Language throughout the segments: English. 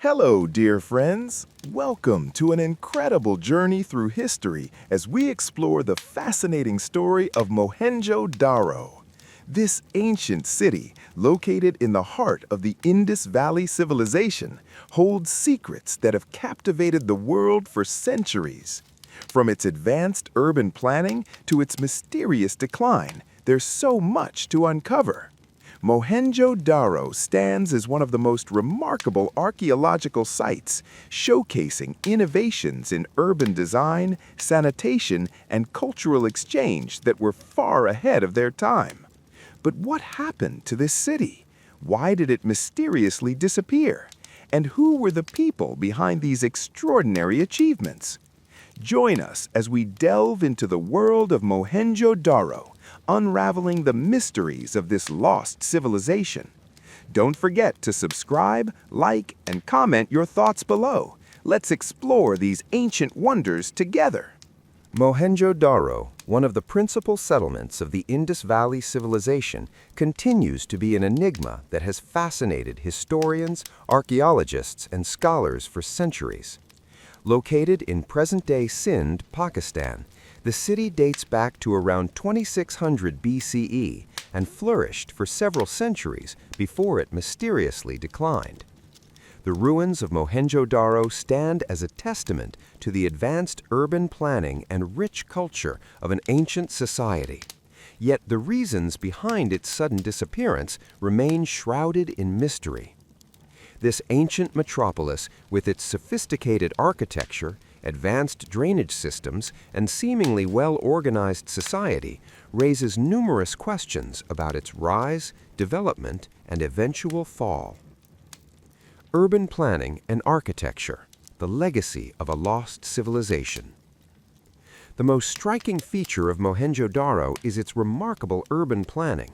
Hello, dear friends. Welcome to an incredible journey through history as we explore the fascinating story of Mohenjo-daro. This ancient city, located in the heart of the Indus Valley civilization, holds secrets that have captivated the world for centuries. From its advanced urban planning to its mysterious decline, there's so much to uncover. Mohenjo-daro stands as one of the most remarkable archaeological sites, showcasing innovations in urban design, sanitation, and cultural exchange that were far ahead of their time. But what happened to this city? Why did it mysteriously disappear? And who were the people behind these extraordinary achievements? Join us as we delve into the world of Mohenjo-daro, unraveling the mysteries of this lost civilization. Don't forget to subscribe, like, and comment your thoughts below. Let's explore these ancient wonders together. Mohenjo-daro, one of the principal settlements of the Indus Valley civilization, continues to be an enigma that has fascinated historians, archaeologists, and scholars for centuries. Located in present-day Sindh, Pakistan, the city dates back to around 2600 BCE and flourished for several centuries before it mysteriously declined. The ruins of Mohenjo-daro stand as a testament to the advanced urban planning and rich culture of an ancient society. Yet the reasons behind its sudden disappearance remain shrouded in mystery. This ancient metropolis, with its sophisticated architecture, advanced drainage systems, and seemingly well-organized society, raises numerous questions about its rise, development, and eventual fall. Urban planning and architecture, the legacy of a lost civilization. The most striking feature of Mohenjo-daro is its remarkable urban planning.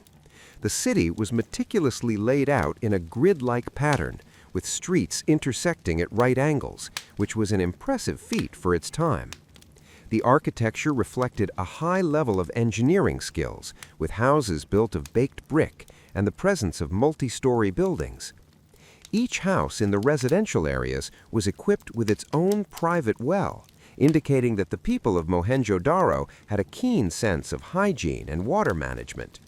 The city was meticulously laid out in a grid-like pattern, with streets intersecting at right angles, which was an impressive feat for its time. The architecture reflected a high level of engineering skills, with houses built of baked brick and the presence of multi-story buildings. Each house in the residential areas was equipped with its own private well, indicating that the people of Mohenjo-daro had a keen sense of hygiene and water management.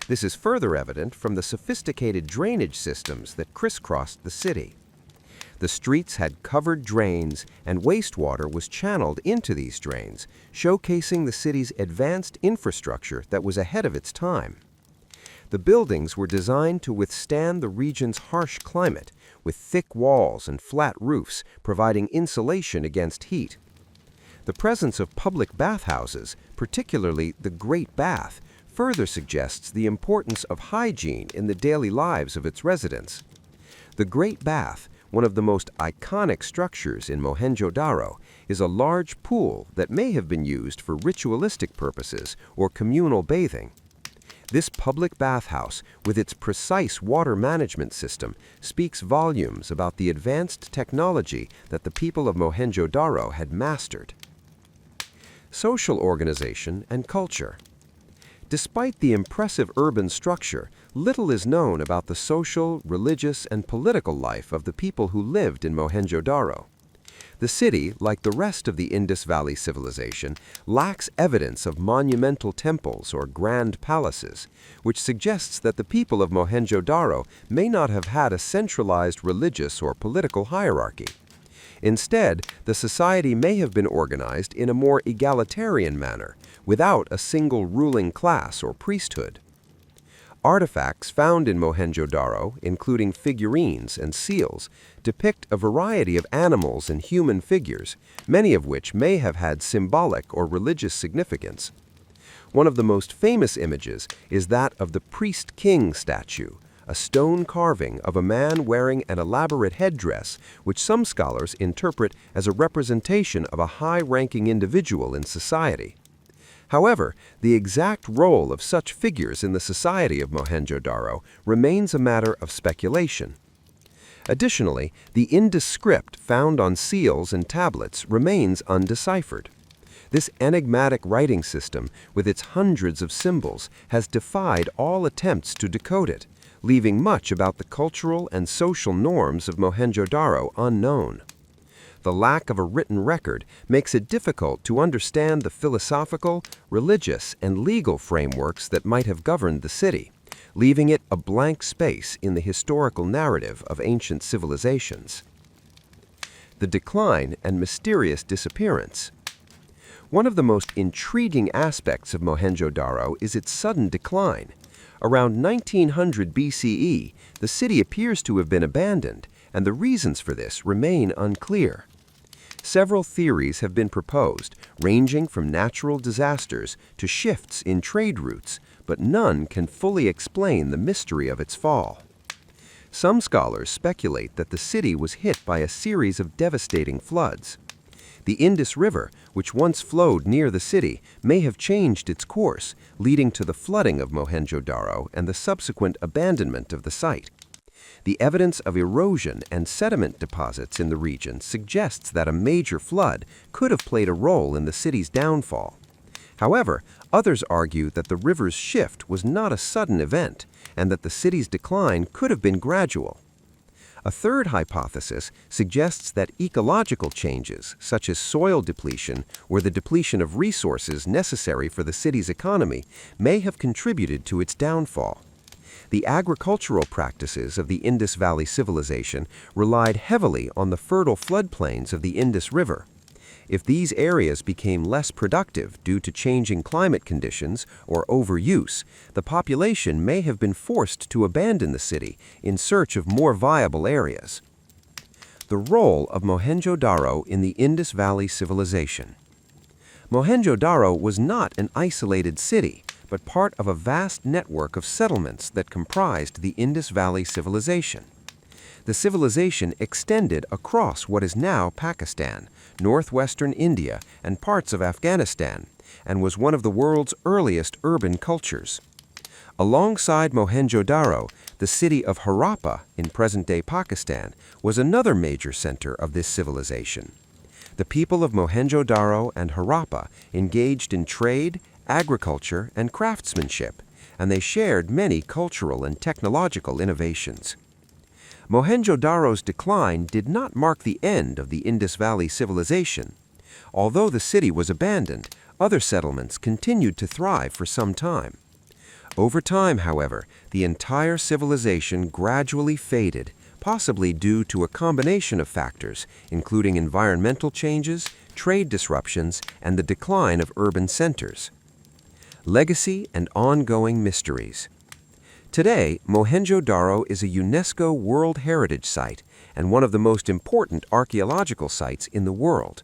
This is further evident from the sophisticated drainage systems that crisscrossed the city. The streets had covered drains, and wastewater was channeled into these drains, showcasing the city's advanced infrastructure that was ahead of its time. The buildings were designed to withstand the region's harsh climate, with thick walls and flat roofs providing insulation against heat. The presence of public bathhouses, particularly the Great Bath, further suggests the importance of hygiene in the daily lives of its residents. The Great Bath, one of the most iconic structures in Mohenjo-daro, is a large pool that may have been used for ritualistic purposes or communal bathing. This public bathhouse, with its precise water management system, speaks volumes about the advanced technology that the people of Mohenjo-daro had mastered. Social organization and culture. Despite the impressive urban structure, little is known about the social, religious, and political life of the people who lived in Mohenjo-daro. The city, like the rest of the Indus Valley civilization, lacks evidence of monumental temples or grand palaces, which suggests that the people of Mohenjo-daro may not have had a centralized religious or political hierarchy. Instead, the society may have been organized in a more egalitarian manner, without a single ruling class or priesthood. Artifacts found in Mohenjo-daro, including figurines and seals, depict a variety of animals and human figures, many of which may have had symbolic or religious significance. One of the most famous images is that of the priest-king statue, a stone carving of a man wearing an elaborate headdress, which some scholars interpret as a representation of a high-ranking individual in society. However, the exact role of such figures in the society of Mohenjo-daro remains a matter of speculation. Additionally, the Indus script found on seals and tablets remains undeciphered. This enigmatic writing system, with its hundreds of symbols, has defied all attempts to decode it, leaving much about the cultural and social norms of Mohenjo-daro unknown. The lack of a written record makes it difficult to understand the philosophical, religious, and legal frameworks that might have governed the city, leaving it a blank space in the historical narrative of ancient civilizations. The decline and mysterious disappearance. One of the most intriguing aspects of Mohenjo-daro is its sudden decline. Around 1900 BCE, the city appears to have been abandoned, and the reasons for this remain unclear. Several theories have been proposed, ranging from natural disasters to shifts in trade routes, but none can fully explain the mystery of its fall. Some scholars speculate that the city was hit by a series of devastating floods. The Indus River, which once flowed near the city, may have changed its course, leading to the flooding of Mohenjo-daro and the subsequent abandonment of the site. The evidence of erosion and sediment deposits in the region suggests that a major flood could have played a role in the city's downfall. However, others argue that the river's shift was not a sudden event and that the city's decline could have been gradual. A third hypothesis suggests that ecological changes, such as soil depletion or the depletion of resources necessary for the city's economy, may have contributed to its downfall. The agricultural practices of the Indus Valley civilization relied heavily on the fertile floodplains of the Indus River. If these areas became less productive due to changing climate conditions or overuse, the population may have been forced to abandon the city in search of more viable areas. The role of Mohenjo-daro in the Indus Valley civilization. Mohenjo-daro was not an isolated city, but part of a vast network of settlements that comprised the Indus Valley civilization. The civilization extended across what is now Pakistan, northwestern India, and parts of Afghanistan, and was one of the world's earliest urban cultures. Alongside Mohenjo-daro, the city of Harappa in present-day Pakistan was another major center of this civilization. The people of Mohenjo-daro and Harappa engaged in trade, agriculture, and craftsmanship, and they shared many cultural and technological innovations. Mohenjo-daro's decline did not mark the end of the Indus Valley civilization. Although the city was abandoned, other settlements continued to thrive for some time. Over time, however, the entire civilization gradually faded, possibly due to a combination of factors, including environmental changes, trade disruptions, and the decline of urban centers. Legacy and ongoing mysteries. Today, Mohenjo-daro is a UNESCO World Heritage Site and one of the most important archaeological sites in the world.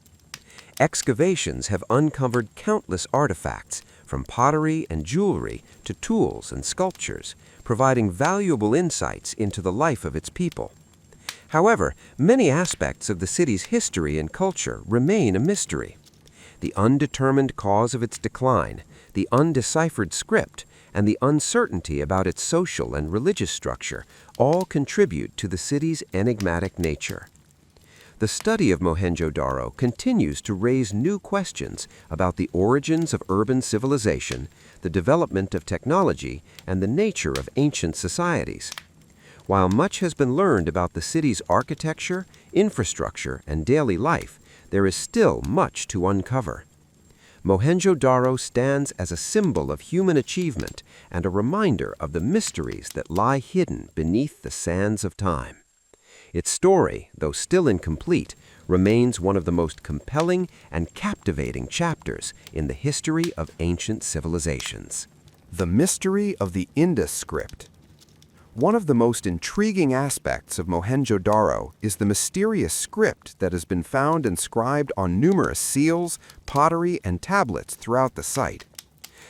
Excavations have uncovered countless artifacts, from pottery and jewelry to tools and sculptures, providing valuable insights into the life of its people. However, many aspects of the city's history and culture remain a mystery. The undetermined cause of its decline, the undeciphered script, and the uncertainty about its social and religious structure all contribute to the city's enigmatic nature. The study of Mohenjo-daro continues to raise new questions about the origins of urban civilization, the development of technology, and the nature of ancient societies. While much has been learned about the city's architecture, infrastructure, and daily life, there is still much to uncover. Mohenjo-daro stands as a symbol of human achievement and a reminder of the mysteries that lie hidden beneath the sands of time. Its story, though still incomplete, remains one of the most compelling and captivating chapters in the history of ancient civilizations. The mystery of the Indus script. One of the most intriguing aspects of Mohenjo-daro is the mysterious script that has been found inscribed on numerous seals, pottery, and tablets throughout the site.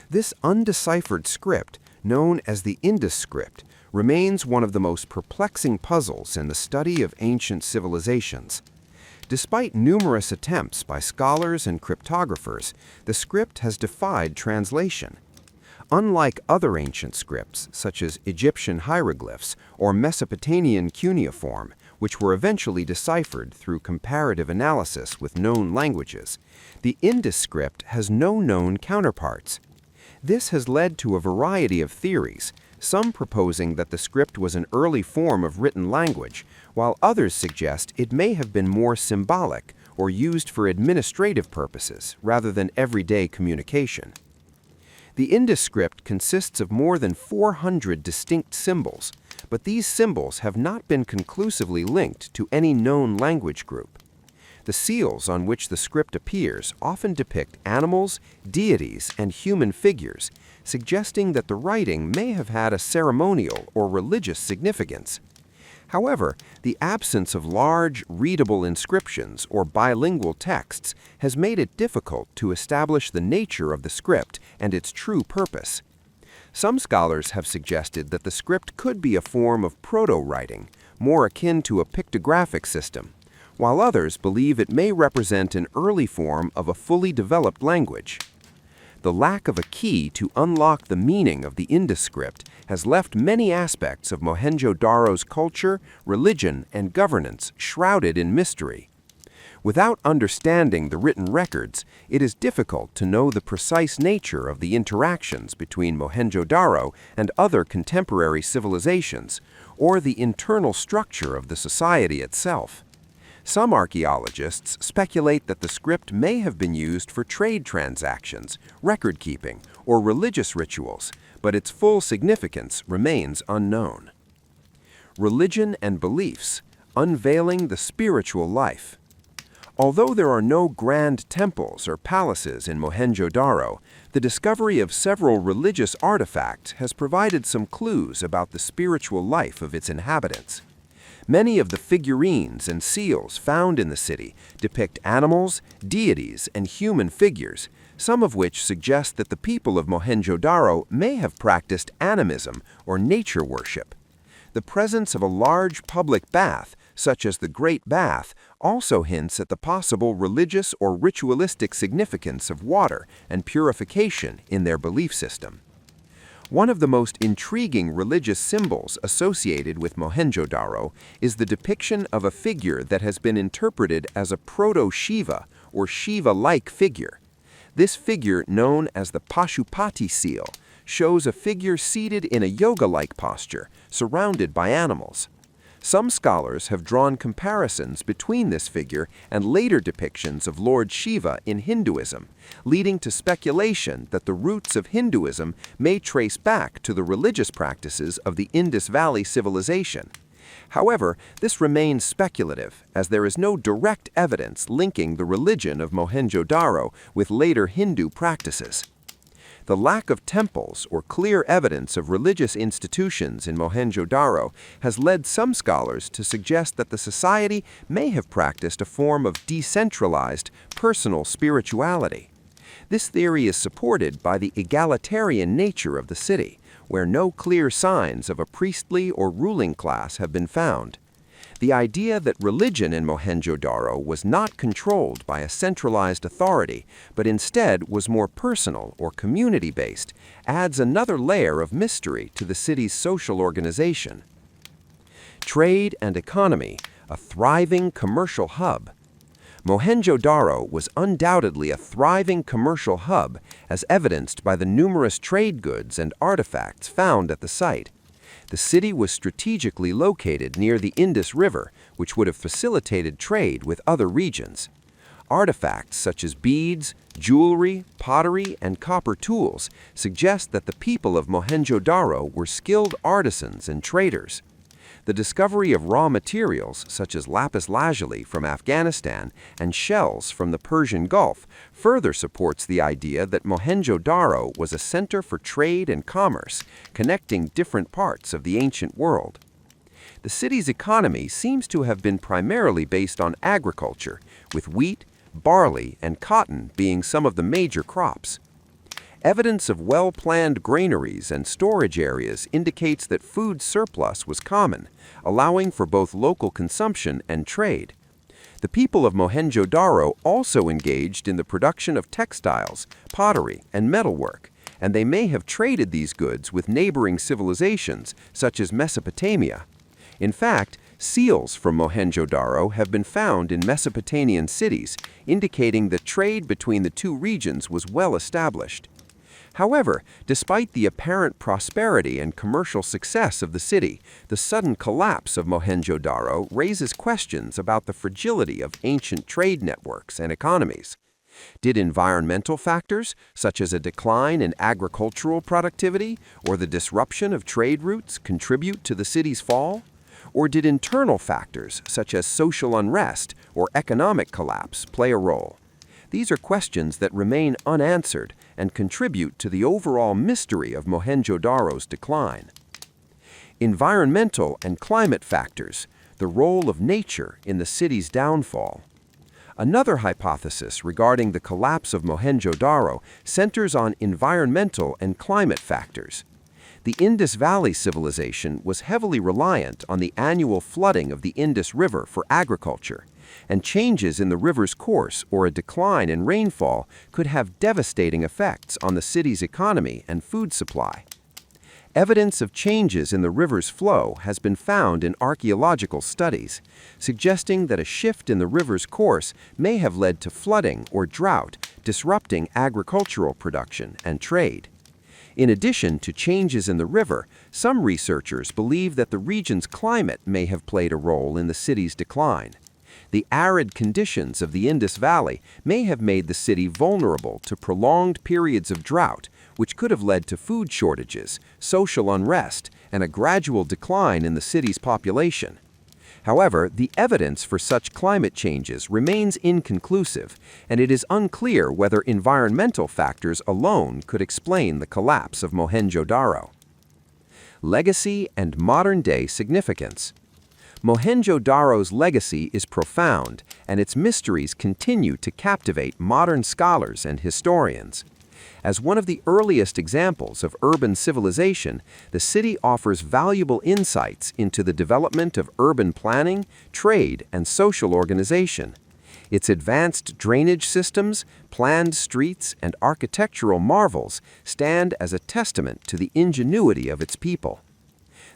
This undeciphered script, known as the Indus script, remains one of the most perplexing puzzles in the study of ancient civilizations. Despite numerous attempts by scholars and cryptographers, the script has defied translation. Unlike other ancient scripts, such as Egyptian hieroglyphs or Mesopotamian cuneiform, which were eventually deciphered through comparative analysis with known languages, the Indus script has no known counterparts. This has led to a variety of theories, some proposing that the script was an early form of written language, while others suggest it may have been more symbolic or used for administrative purposes rather than everyday communication. The Indus script consists of more than 400 distinct symbols, but these symbols have not been conclusively linked to any known language group. The seals on which the script appears often depict animals, deities, and human figures, suggesting that the writing may have had a ceremonial or religious significance. However, the absence of large, readable inscriptions or bilingual texts has made it difficult to establish the nature of the script and its true purpose. Some scholars have suggested that the script could be a form of proto-writing, more akin to a pictographic system, while others believe it may represent an early form of a fully developed language. The lack of a key to unlock the meaning of the Indus script has left many aspects of Mohenjo-daro's culture, religion, and governance shrouded in mystery. Without understanding the written records, it is difficult to know the precise nature of the interactions between Mohenjo-daro and other contemporary civilizations, or the internal structure of the society itself. Some archaeologists speculate that the script may have been used for trade transactions, record-keeping, or religious rituals, but its full significance remains unknown. Religion and beliefs, unveiling the spiritual life. Although there are no grand temples or palaces in Mohenjo-daro, the discovery of several religious artifacts has provided some clues about the spiritual life of its inhabitants. Many of the figurines and seals found in the city depict animals, deities, and human figures, some of which suggest that the people of Mohenjo-daro may have practiced animism or nature worship. The presence of a large public bath, such as the Great Bath, also hints at the possible religious or ritualistic significance of water and purification in their belief system. One of the most intriguing religious symbols associated with Mohenjo-daro is the depiction of a figure that has been interpreted as a proto-Shiva or Shiva-like figure. This figure, known as the Pashupati seal, shows a figure seated in a yoga-like posture, surrounded by animals. Some scholars have drawn comparisons between this figure and later depictions of Lord Shiva in Hinduism, leading to speculation that the roots of Hinduism may trace back to the religious practices of the Indus Valley civilization. However, this remains speculative, as there is no direct evidence linking the religion of Mohenjo-daro with later Hindu practices. The lack of temples or clear evidence of religious institutions in Mohenjo-daro has led some scholars to suggest that the society may have practiced a form of decentralized, personal spirituality. This theory is supported by the egalitarian nature of the city, where no clear signs of a priestly or ruling class have been found. The idea that religion in Mohenjo-daro was not controlled by a centralized authority, but instead was more personal or community-based, adds another layer of mystery to the city's social organization. Trade and economy, a thriving commercial hub. Mohenjo-daro was undoubtedly a thriving commercial hub, as evidenced by the numerous trade goods and artifacts found at the site. The city was strategically located near the Indus River, which would have facilitated trade with other regions. Artifacts such as beads, jewelry, pottery, and copper tools suggest that the people of Mohenjo-daro were skilled artisans and traders. The discovery of raw materials such as lapis lazuli from Afghanistan and shells from the Persian Gulf further supports the idea that Mohenjo-daro was a center for trade and commerce, connecting different parts of the ancient world. The city's economy seems to have been primarily based on agriculture, with wheat, barley, and cotton being some of the major crops. Evidence of well-planned granaries and storage areas indicates that food surplus was common, allowing for both local consumption and trade. The people of Mohenjo-daro also engaged in the production of textiles, pottery, and metalwork, and they may have traded these goods with neighboring civilizations such as Mesopotamia. In fact, seals from Mohenjo-daro have been found in Mesopotamian cities, indicating that trade between the two regions was well established. However, despite the apparent prosperity and commercial success of the city, the sudden collapse of Mohenjo-daro raises questions about the fragility of ancient trade networks and economies. Did environmental factors, such as a decline in agricultural productivity or the disruption of trade routes, contribute to the city's fall? Or did internal factors, such as social unrest or economic collapse, play a role? These are questions that remain unanswered and contribute to the overall mystery of Mohenjo-daro's decline. Environmental and climate factors, the role of nature in the city's downfall. Another hypothesis regarding the collapse of Mohenjo-daro centers on environmental and climate factors. The Indus Valley civilization was heavily reliant on the annual flooding of the Indus River for agriculture, and changes in the river's course or a decline in rainfall could have devastating effects on the city's economy and food supply. Evidence of changes in the river's flow has been found in archaeological studies, suggesting that a shift in the river's course may have led to flooding or drought, disrupting agricultural production and trade. In addition to changes in the river, some researchers believe that the region's climate may have played a role in the city's decline. The arid conditions of the Indus Valley may have made the city vulnerable to prolonged periods of drought, which could have led to food shortages, social unrest, and a gradual decline in the city's population. However, the evidence for such climate changes remains inconclusive, and it is unclear whether environmental factors alone could explain the collapse of Mohenjo-daro. Legacy and modern-day significance. Mohenjo-daro's legacy is profound, and its mysteries continue to captivate modern scholars and historians. As one of the earliest examples of urban civilization, the city offers valuable insights into the development of urban planning, trade, and social organization. Its advanced drainage systems, planned streets, and architectural marvels stand as a testament to the ingenuity of its people.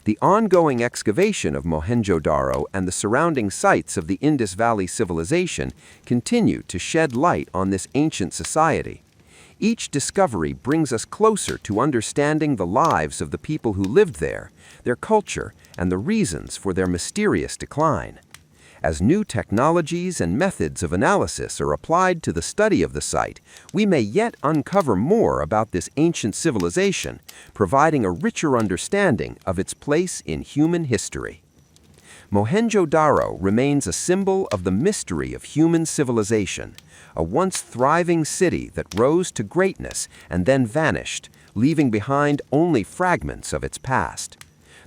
The ongoing excavation of Mohenjo-daro and the surrounding sites of the Indus Valley civilization continue to shed light on this ancient society. Each discovery brings us closer to understanding the lives of the people who lived there, their culture, and the reasons for their mysterious decline. As new technologies and methods of analysis are applied to the study of the site, we may yet uncover more about this ancient civilization, providing a richer understanding of its place in human history. Mohenjo-daro remains a symbol of the mystery of human civilization, a once thriving city that rose to greatness and then vanished, leaving behind only fragments of its past.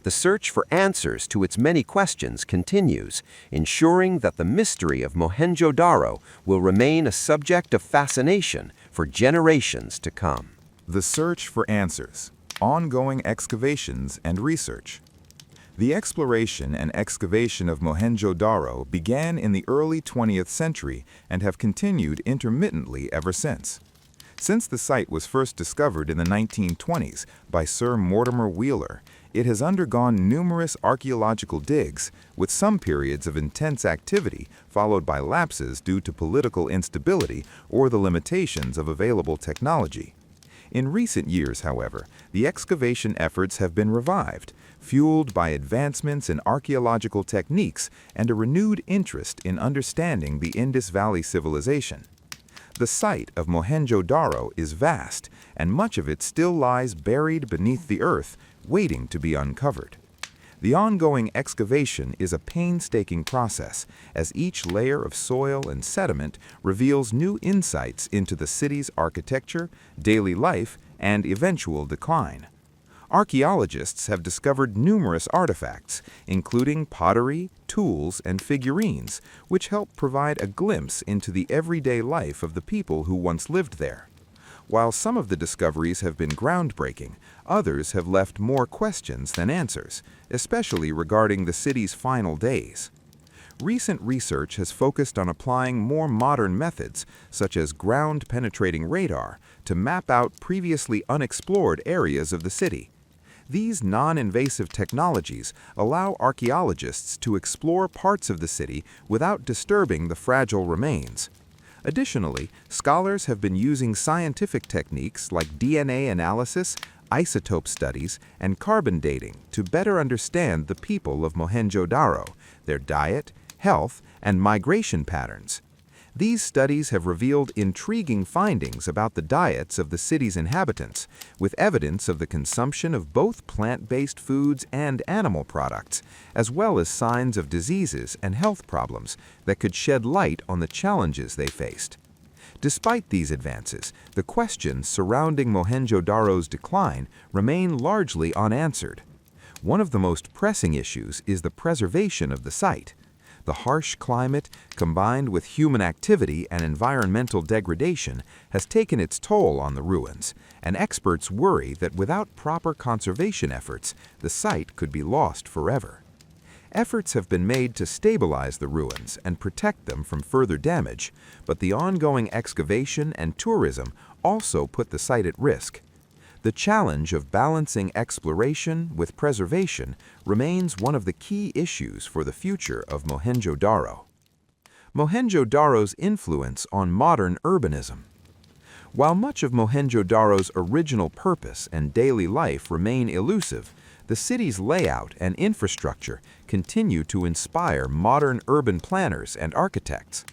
The search for answers to its many questions continues, ensuring that the mystery of Mohenjo-daro will remain a subject of fascination for generations to come. The search for answers, ongoing excavations and research. The exploration and excavation of Mohenjo-daro began in the early 20th century and have continued intermittently ever since. Since the site was first discovered in the 1920s by Sir Mortimer Wheeler, it has undergone numerous archaeological digs, with some periods of intense activity followed by lapses due to political instability or the limitations of available technology. In recent years, however, the excavation efforts have been revived, fueled by advancements in archaeological techniques and a renewed interest in understanding the Indus Valley civilization. The site of Mohenjo-daro is vast, and much of it still lies buried beneath the earth, waiting to be uncovered. The ongoing excavation is a painstaking process, as each layer of soil and sediment reveals new insights into the city's architecture, daily life, and eventual decline. Archaeologists have discovered numerous artifacts, including pottery, tools, and figurines, which help provide a glimpse into the everyday life of the people who once lived there. While some of the discoveries have been groundbreaking, others have left more questions than answers, especially regarding the city's final days. Recent research has focused on applying more modern methods, such as ground-penetrating radar, to map out previously unexplored areas of the city. These non-invasive technologies allow archaeologists to explore parts of the city without disturbing the fragile remains. Additionally, scholars have been using scientific techniques like DNA analysis, isotope studies, and carbon dating to better understand the people of Mohenjo-daro, their diet, health, and migration patterns. These studies have revealed intriguing findings about the diets of the city's inhabitants, with evidence of the consumption of both plant-based foods and animal products, as well as signs of diseases and health problems that could shed light on the challenges they faced. Despite these advances, the questions surrounding Mohenjo-daro's decline remain largely unanswered. One of the most pressing issues is the preservation of the site. The harsh climate, combined with human activity and environmental degradation, has taken its toll on the ruins, and experts worry that without proper conservation efforts, the site could be lost forever. Efforts have been made to stabilize the ruins and protect them from further damage, but the ongoing excavation and tourism also put the site at risk. The challenge of balancing exploration with preservation remains one of the key issues for the future of Mohenjo-daro. Mohenjo-daro's influence on modern urbanism. While much of Mohenjo-daro's original purpose and daily life remain elusive, the city's layout and infrastructure continue to inspire modern urban planners and architects.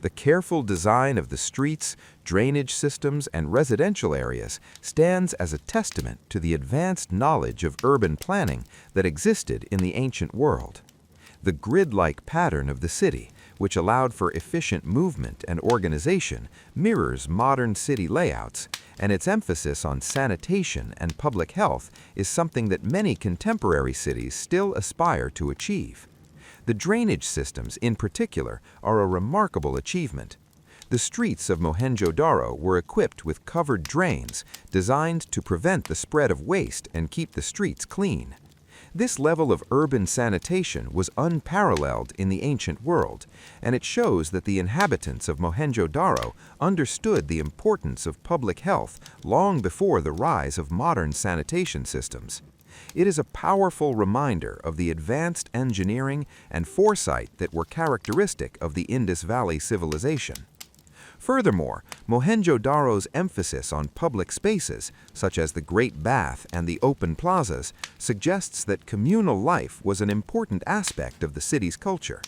The careful design of the streets, drainage systems, and residential areas stands as a testament to the advanced knowledge of urban planning that existed in the ancient world. The grid-like pattern of the city, which allowed for efficient movement and organization, mirrors modern city layouts, and its emphasis on sanitation and public health is something that many contemporary cities still aspire to achieve. The drainage systems, in particular, are a remarkable achievement. The streets of Mohenjo-daro were equipped with covered drains designed to prevent the spread of waste and keep the streets clean. This level of urban sanitation was unparalleled in the ancient world, and it shows that the inhabitants of Mohenjo-daro understood the importance of public health long before the rise of modern sanitation systems. It is a powerful reminder of the advanced engineering and foresight that were characteristic of the Indus Valley civilization. Furthermore, Mohenjo-daro's emphasis on public spaces, such as the Great Bath and the open plazas, suggests that communal life was an important aspect of the city's culture.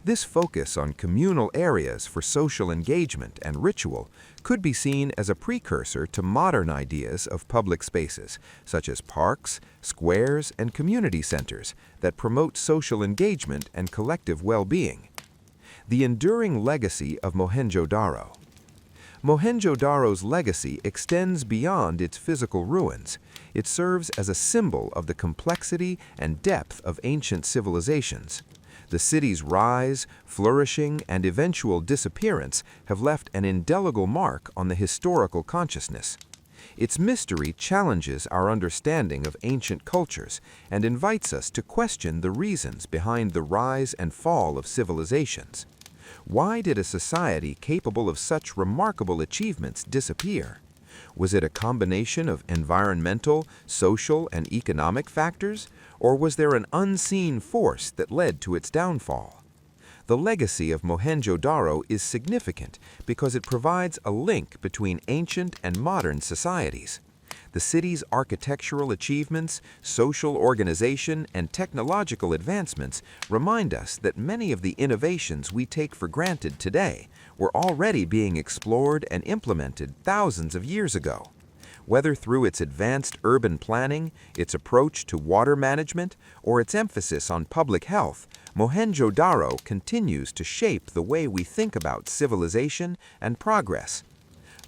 This focus on communal areas for social engagement and ritual could be seen as a precursor to modern ideas of public spaces, such as parks, squares, and community centers that promote social engagement and collective well-being. The enduring legacy of Mohenjo-daro. Mohenjo-daro's legacy extends beyond its physical ruins. It serves as a symbol of the complexity and depth of ancient civilizations. The city's rise, flourishing, and eventual disappearance have left an indelible mark on the historical consciousness. Its mystery challenges our understanding of ancient cultures and invites us to question the reasons behind the rise and fall of civilizations. Why did a society capable of such remarkable achievements disappear? Was it a combination of environmental, social, and economic factors, or was there an unseen force that led to its downfall? The legacy of Mohenjo-daro is significant because it provides a link between ancient and modern societies. The city's architectural achievements, social organization, and technological advancements remind us that many of the innovations we take for granted today were already being explored and implemented thousands of years ago. Whether through its advanced urban planning, its approach to water management, or its emphasis on public health, Mohenjo-daro continues to shape the way we think about civilization and progress.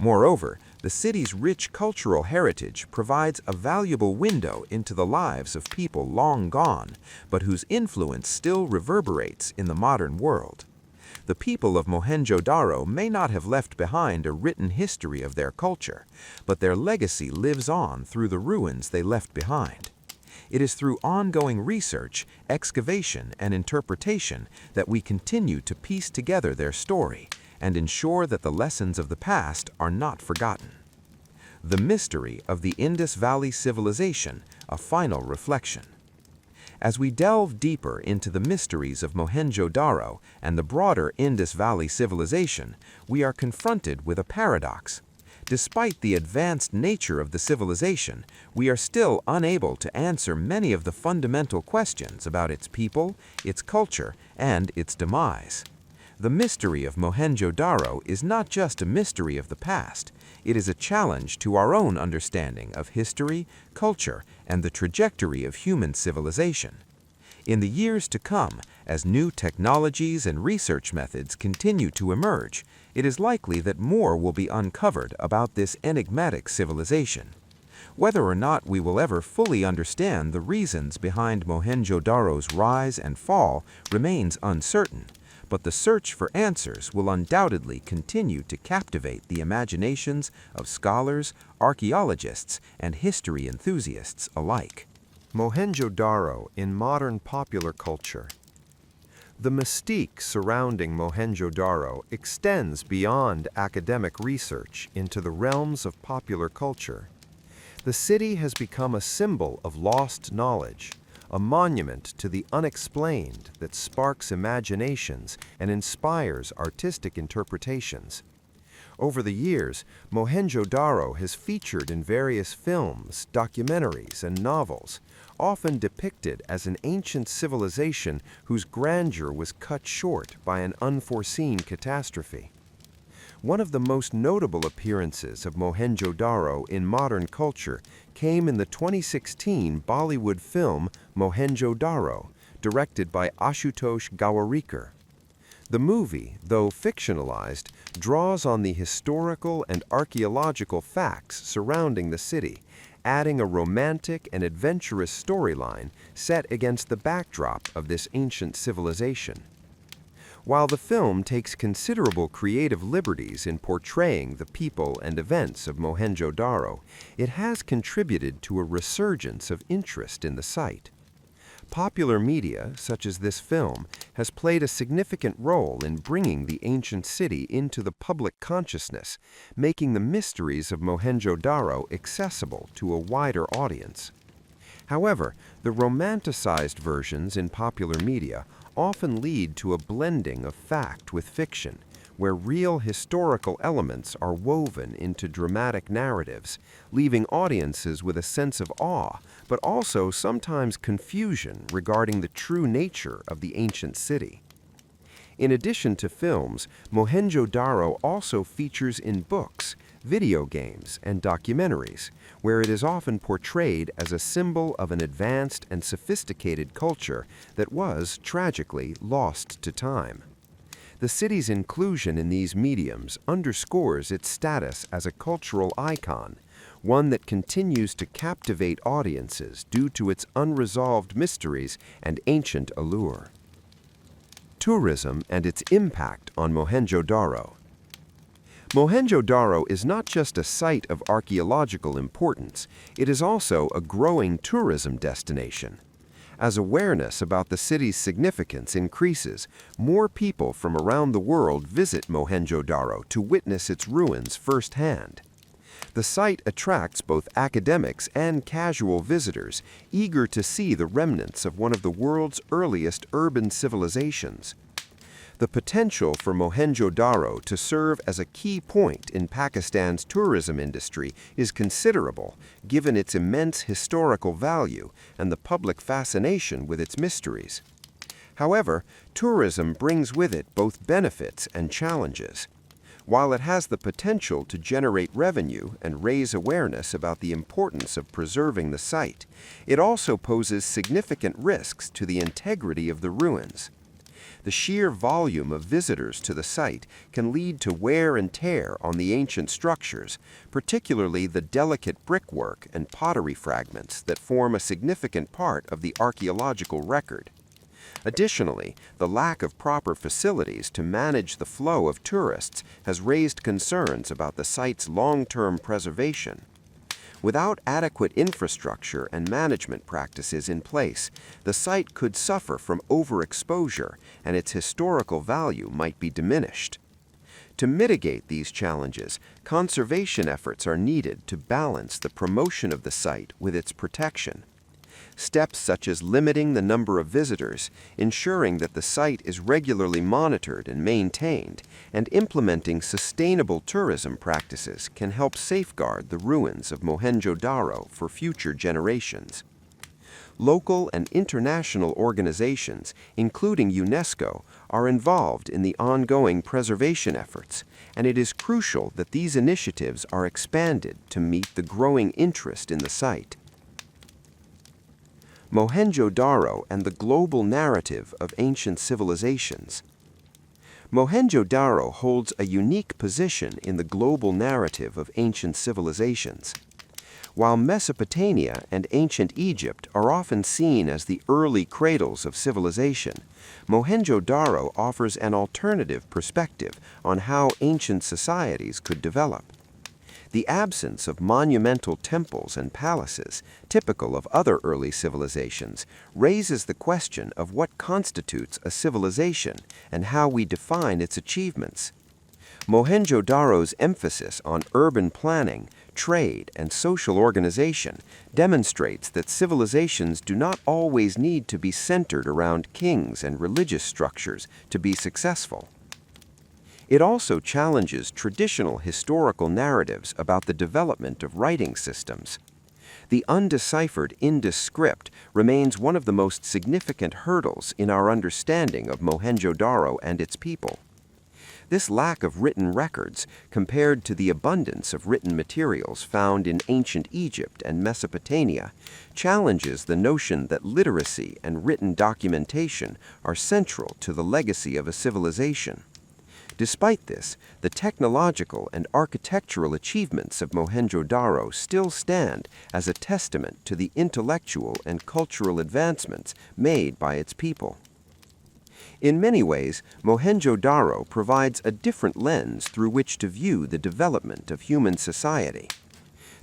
Moreover, the city's rich cultural heritage provides a valuable window into the lives of people long gone, but whose influence still reverberates in the modern world. The people of Mohenjo-daro may not have left behind a written history of their culture, but their legacy lives on through the ruins they left behind. It is through ongoing research, excavation, and interpretation that we continue to piece together their story and ensure that the lessons of the past are not forgotten. The mystery of the Indus Valley civilization, a final reflection. As we delve deeper into the mysteries of Mohenjo-daro and the broader Indus Valley civilization, we are confronted with a paradox. Despite the advanced nature of the civilization, we are still unable to answer many of the fundamental questions about its people, its culture, and its demise. The mystery of Mohenjo-daro is not just a mystery of the past, it is a challenge to our own understanding of history, culture, and the trajectory of human civilization. In the years to come, as new technologies and research methods continue to emerge, it is likely that more will be uncovered about this enigmatic civilization. Whether or not we will ever fully understand the reasons behind Mohenjo-daro's rise and fall remains uncertain, but the search for answers will undoubtedly continue to captivate the imaginations of scholars, archaeologists, and history enthusiasts alike. Mohenjo-daro in modern popular culture. The mystique surrounding Mohenjo-daro extends beyond academic research into the realms of popular culture. The city has become a symbol of lost knowledge, a monument to the unexplained that sparks imaginations and inspires artistic interpretations. Over the years, Mohenjo-daro has featured in various films, documentaries, and novels, often depicted as an ancient civilization whose grandeur was cut short by an unforeseen catastrophe. One of the most notable appearances of Mohenjo-daro in modern culture came in the 2016 Bollywood film Mohenjo-daro, directed by Ashutosh Gowarikar. The movie, though fictionalized, draws on the historical and archaeological facts surrounding the city, adding a romantic and adventurous storyline set against the backdrop of this ancient civilization. While the film takes considerable creative liberties in portraying the people and events of Mohenjo-daro, it has contributed to a resurgence of interest in the site. Popular media, such as this film, has played a significant role in bringing the ancient city into the public consciousness, making the mysteries of Mohenjo-daro accessible to a wider audience. However, the romanticized versions in popular media often lead to a blending of fact with fiction, where real historical elements are woven into dramatic narratives, leaving audiences with a sense of awe, but also sometimes confusion regarding the true nature of the ancient city. In addition to films, Mohenjo-daro also features in books, video games, and documentaries, where it is often portrayed as a symbol of an advanced and sophisticated culture that was, tragically, lost to time. The city's inclusion in these mediums underscores its status as a cultural icon, one that continues to captivate audiences due to its unresolved mysteries and ancient allure. Tourism and its impact on Mohenjo-daro. Mohenjo-daro is not just a site of archaeological importance, it is also a growing tourism destination. As awareness about the city's significance increases, more people from around the world visit Mohenjo-daro to witness its ruins firsthand. The site attracts both academics and casual visitors, eager to see the remnants of one of the world's earliest urban civilizations. The potential for Mohenjo-daro to serve as a key point in Pakistan's tourism industry is considerable, given its immense historical value and the public fascination with its mysteries. However, tourism brings with it both benefits and challenges. While it has the potential to generate revenue and raise awareness about the importance of preserving the site, it also poses significant risks to the integrity of the ruins. The sheer volume of visitors to the site can lead to wear and tear on the ancient structures, particularly the delicate brickwork and pottery fragments that form a significant part of the archaeological record. Additionally, the lack of proper facilities to manage the flow of tourists has raised concerns about the site's long-term preservation. Without adequate infrastructure and management practices in place, the site could suffer from overexposure and its historical value might be diminished. To mitigate these challenges, conservation efforts are needed to balance the promotion of the site with its protection. Steps such as limiting the number of visitors, ensuring that the site is regularly monitored and maintained, and implementing sustainable tourism practices can help safeguard the ruins of Mohenjo-daro for future generations. Local and international organizations, including UNESCO, are involved in the ongoing preservation efforts, and it is crucial that these initiatives are expanded to meet the growing interest in the site. Mohenjo-daro and the global narrative of ancient civilizations. Mohenjo-daro holds a unique position in the global narrative of ancient civilizations. While Mesopotamia and ancient Egypt are often seen as the early cradles of civilization, Mohenjo-daro offers an alternative perspective on how ancient societies could develop. The absence of monumental temples and palaces, typical of other early civilizations, raises the question of what constitutes a civilization and how we define its achievements. Mohenjo-daro's emphasis on urban planning, trade, and social organization demonstrates that civilizations do not always need to be centered around kings and religious structures to be successful. It also challenges traditional historical narratives about the development of writing systems. The undeciphered Indus script remains one of the most significant hurdles in our understanding of Mohenjo-daro and its people. This lack of written records, compared to the abundance of written materials found in ancient Egypt and Mesopotamia, challenges the notion that literacy and written documentation are central to the legacy of a civilization. Despite this, the technological and architectural achievements of Mohenjo-daro still stand as a testament to the intellectual and cultural advancements made by its people. In many ways, Mohenjo-daro provides a different lens through which to view the development of human society.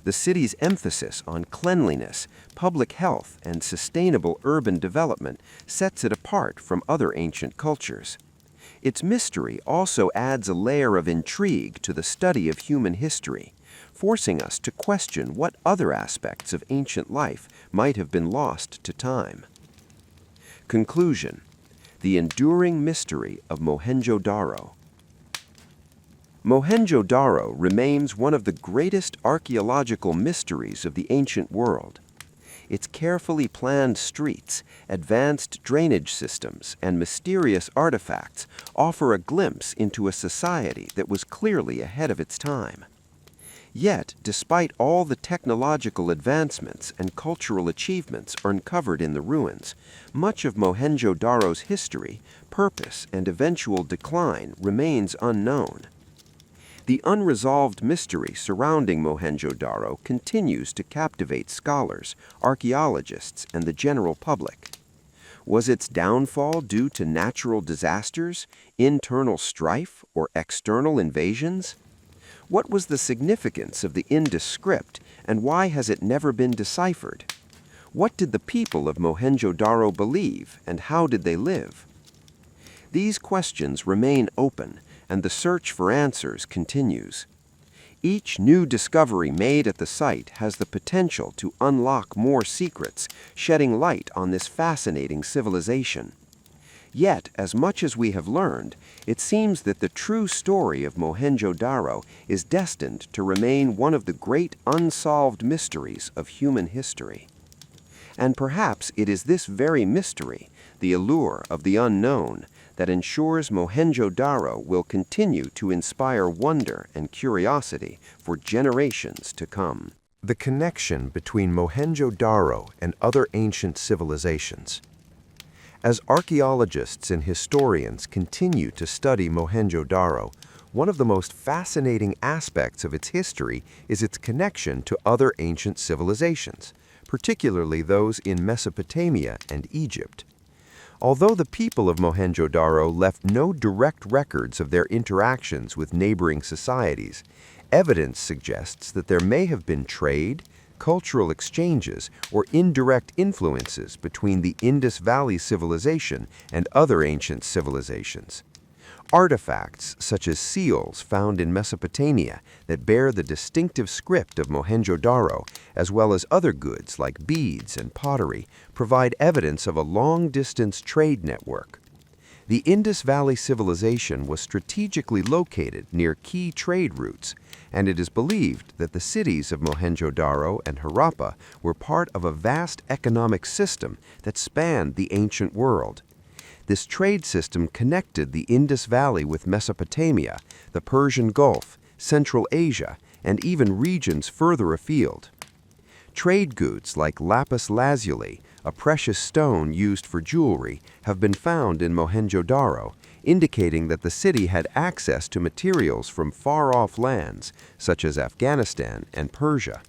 The city's emphasis on cleanliness, public health, and sustainable urban development sets it apart from other ancient cultures. Its mystery also adds a layer of intrigue to the study of human history, forcing us to question what other aspects of ancient life might have been lost to time. Conclusion: the enduring mystery of Mohenjo-daro. Mohenjo-daro remains one of the greatest archaeological mysteries of the ancient world. Its carefully planned streets, advanced drainage systems, and mysterious artifacts offer a glimpse into a society that was clearly ahead of its time. Yet, despite all the technological advancements and cultural achievements uncovered in the ruins, much of Mohenjo-daro's history, purpose, and eventual decline remains unknown. The unresolved mystery surrounding Mohenjo-daro continues to captivate scholars, archaeologists, and the general public. Was its downfall due to natural disasters, internal strife, or external invasions? What was the significance of the Indus script, and why has it never been deciphered? What did the people of Mohenjo-daro believe, and how did they live? These questions remain open, and the search for answers continues. Each new discovery made at the site has the potential to unlock more secrets, shedding light on this fascinating civilization. Yet, as much as we have learned, it seems that the true story of Mohenjo-daro is destined to remain one of the great unsolved mysteries of human history. And perhaps it is this very mystery, the allure of the unknown, that ensures Mohenjo-daro will continue to inspire wonder and curiosity for generations to come. The connection between Mohenjo-daro and other ancient civilizations. As archaeologists and historians continue to study Mohenjo-daro, one of the most fascinating aspects of its history is its connection to other ancient civilizations, particularly those in Mesopotamia and Egypt. Although the people of Mohenjo-daro left no direct records of their interactions with neighboring societies, evidence suggests that there may have been trade, cultural exchanges, or indirect influences between the Indus Valley civilization and other ancient civilizations. Artifacts, such as seals found in Mesopotamia that bear the distinctive script of Mohenjo-daro, as well as other goods like beads and pottery, provide evidence of a long-distance trade network. The Indus Valley civilization was strategically located near key trade routes, and it is believed that the cities of Mohenjo-daro and Harappa were part of a vast economic system that spanned the ancient world. This trade system connected the Indus Valley with Mesopotamia, the Persian Gulf, Central Asia, and even regions further afield. Trade goods like lapis lazuli, a precious stone used for jewelry, have been found in Mohenjo-daro, indicating that the city had access to materials from far-off lands, such as Afghanistan and Persia.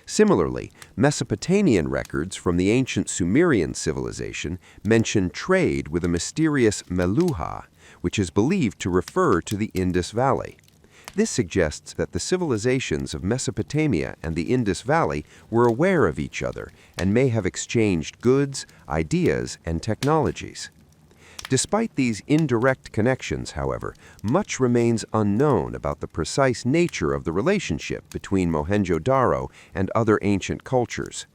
Similarly, Mesopotamian records from the ancient Sumerian civilization mention trade with a mysterious Meluha, which is believed to refer to the Indus Valley. This suggests that the civilizations of Mesopotamia and the Indus Valley were aware of each other and may have exchanged goods, ideas, and technologies. Despite these indirect connections, however, much remains unknown about the precise nature of the relationship between Mohenjo-daro and other ancient cultures.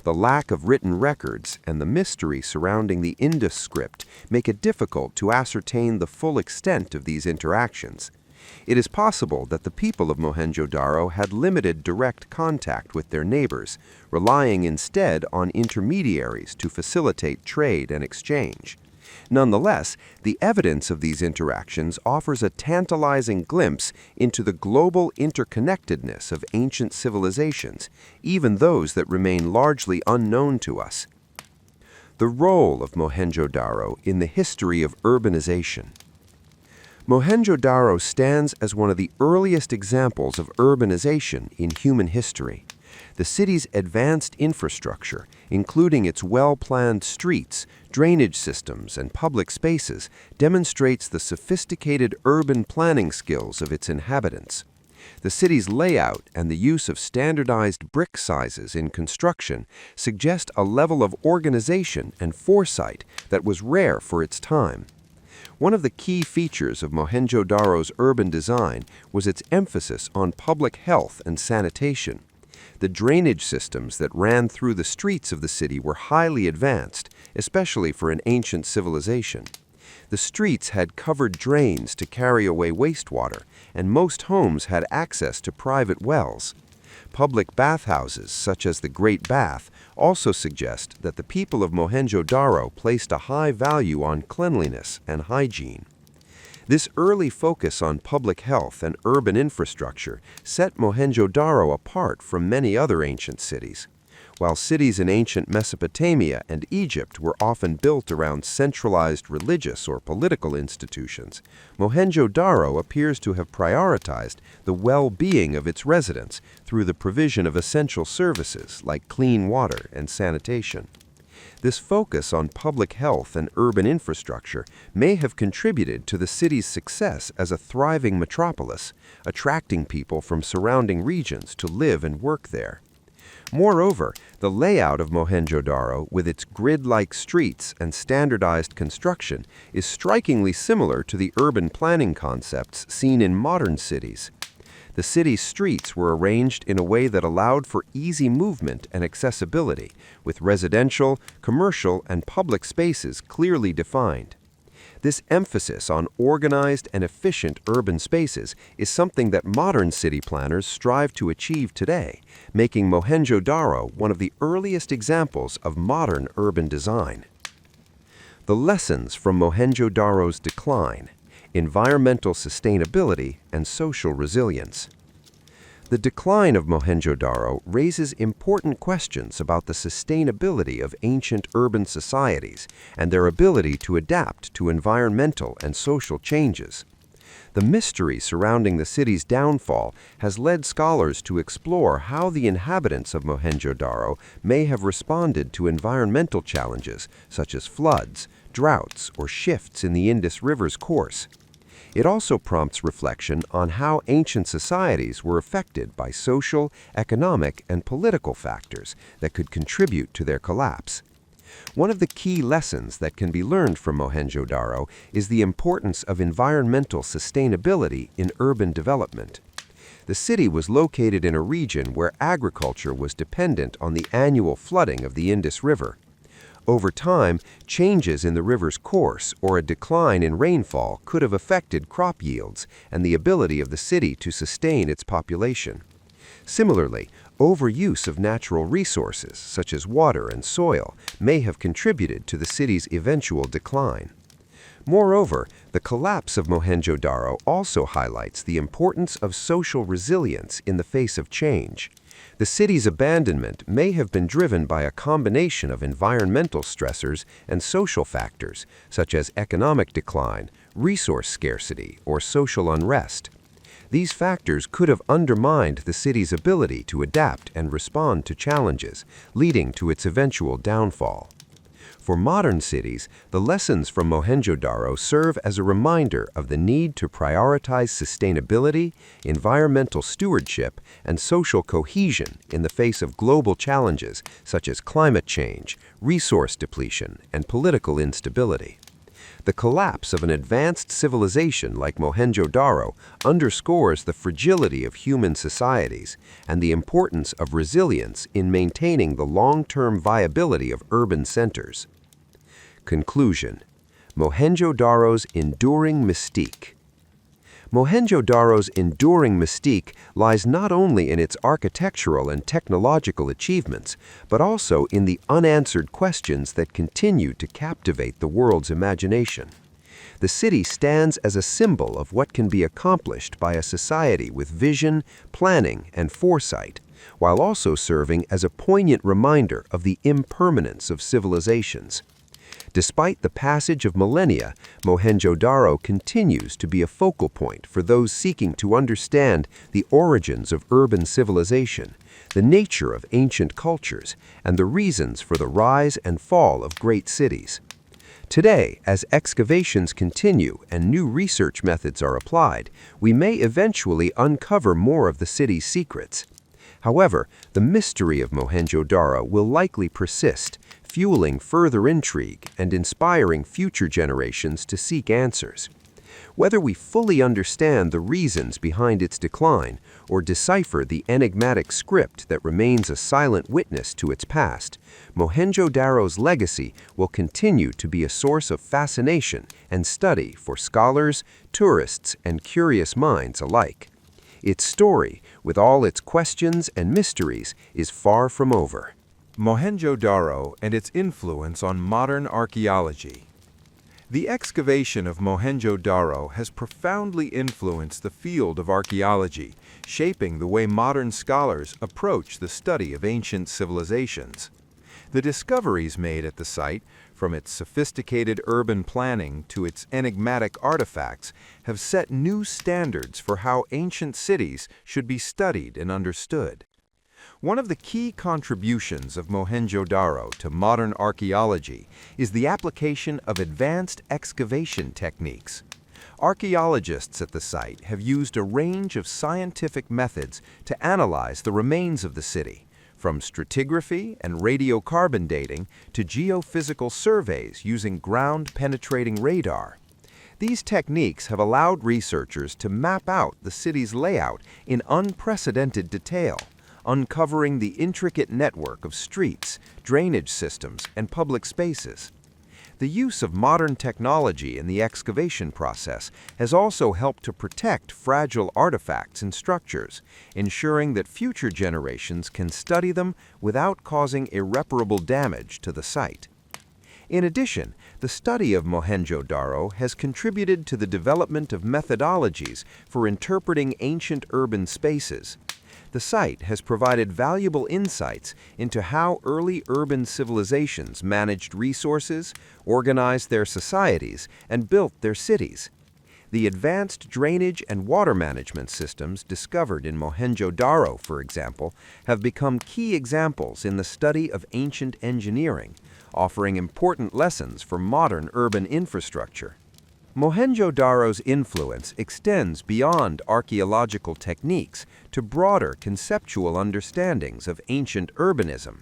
The lack of written records and the mystery surrounding the Indus script make it difficult to ascertain the full extent of these interactions. It is possible that the people of Mohenjo-daro had limited direct contact with their neighbors, relying instead on intermediaries to facilitate trade and exchange. Nonetheless, the evidence of these interactions offers a tantalizing glimpse into the global interconnectedness of ancient civilizations, even those that remain largely unknown to us. The role of Mohenjo-daro in the history of urbanization. Mohenjo-daro stands as one of the earliest examples of urbanization in human history. The city's advanced infrastructure, including its well-planned streets, drainage systems, and public spaces, demonstrates the sophisticated urban planning skills of its inhabitants. The city's layout and the use of standardized brick sizes in construction suggest a level of organization and foresight that was rare for its time. One of the key features of Mohenjo-daro's urban design was its emphasis on public health and sanitation. The drainage systems that ran through the streets of the city were highly advanced, especially for an ancient civilization. The streets had covered drains to carry away wastewater, and most homes had access to private wells. Public bathhouses, such as the Great Bath, also suggest that the people of Mohenjo-daro placed a high value on cleanliness and hygiene. This early focus on public health and urban infrastructure set Mohenjo-daro apart from many other ancient cities. While cities in ancient Mesopotamia and Egypt were often built around centralized religious or political institutions, Mohenjo-daro appears to have prioritized the well-being of its residents through the provision of essential services like clean water and sanitation. This focus on public health and urban infrastructure may have contributed to the city's success as a thriving metropolis, attracting people from surrounding regions to live and work there. Moreover, the layout of Mohenjo-daro, with its grid-like streets and standardized construction, is strikingly similar to the urban planning concepts seen in modern cities. The city's streets were arranged in a way that allowed for easy movement and accessibility, with residential, commercial, and public spaces clearly defined. This emphasis on organized and efficient urban spaces is something that modern city planners strive to achieve today, making Mohenjo-daro one of the earliest examples of modern urban design. The lessons from Mohenjo-daro's decline: environmental sustainability and social resilience. The decline of Mohenjo-daro raises important questions about the sustainability of ancient urban societies and their ability to adapt to environmental and social changes. The mystery surrounding the city's downfall has led scholars to explore how the inhabitants of Mohenjo-daro may have responded to environmental challenges such as floods, droughts, or shifts in the Indus River's course. It also prompts reflection on how ancient societies were affected by social, economic, and political factors that could contribute to their collapse. One of the key lessons that can be learned from Mohenjo-daro is the importance of environmental sustainability in urban development. The city was located in a region where agriculture was dependent on the annual flooding of the Indus River. Over time, changes in the river's course or a decline in rainfall could have affected crop yields and the ability of the city to sustain its population. Similarly, overuse of natural resources, such as water and soil, may have contributed to the city's eventual decline. Moreover, the collapse of Mohenjo-daro also highlights the importance of social resilience in the face of change. The city's abandonment may have been driven by a combination of environmental stressors and social factors, such as economic decline, resource scarcity, or social unrest. These factors could have undermined the city's ability to adapt and respond to challenges, leading to its eventual downfall. For modern cities, the lessons from Mohenjo-daro serve as a reminder of the need to prioritize sustainability, environmental stewardship, and social cohesion in the face of global challenges such as climate change, resource depletion, and political instability. The collapse of an advanced civilization like Mohenjo-daro underscores the fragility of human societies and the importance of resilience in maintaining the long-term viability of urban centers. Conclusion: Mohenjo-daro's enduring mystique. Mohenjo-daro's enduring mystique lies not only in its architectural and technological achievements, but also in the unanswered questions that continue to captivate the world's imagination. The city stands as a symbol of what can be accomplished by a society with vision, planning, and foresight, while also serving as a poignant reminder of the impermanence of civilizations. Despite the passage of millennia, Mohenjo-daro continues to be a focal point for those seeking to understand the origins of urban civilization, the nature of ancient cultures, and the reasons for the rise and fall of great cities. Today, as excavations continue and new research methods are applied, we may eventually uncover more of the city's secrets. However, the mystery of Mohenjo-daro will likely persist, fueling further intrigue and inspiring future generations to seek answers. Whether we fully understand the reasons behind its decline or decipher the enigmatic script that remains a silent witness to its past, Mohenjo-daro's legacy will continue to be a source of fascination and study for scholars, tourists, and curious minds alike. Its story, with all its questions and mysteries, is far from over. Mohenjo-daro and its influence on modern archaeology. The excavation of Mohenjo-daro has profoundly influenced the field of archaeology, shaping the way modern scholars approach the study of ancient civilizations. The discoveries made at the site, from its sophisticated urban planning to its enigmatic artifacts, have set new standards for how ancient cities should be studied and understood. One of the key contributions of Mohenjo-daro to modern archaeology is the application of advanced excavation techniques. Archaeologists at the site have used a range of scientific methods to analyze the remains of the city, from stratigraphy and radiocarbon dating to geophysical surveys using ground-penetrating radar. These techniques have allowed researchers to map out the city's layout in unprecedented detail, uncovering the intricate network of streets, drainage systems, and public spaces. The use of modern technology in the excavation process has also helped to protect fragile artifacts and structures, ensuring that future generations can study them without causing irreparable damage to the site. In addition, the study of Mohenjo-daro has contributed to the development of methodologies for interpreting ancient urban spaces. The site has provided valuable insights into how early urban civilizations managed resources, organized their societies, and built their cities. The advanced drainage and water management systems discovered in Mohenjo-daro, for example, have become key examples in the study of ancient engineering, offering important lessons for modern urban infrastructure. Mohenjo-daro's influence extends beyond archaeological techniques to broader conceptual understandings of ancient urbanism.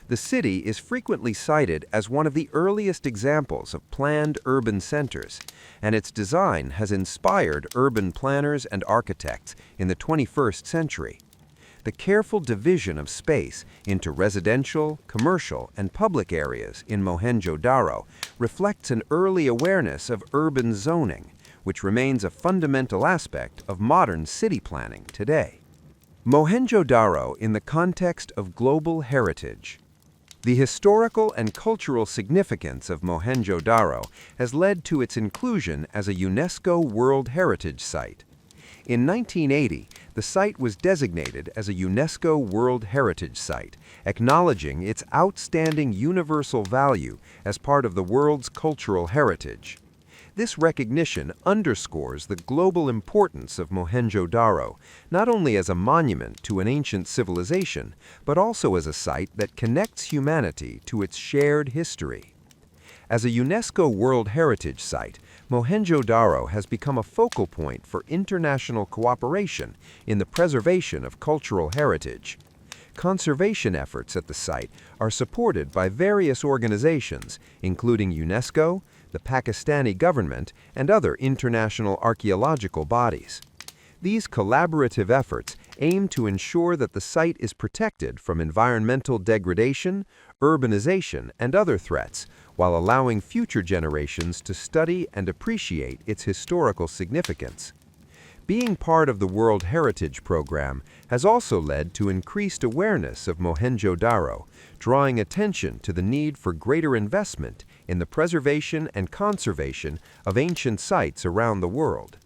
The city is frequently cited as one of the earliest examples of planned urban centers, and its design has inspired urban planners and architects in the 21st century. The careful division of space into residential, commercial, and public areas in Mohenjo-daro reflects an early awareness of urban zoning, which remains a fundamental aspect of modern city planning today. Mohenjo-daro in the context of global heritage. The historical and cultural significance of Mohenjo-daro has led to its inclusion as a UNESCO World Heritage Site. In 1980, the site was designated as a UNESCO World Heritage Site, acknowledging its outstanding universal value as part of the world's cultural heritage. This recognition underscores the global importance of Mohenjo-daro, not only as a monument to an ancient civilization, but also as a site that connects humanity to its shared history. As a UNESCO World Heritage Site, Mohenjo-daro has become a focal point for international cooperation in the preservation of cultural heritage. Conservation efforts at the site are supported by various organizations, including UNESCO, the Pakistani government, and other international archaeological bodies. These collaborative efforts aim to ensure that the site is protected from environmental degradation, urbanization, and other threats, while allowing future generations to study and appreciate its historical significance. Being part of the World Heritage Program has also led to increased awareness of Mohenjo-daro, drawing attention to the need for greater investment in the preservation and conservation of ancient sites around the world.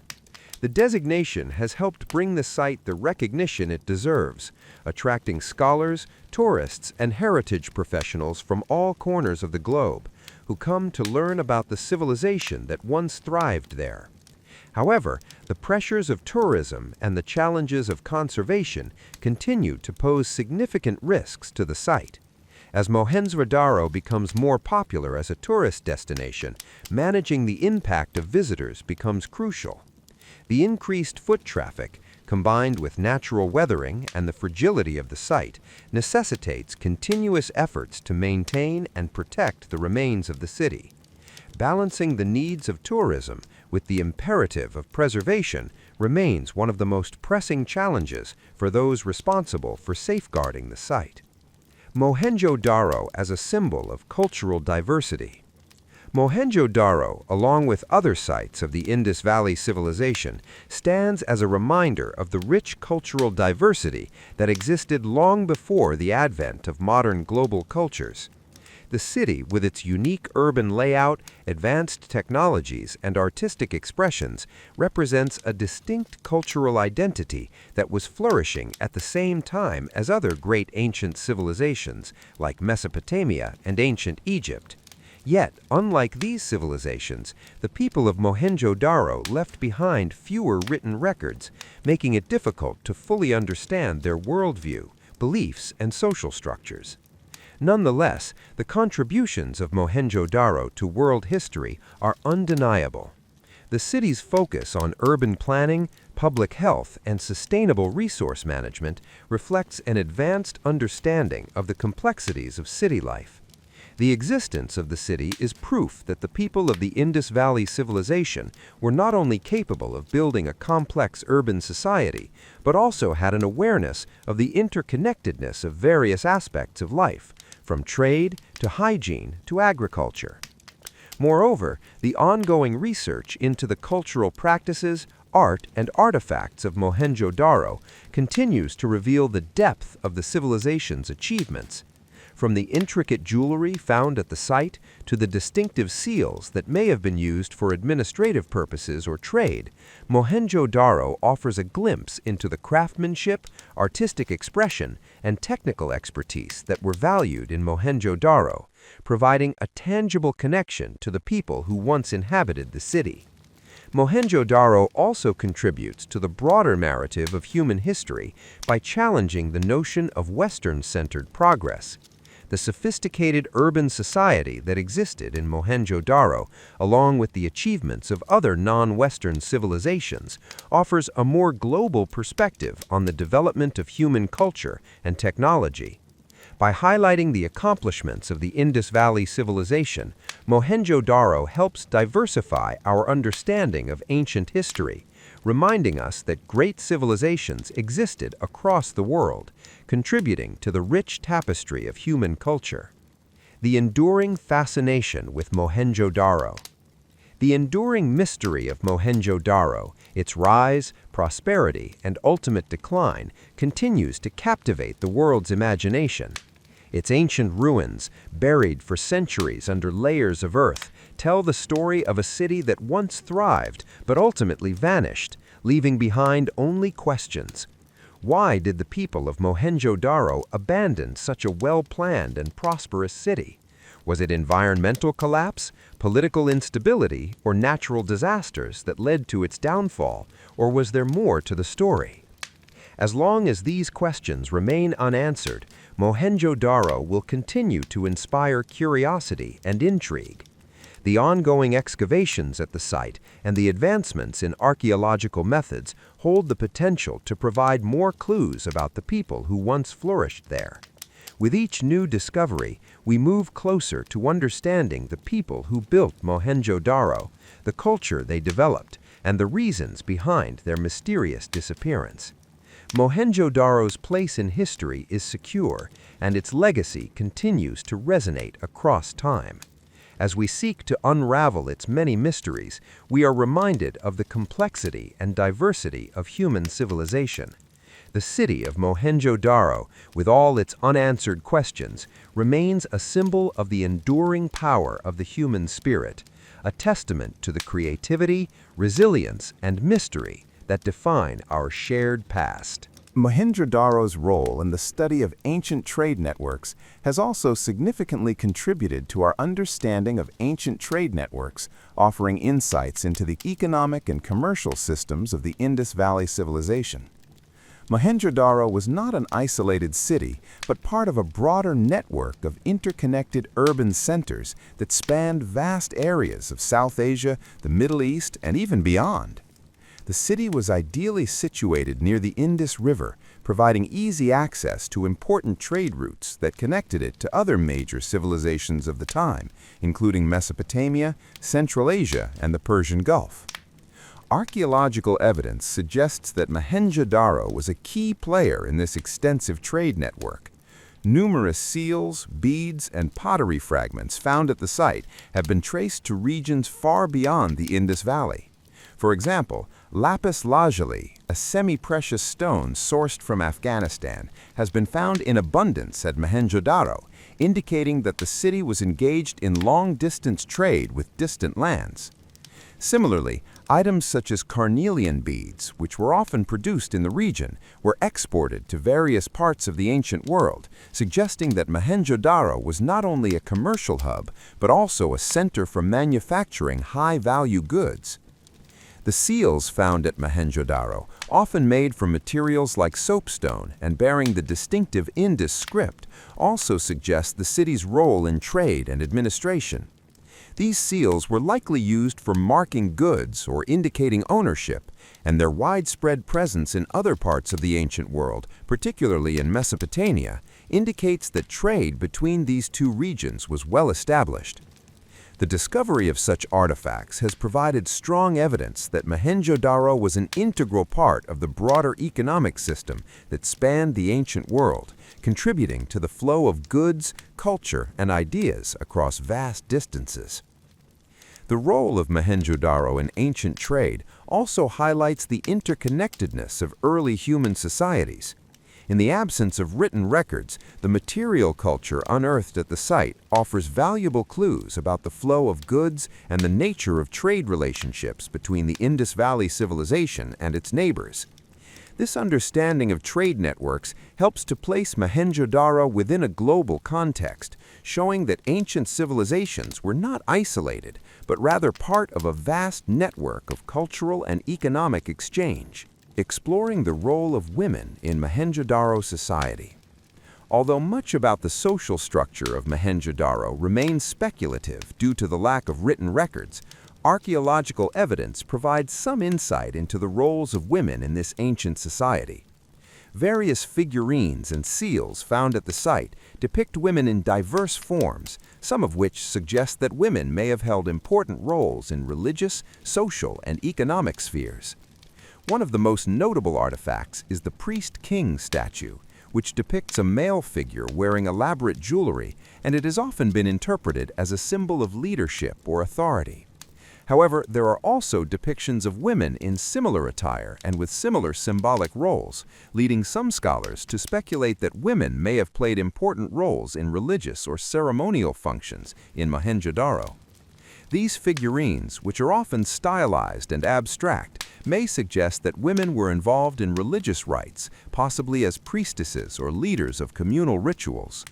The designation has helped bring the site the recognition it deserves, attracting scholars, tourists, and heritage professionals from all corners of the globe, who come to learn about the civilization that once thrived there. However, the pressures of tourism and the challenges of conservation continue to pose significant risks to the site. As Mohenjo-daro becomes more popular as a tourist destination, managing the impact of visitors becomes crucial. The increased foot traffic, combined with natural weathering and the fragility of the site, necessitates continuous efforts to maintain and protect the remains of the city. Balancing the needs of tourism with the imperative of preservation remains one of the most pressing challenges for those responsible for safeguarding the site. Mohenjo-daro as a symbol of cultural diversity. Mohenjo-daro, along with other sites of the Indus Valley civilization, stands as a reminder of the rich cultural diversity that existed long before the advent of modern global cultures. The city, with its unique urban layout, advanced technologies, and artistic expressions, represents a distinct cultural identity that was flourishing at the same time as other great ancient civilizations like Mesopotamia and ancient Egypt. Yet, unlike these civilizations, the people of Mohenjo-daro left behind fewer written records, making it difficult to fully understand their worldview, beliefs, and social structures. Nonetheless, the contributions of Mohenjo-daro to world history are undeniable. The city's focus on urban planning, public health, and sustainable resource management reflects an advanced understanding of the complexities of city life. The existence of the city is proof that the people of the Indus Valley civilization were not only capable of building a complex urban society, but also had an awareness of the interconnectedness of various aspects of life, from trade to hygiene to agriculture. Moreover, the ongoing research into the cultural practices, art, and artifacts of Mohenjo-daro continues to reveal the depth of the civilization's achievements. From the intricate jewelry found at the site to the distinctive seals that may have been used for administrative purposes or trade, Mohenjo-daro offers a glimpse into the craftsmanship, artistic expression, and technical expertise that were valued in Mohenjo-daro, providing a tangible connection to the people who once inhabited the city. Mohenjo-daro also contributes to the broader narrative of human history by challenging the notion of Western-centered progress. The sophisticated urban society that existed in Mohenjo-daro, along with the achievements of other non-Western civilizations, offers a more global perspective on the development of human culture and technology. By highlighting the accomplishments of the Indus Valley civilization, Mohenjo-daro helps diversify our understanding of ancient history, reminding us that great civilizations existed across the world, contributing to the rich tapestry of human culture. The enduring fascination with Mohenjo-daro. The enduring mystery of Mohenjo-daro, its rise, prosperity, and ultimate decline, continues to captivate the world's imagination. Its ancient ruins, buried for centuries under layers of earth, tell the story of a city that once thrived but ultimately vanished, leaving behind only questions. Why did the people of Mohenjo-daro abandon such a well-planned and prosperous city? Was it environmental collapse, political instability, or natural disasters that led to its downfall, or was there more to the story? As long as these questions remain unanswered, Mohenjo-daro will continue to inspire curiosity and intrigue. The ongoing excavations at the site and the advancements in archaeological methods hold the potential to provide more clues about the people who once flourished there. With each new discovery, we move closer to understanding the people who built Mohenjo-daro, the culture they developed, and the reasons behind their mysterious disappearance. Mohenjo-daro's place in history is secure, and its legacy continues to resonate across time. As we seek to unravel its many mysteries, we are reminded of the complexity and diversity of human civilization. The city of Mohenjo-daro, with all its unanswered questions, remains a symbol of the enduring power of the human spirit, a testament to the creativity, resilience, and mystery that define our shared past. Mohenjo-daro's role in the study of ancient trade networks has also significantly contributed to our understanding of ancient trade networks, offering insights into the economic and commercial systems of the Indus Valley civilization. Mohenjo-daro was not an isolated city, but part of a broader network of interconnected urban centers that spanned vast areas of South Asia, the Middle East, and even beyond. The city was ideally situated near the Indus River, providing easy access to important trade routes that connected it to other major civilizations of the time, including Mesopotamia, Central Asia, and the Persian Gulf. Archaeological evidence suggests that Mohenjo-daro was a key player in this extensive trade network. Numerous seals, beads, and pottery fragments found at the site have been traced to regions far beyond the Indus Valley. For example, lapis lazuli, a semi-precious stone sourced from Afghanistan, has been found in abundance at Mohenjo-daro, indicating that the city was engaged in long-distance trade with distant lands. Similarly, items such as carnelian beads, which were often produced in the region, were exported to various parts of the ancient world, suggesting that Mohenjo-daro was not only a commercial hub, but also a center for manufacturing high-value goods. The seals found at Mohenjo-daro, often made from materials like soapstone and bearing the distinctive Indus script, also suggest the city's role in trade and administration. These seals were likely used for marking goods or indicating ownership, and their widespread presence in other parts of the ancient world, particularly in Mesopotamia, indicates that trade between these two regions was well established. The discovery of such artifacts has provided strong evidence that Mohenjo-daro was an integral part of the broader economic system that spanned the ancient world, contributing to the flow of goods, culture, and ideas across vast distances. The role of Mohenjo-daro in ancient trade also highlights the interconnectedness of early human societies. In the absence of written records, the material culture unearthed at the site offers valuable clues about the flow of goods and the nature of trade relationships between the Indus Valley civilization and its neighbors. This understanding of trade networks helps to place Mohenjo-daro within a global context, showing that ancient civilizations were not isolated, but rather part of a vast network of cultural and economic exchange. Exploring the role of women in Mohenjo-daro society. Although much about the social structure of Mohenjo-daro remains speculative due to the lack of written records, archaeological evidence provides some insight into the roles of women in this ancient society. Various figurines and seals found at the site depict women in diverse forms, some of which suggest that women may have held important roles in religious, social, and economic spheres. One of the most notable artifacts is the priest-king statue, which depicts a male figure wearing elaborate jewelry, and it has often been interpreted as a symbol of leadership or authority. However, there are also depictions of women in similar attire and with similar symbolic roles, leading some scholars to speculate that women may have played important roles in religious or ceremonial functions in Mohenjo-daro. These figurines, which are often stylized and abstract, may suggest that women were involved in religious rites, possibly as priestesses or leaders of communal rituals.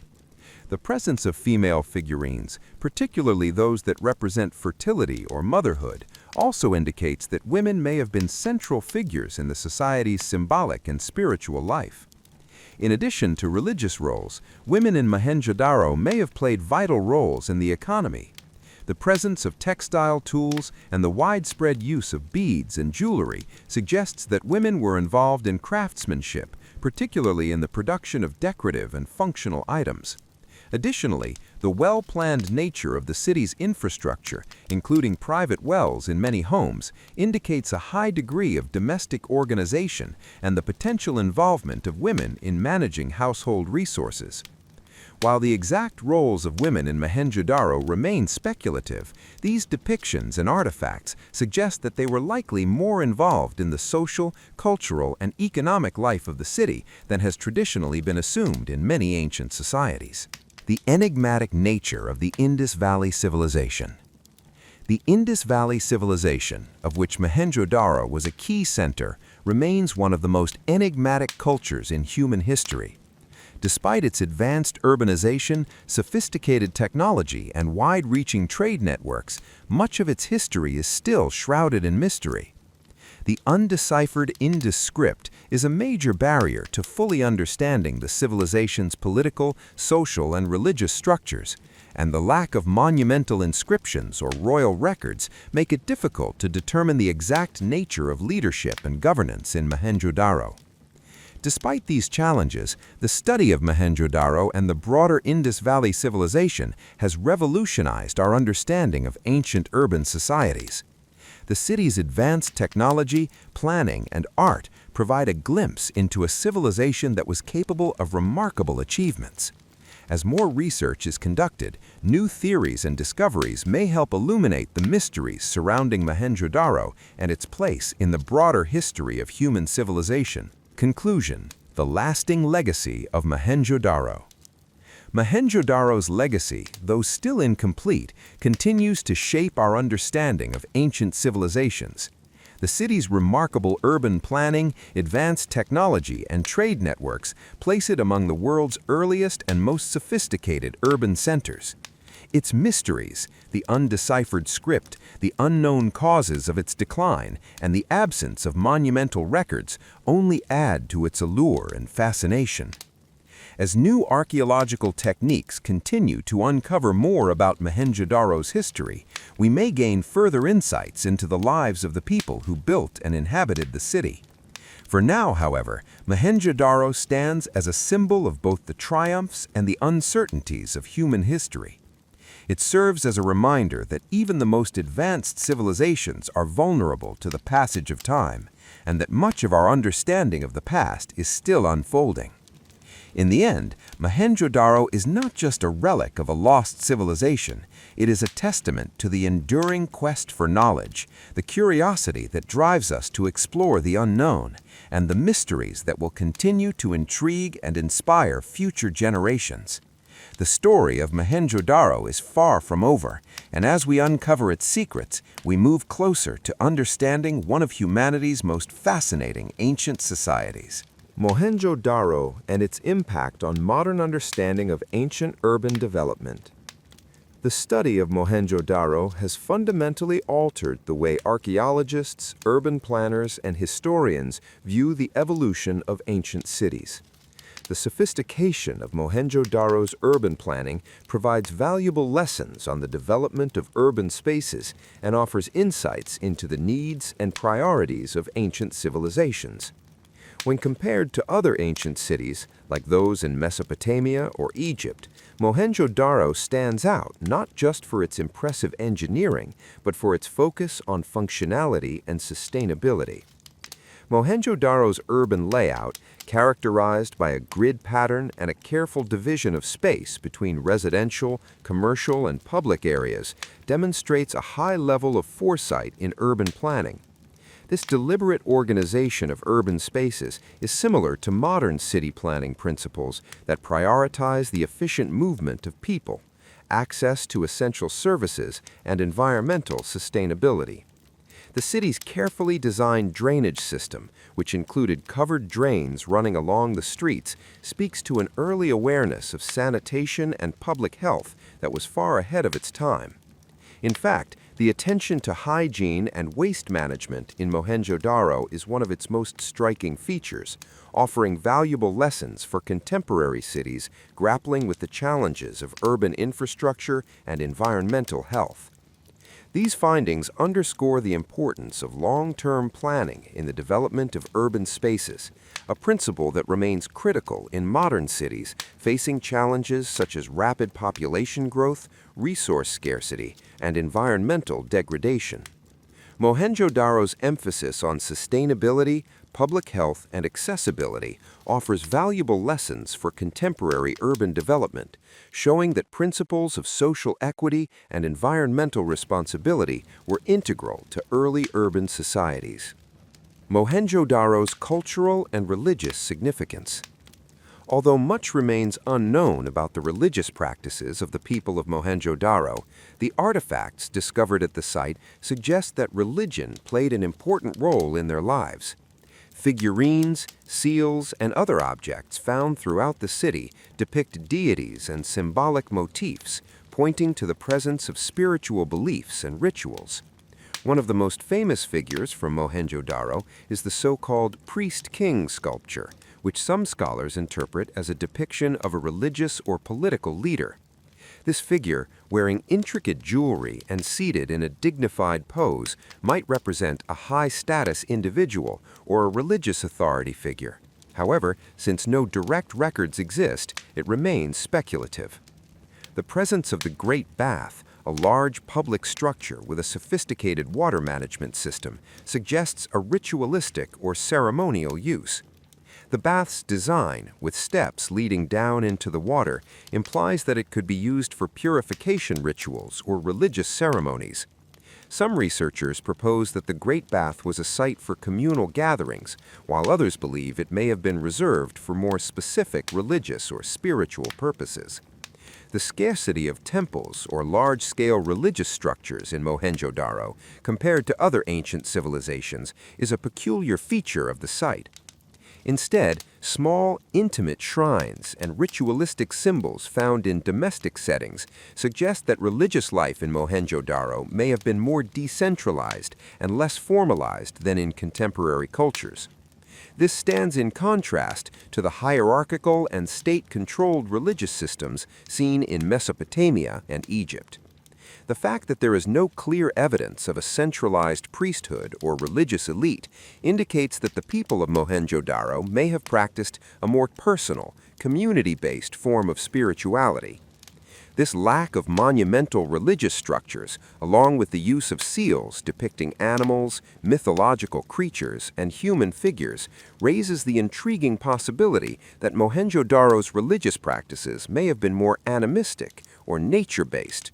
The presence of female figurines, particularly those that represent fertility or motherhood, also indicates that women may have been central figures in the society's symbolic and spiritual life. In addition to religious roles, women in Mohenjo-daro may have played vital roles in the economy. The presence of textile tools and the widespread use of beads and jewelry suggests that women were involved in craftsmanship, particularly in the production of decorative and functional items. Additionally, the well-planned nature of the city's infrastructure, including private wells in many homes, indicates a high degree of domestic organization and the potential involvement of women in managing household resources. While the exact roles of women in Mohenjo-daro remain speculative, these depictions and artifacts suggest that they were likely more involved in the social, cultural, and economic life of the city than has traditionally been assumed in many ancient societies. The enigmatic nature of the Indus Valley Civilization. The Indus Valley Civilization, of which Mohenjo-daro was a key center, remains one of the most enigmatic cultures in human history. Despite its advanced urbanization, sophisticated technology, and wide-reaching trade networks, much of its history is still shrouded in mystery. The undeciphered Indus script is a major barrier to fully understanding the civilization's political, social, and religious structures, and the lack of monumental inscriptions or royal records make it difficult to determine the exact nature of leadership and governance in Mohenjo-daro. Despite these challenges, the study of Mohenjo-daro and the broader Indus Valley civilization has revolutionized our understanding of ancient urban societies. The city's advanced technology, planning, and art provide a glimpse into a civilization that was capable of remarkable achievements. As more research is conducted, new theories and discoveries may help illuminate the mysteries surrounding Mohenjo-daro and its place in the broader history of human civilization. Conclusion: the lasting legacy of Mohenjo-daro. Mohenjo-daro's legacy, though still incomplete, continues to shape our understanding of ancient civilizations. The city's remarkable urban planning, advanced technology, and trade networks place it among the world's earliest and most sophisticated urban centers. Its mysteries, the undeciphered script, the unknown causes of its decline, and the absence of monumental records only add to its allure and fascination. As new archaeological techniques continue to uncover more about Mohenjo-daro's history, we may gain further insights into the lives of the people who built and inhabited the city. For now, however, Mohenjo-daro stands as a symbol of both the triumphs and the uncertainties of human history. It serves as a reminder that even the most advanced civilizations are vulnerable to the passage of time, and that much of our understanding of the past is still unfolding. In the end, Mohenjo-daro is not just a relic of a lost civilization, it is a testament to the enduring quest for knowledge, the curiosity that drives us to explore the unknown, and the mysteries that will continue to intrigue and inspire future generations. The story of Mohenjo-daro is far from over, and as we uncover its secrets, we move closer to understanding one of humanity's most fascinating ancient societies. Mohenjo-daro and its impact on modern understanding of ancient urban development. The study of Mohenjo-daro has fundamentally altered the way archaeologists, urban planners, and historians view the evolution of ancient cities. The sophistication of Mohenjo-daro's urban planning provides valuable lessons on the development of urban spaces and offers insights into the needs and priorities of ancient civilizations. When compared to other ancient cities, like those in Mesopotamia or Egypt, Mohenjo-daro stands out not just for its impressive engineering, but for its focus on functionality and sustainability. Mohenjo-daro's urban layout, characterized by a grid pattern and a careful division of space between residential, commercial, and public areas, demonstrates a high level of foresight in urban planning. This deliberate organization of urban spaces is similar to modern city planning principles that prioritize the efficient movement of people, access to essential services, and environmental sustainability. The city's carefully designed drainage system, which included covered drains running along the streets, speaks to an early awareness of sanitation and public health that was far ahead of its time. In fact, the attention to hygiene and waste management in Mohenjo-daro is one of its most striking features, offering valuable lessons for contemporary cities grappling with the challenges of urban infrastructure and environmental health. These findings underscore the importance of long-term planning in the development of urban spaces, a principle that remains critical in modern cities facing challenges such as rapid population growth, resource scarcity, and environmental degradation. Mohenjo-daro's emphasis on sustainability, public health, and accessibility offers valuable lessons for contemporary urban development, showing that principles of social equity and environmental responsibility were integral to early urban societies. Mohenjo-daro's cultural and religious significance. Although much remains unknown about the religious practices of the people of Mohenjo-daro, the artifacts discovered at the site suggest that religion played an important role in their lives. Figurines, seals, and other objects found throughout the city depict deities and symbolic motifs, pointing to the presence of spiritual beliefs and rituals. One of the most famous figures from Mohenjo-daro is the so-called priest-king sculpture, which some scholars interpret as a depiction of a religious or political leader. This figure, wearing intricate jewelry and seated in a dignified pose, might represent a high-status individual or a religious authority figure. However, since no direct records exist, it remains speculative. The presence of the Great Bath, a large public structure with a sophisticated water management system, suggests a ritualistic or ceremonial use. The bath's design, with steps leading down into the water, implies that it could be used for purification rituals or religious ceremonies. Some researchers propose that the Great Bath was a site for communal gatherings, while others believe it may have been reserved for more specific religious or spiritual purposes. The scarcity of temples or large-scale religious structures in Mohenjo-daro, compared to other ancient civilizations, is a peculiar feature of the site. Instead, small, intimate shrines and ritualistic symbols found in domestic settings suggest that religious life in Mohenjo-daro may have been more decentralized and less formalized than in contemporary cultures. This stands in contrast to the hierarchical and state-controlled religious systems seen in Mesopotamia and Egypt. The fact that there is no clear evidence of a centralized priesthood or religious elite indicates that the people of Mohenjo-daro may have practiced a more personal, community-based form of spirituality. This lack of monumental religious structures, along with the use of seals depicting animals, mythological creatures, and human figures, raises the intriguing possibility that Mohenjo-daro's religious practices may have been more animistic or nature-based.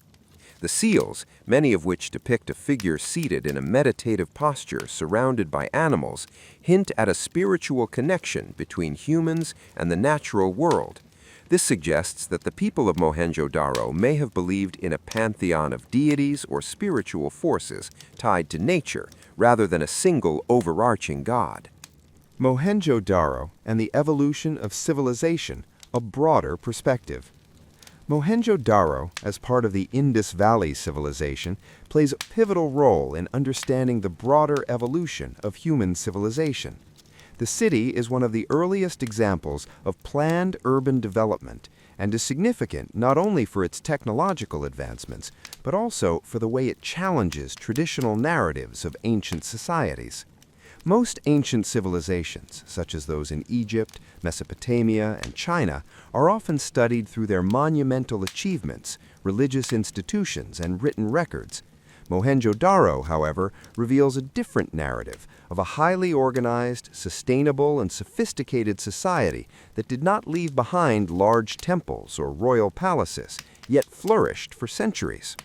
The seals, many of which depict a figure seated in a meditative posture surrounded by animals, hint at a spiritual connection between humans and the natural world. This suggests that the people of Mohenjo-daro may have believed in a pantheon of deities or spiritual forces tied to nature, rather than a single overarching god. Mohenjo-daro and the evolution of civilization, a broader perspective. Mohenjo-daro, as part of the Indus Valley civilization, plays a pivotal role in understanding the broader evolution of human civilization. The city is one of the earliest examples of planned urban development and is significant not only for its technological advancements, but also for the way it challenges traditional narratives of ancient societies. Most ancient civilizations, such as those in Egypt, Mesopotamia, and China, are often studied through their monumental achievements, religious institutions, and written records. Mohenjo-daro, however, reveals a different narrative of a highly organized, sustainable, and sophisticated society that did not leave behind large temples or royal palaces, yet flourished for centuries.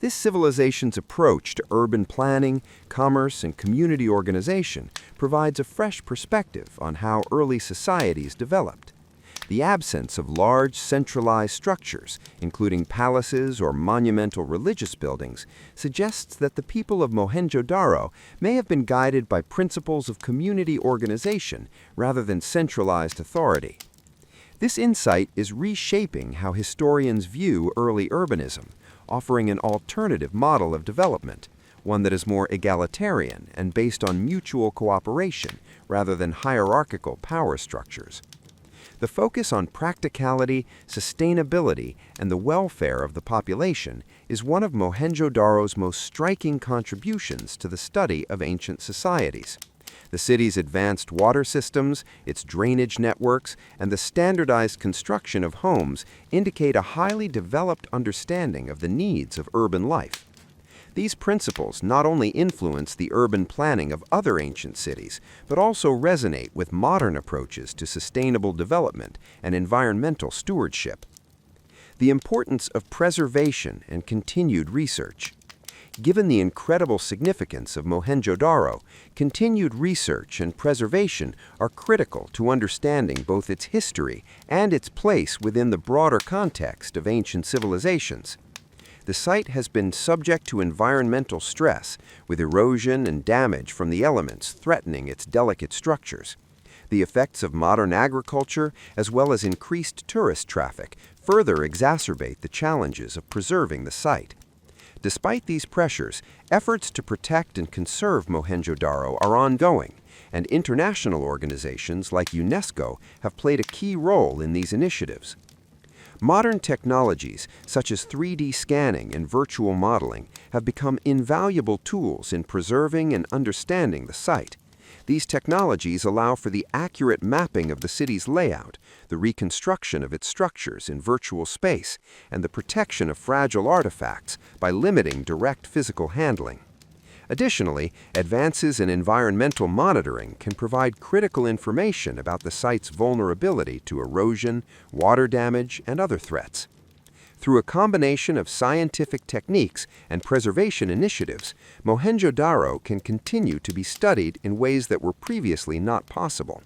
This civilization's approach to urban planning, commerce, and community organization provides a fresh perspective on how early societies developed. The absence of large, centralized structures, including palaces or monumental religious buildings, suggests that the people of Mohenjo-daro may have been guided by principles of community organization rather than centralized authority. This insight is reshaping how historians view early urbanism, offering an alternative model of development, one that is more egalitarian and based on mutual cooperation rather than hierarchical power structures. The focus on practicality, sustainability, and the welfare of the population is one of Mohenjo-daro's most striking contributions to the study of ancient societies. The city's advanced water systems, its drainage networks, and the standardized construction of homes indicate a highly developed understanding of the needs of urban life. These principles not only influence the urban planning of other ancient cities, but also resonate with modern approaches to sustainable development and environmental stewardship. The importance of preservation and continued research. Given the incredible significance of Mohenjo-daro, continued research and preservation are critical to understanding both its history and its place within the broader context of ancient civilizations. The site has been subject to environmental stress, with erosion and damage from the elements threatening its delicate structures. The effects of modern agriculture, as well as increased tourist traffic, further exacerbate the challenges of preserving the site. Despite these pressures, efforts to protect and conserve Mohenjo-daro are ongoing, and international organizations like UNESCO have played a key role in these initiatives. Modern technologies, such as 3D scanning and virtual modeling, have become invaluable tools in preserving and understanding the site. These technologies allow for the accurate mapping of the city's layout, the reconstruction of its structures in virtual space, and the protection of fragile artifacts by limiting direct physical handling. Additionally, advances in environmental monitoring can provide critical information about the site's vulnerability to erosion, water damage, and other threats. Through a combination of scientific techniques and preservation initiatives, Mohenjo-daro can continue to be studied in ways that were previously not possible.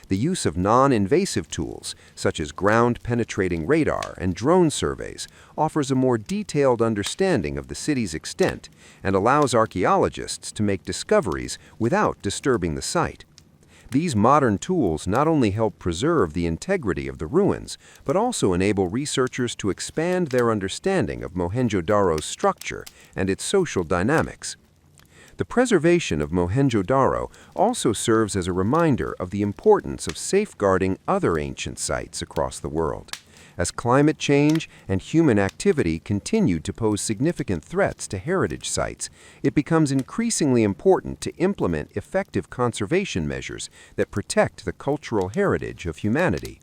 The use of non-invasive tools, such as ground-penetrating radar and drone surveys, offers a more detailed understanding of the city's extent and allows archaeologists to make discoveries without disturbing the site. These modern tools not only help preserve the integrity of the ruins, but also enable researchers to expand their understanding of Mohenjo-daro's structure and its social dynamics. The preservation of Mohenjo-daro also serves as a reminder of the importance of safeguarding other ancient sites across the world. As climate change and human activity continue to pose significant threats to heritage sites, it becomes increasingly important to implement effective conservation measures that protect the cultural heritage of humanity.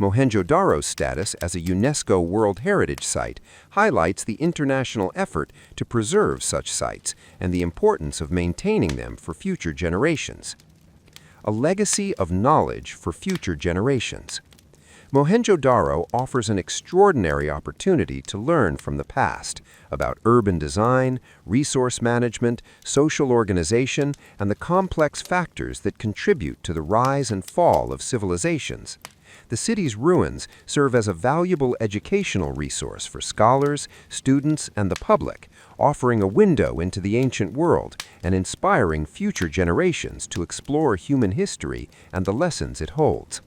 Mohenjo-daro's status as a UNESCO World Heritage Site highlights the international effort to preserve such sites and the importance of maintaining them for future generations. A legacy of knowledge for future generations. Mohenjo-daro offers an extraordinary opportunity to learn from the past about urban design, resource management, social organization, and the complex factors that contribute to the rise and fall of civilizations. The city's ruins serve as a valuable educational resource for scholars, students, and the public, offering a window into the ancient world and inspiring future generations to explore human history and the lessons it holds.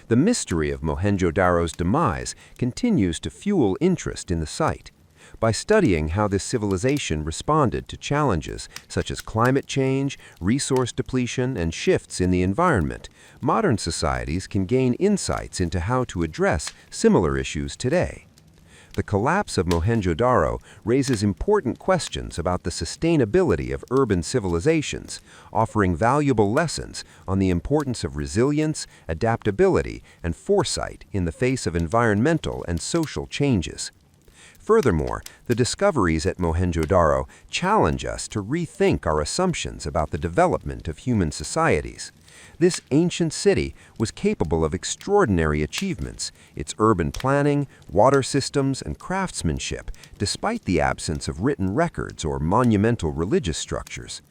The mystery of Mohenjo-daro's demise continues to fuel interest in the site. By studying how this civilization responded to challenges such as climate change, resource depletion, and shifts in the environment, modern societies can gain insights into how to address similar issues today. The collapse of Mohenjo-daro raises important questions about the sustainability of urban civilizations, offering valuable lessons on the importance of resilience, adaptability, and foresight in the face of environmental and social changes. Furthermore, the discoveries at Mohenjo-daro challenge us to rethink our assumptions about the development of human societies. This ancient city was capable of extraordinary achievements, its urban planning, water systems, and craftsmanship, despite the absence of written records or monumental religious structures.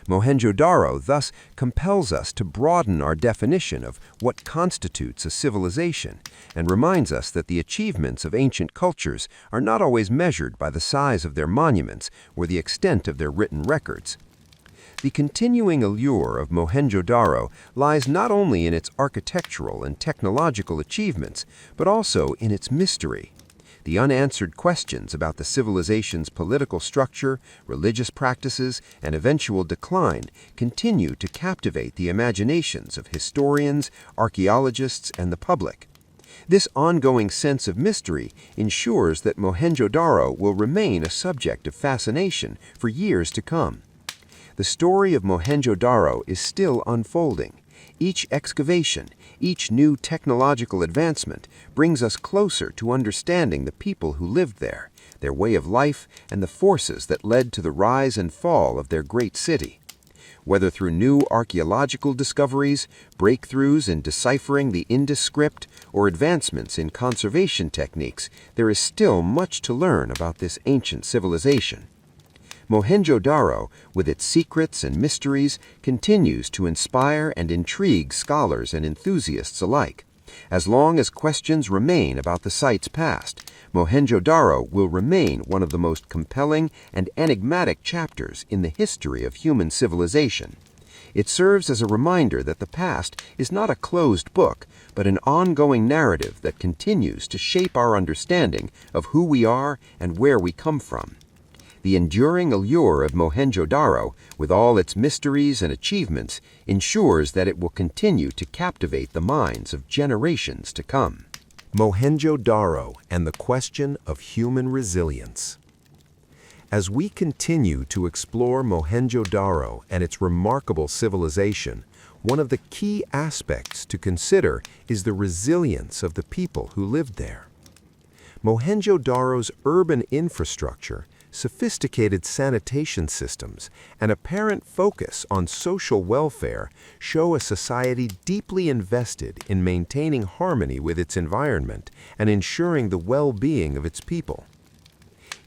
Mohenjo-daro thus compels us to broaden our definition of what constitutes a civilization and reminds us that the achievements of ancient cultures are not always measured by the size of their monuments or the extent of their written records. The continuing allure of Mohenjo-daro lies not only in its architectural and technological achievements, but also in its mystery. The unanswered questions about the civilization's political structure, religious practices, and eventual decline continue to captivate the imaginations of historians, archaeologists, and the public. This ongoing sense of mystery ensures that Mohenjo-daro will remain a subject of fascination for years to come. The story of Mohenjo-daro is still unfolding. Each excavation, each new technological advancement brings us closer to understanding the people who lived there, their way of life, and the forces that led to the rise and fall of their great city. Whether through new archaeological discoveries, breakthroughs in deciphering the Indus script, or advancements in conservation techniques, there is still much to learn about this ancient civilization. Mohenjo-daro, with its secrets and mysteries, continues to inspire and intrigue scholars and enthusiasts alike. As long as questions remain about the site's past, Mohenjo-daro will remain one of the most compelling and enigmatic chapters in the history of human civilization. It serves as a reminder that the past is not a closed book, but an ongoing narrative that continues to shape our understanding of who we are and where we come from. The enduring allure of Mohenjo-daro, with all its mysteries and achievements, ensures that it will continue to captivate the minds of generations to come. Mohenjo-daro and the question of human resilience. As we continue to explore Mohenjo-daro and its remarkable civilization, one of the key aspects to consider is the resilience of the people who lived there. Mohenjo-daro's urban infrastructure, sophisticated sanitation systems, and apparent focus on social welfare show a society deeply invested in maintaining harmony with its environment and ensuring the well-being of its people.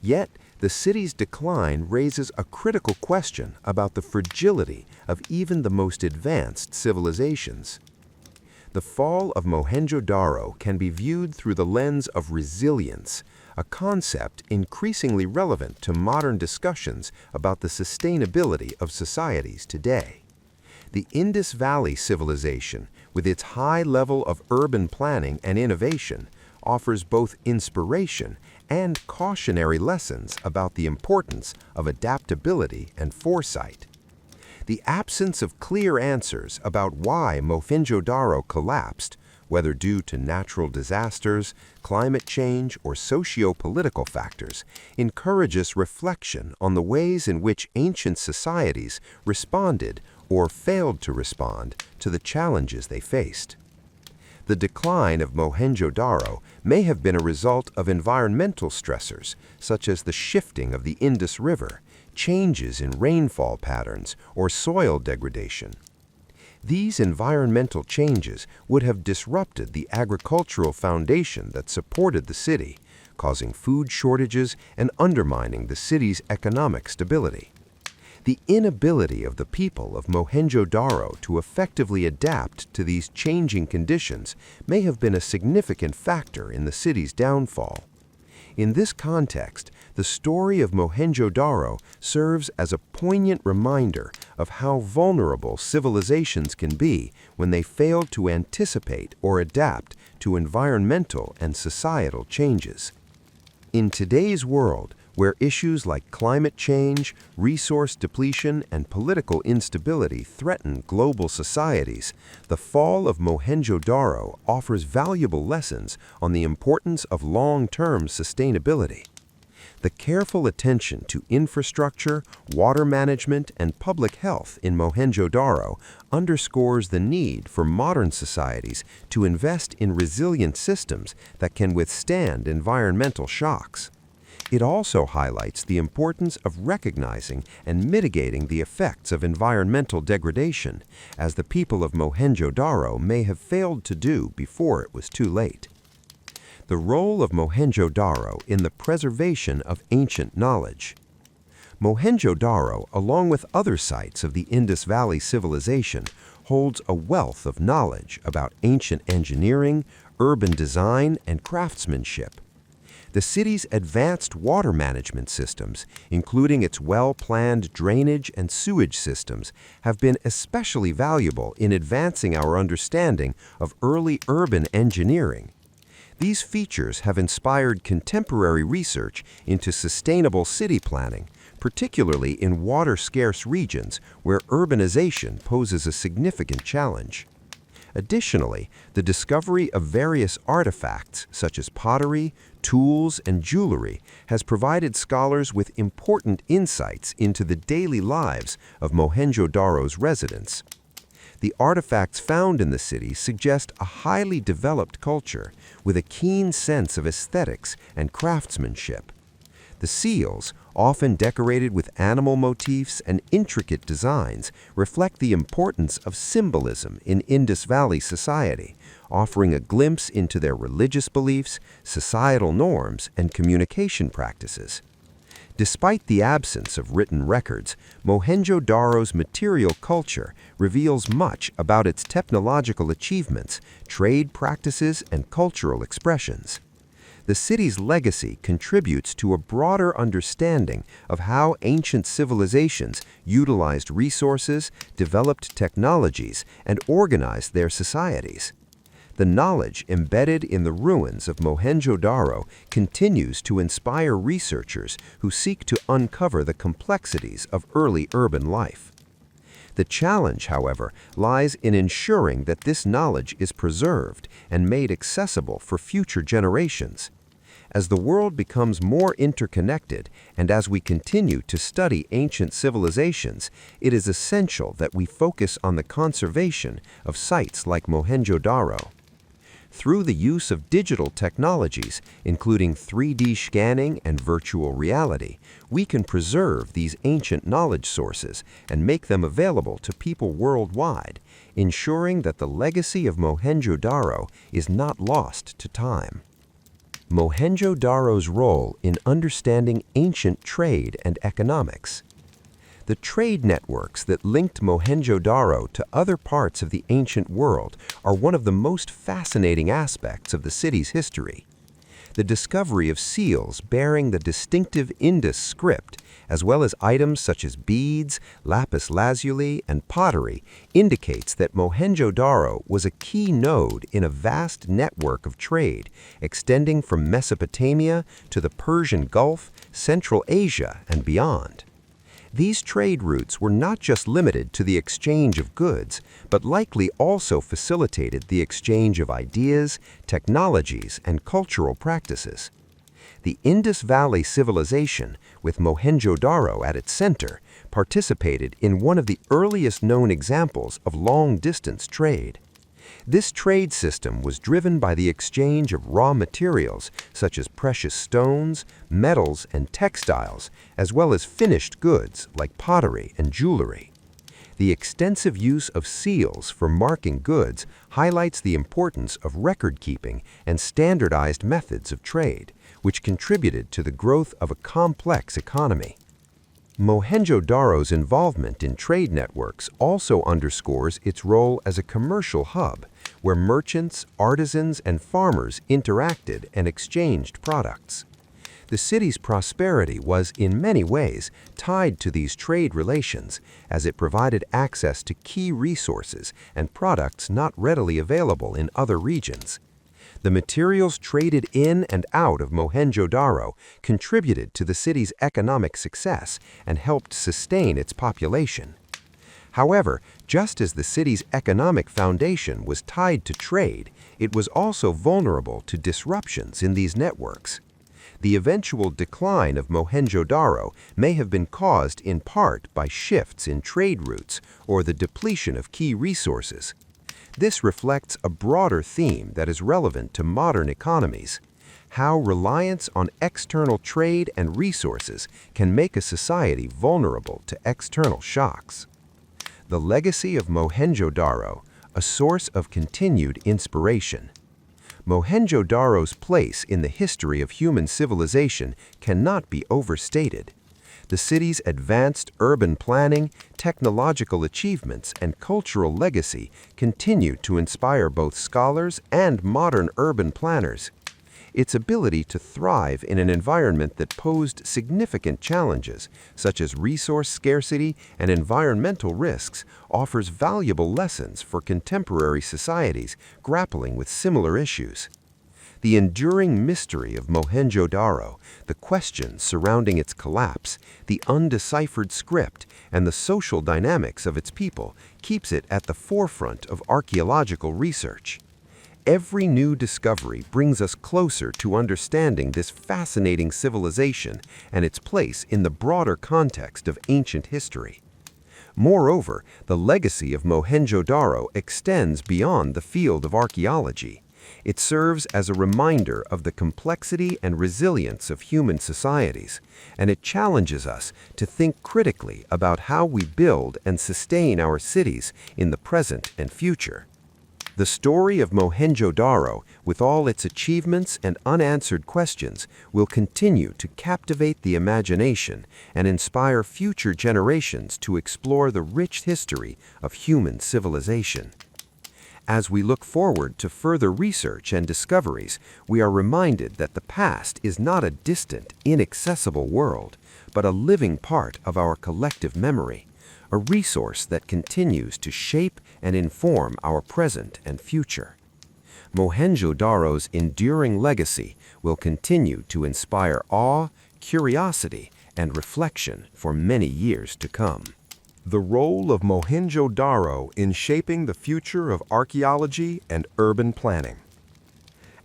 Yet, the city's decline raises a critical question about the fragility of even the most advanced civilizations. The fall of Mohenjo-daro can be viewed through the lens of resilience, a concept increasingly relevant to modern discussions about the sustainability of societies today. The Indus Valley civilization, with its high level of urban planning and innovation, offers both inspiration and cautionary lessons about the importance of adaptability and foresight. The absence of clear answers about why Mohenjo-daro collapsed, whether due to natural disasters, climate change, or socio-political factors, encourages reflection on the ways in which ancient societies responded or failed to respond to the challenges they faced. The decline of Mohenjo-daro may have been a result of environmental stressors, such as the shifting of the Indus River, changes in rainfall patterns, or soil degradation. These environmental changes would have disrupted the agricultural foundation that supported the city, causing food shortages and undermining the city's economic stability. The inability of the people of Mohenjo-daro to effectively adapt to these changing conditions may have been a significant factor in the city's downfall. In this context, the story of Mohenjo-daro serves as a poignant reminder of how vulnerable civilizations can be when they fail to anticipate or adapt to environmental and societal changes. In today's world, where issues like climate change, resource depletion, and political instability threaten global societies, the fall of Mohenjo-daro offers valuable lessons on the importance of long-term sustainability. The careful attention to infrastructure, water management, and public health in Mohenjo-daro underscores the need for modern societies to invest in resilient systems that can withstand environmental shocks. It also highlights the importance of recognizing and mitigating the effects of environmental degradation, as the people of Mohenjo-daro may have failed to do before it was too late. The role of Mohenjo-daro in the preservation of ancient knowledge. Mohenjo-daro, along with other sites of the Indus Valley civilization, holds a wealth of knowledge about ancient engineering, urban design, and craftsmanship. The city's advanced water management systems, including its well-planned drainage and sewage systems, have been especially valuable in advancing our understanding of early urban engineering. These features have inspired contemporary research into sustainable city planning, particularly in water-scarce regions where urbanization poses a significant challenge. Additionally, the discovery of various artifacts, such as pottery, tools, and jewelry, has provided scholars with important insights into the daily lives of Mohenjo-daro's residents. The artifacts found in the city suggest a highly developed culture with a keen sense of aesthetics and craftsmanship. The seals, often decorated with animal motifs and intricate designs, reflect the importance of symbolism in Indus Valley society, offering a glimpse into their religious beliefs, societal norms, and communication practices. Despite the absence of written records, Mohenjo-daro's material culture reveals much about its technological achievements, trade practices, and cultural expressions. The city's legacy contributes to a broader understanding of how ancient civilizations utilized resources, developed technologies, and organized their societies. The knowledge embedded in the ruins of Mohenjo-daro continues to inspire researchers who seek to uncover the complexities of early urban life. The challenge, however, lies in ensuring that this knowledge is preserved and made accessible for future generations. As the world becomes more interconnected and as we continue to study ancient civilizations, it is essential that we focus on the conservation of sites like Mohenjo-daro. Through the use of digital technologies, including 3D scanning and virtual reality, we can preserve these ancient knowledge sources and make them available to people worldwide, ensuring that the legacy of Mohenjo-daro is not lost to time. Mohenjo-daro's role in understanding ancient trade and economics. The trade networks that linked Mohenjo-daro to other parts of the ancient world are one of the most fascinating aspects of the city's history. The discovery of seals bearing the distinctive Indus script, as well as items such as beads, lapis lazuli, and pottery, indicates that Mohenjo-daro was a key node in a vast network of trade, extending from Mesopotamia to the Persian Gulf, Central Asia, and beyond. These trade routes were not just limited to the exchange of goods, but likely also facilitated the exchange of ideas, technologies, and cultural practices. The Indus Valley civilization, with Mohenjo-daro at its center, participated in one of the earliest known examples of long-distance trade. This trade system was driven by the exchange of raw materials such as precious stones, metals, and textiles, as well as finished goods like pottery and jewelry. The extensive use of seals for marking goods highlights the importance of record-keeping and standardized methods of trade, which contributed to the growth of a complex economy. Mohenjo-daro's involvement in trade networks also underscores its role as a commercial hub, where merchants, artisans, and farmers interacted and exchanged products. The city's prosperity was, in many ways, tied to these trade relations, as it provided access to key resources and products not readily available in other regions. The materials traded in and out of Mohenjo-daro contributed to the city's economic success and helped sustain its population. However, just as the city's economic foundation was tied to trade, it was also vulnerable to disruptions in these networks. The eventual decline of Mohenjo-daro may have been caused in part by shifts in trade routes or the depletion of key resources. This reflects a broader theme that is relevant to modern economies: how reliance on external trade and resources can make a society vulnerable to external shocks. The legacy of Mohenjo-daro, a source of continued inspiration. Mohenjo-daro's place in the history of human civilization cannot be overstated. The city's advanced urban planning, technological achievements, and cultural legacy continue to inspire both scholars and modern urban planners. Its ability to thrive in an environment that posed significant challenges, such as resource scarcity and environmental risks, offers valuable lessons for contemporary societies grappling with similar issues. The enduring mystery of Mohenjo-daro, the questions surrounding its collapse, the undeciphered script, and the social dynamics of its people keeps it at the forefront of archaeological research. Every new discovery brings us closer to understanding this fascinating civilization and its place in the broader context of ancient history. Moreover, the legacy of Mohenjo-daro extends beyond the field of archaeology. It serves as a reminder of the complexity and resilience of human societies, and it challenges us to think critically about how we build and sustain our cities in the present and future. The story of Mohenjo-daro, with all its achievements and unanswered questions, will continue to captivate the imagination and inspire future generations to explore the rich history of human civilization. As we look forward to further research and discoveries, we are reminded that the past is not a distant, inaccessible world, but a living part of our collective memory, a resource that continues to shape and inform our present and future. Mohenjo-daro's enduring legacy will continue to inspire awe, curiosity, and reflection for many years to come. The role of Mohenjo-daro in shaping the future of archaeology and urban planning.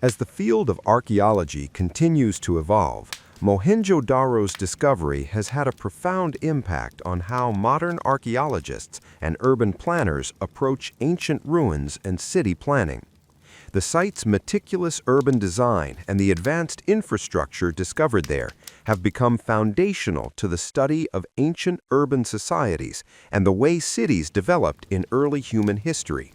As the field of archaeology continues to evolve, Mohenjo-daro's discovery has had a profound impact on how modern archaeologists and urban planners approach ancient ruins and city planning. The site's meticulous urban design and the advanced infrastructure discovered there have become foundational to the study of ancient urban societies and the way cities developed in early human history.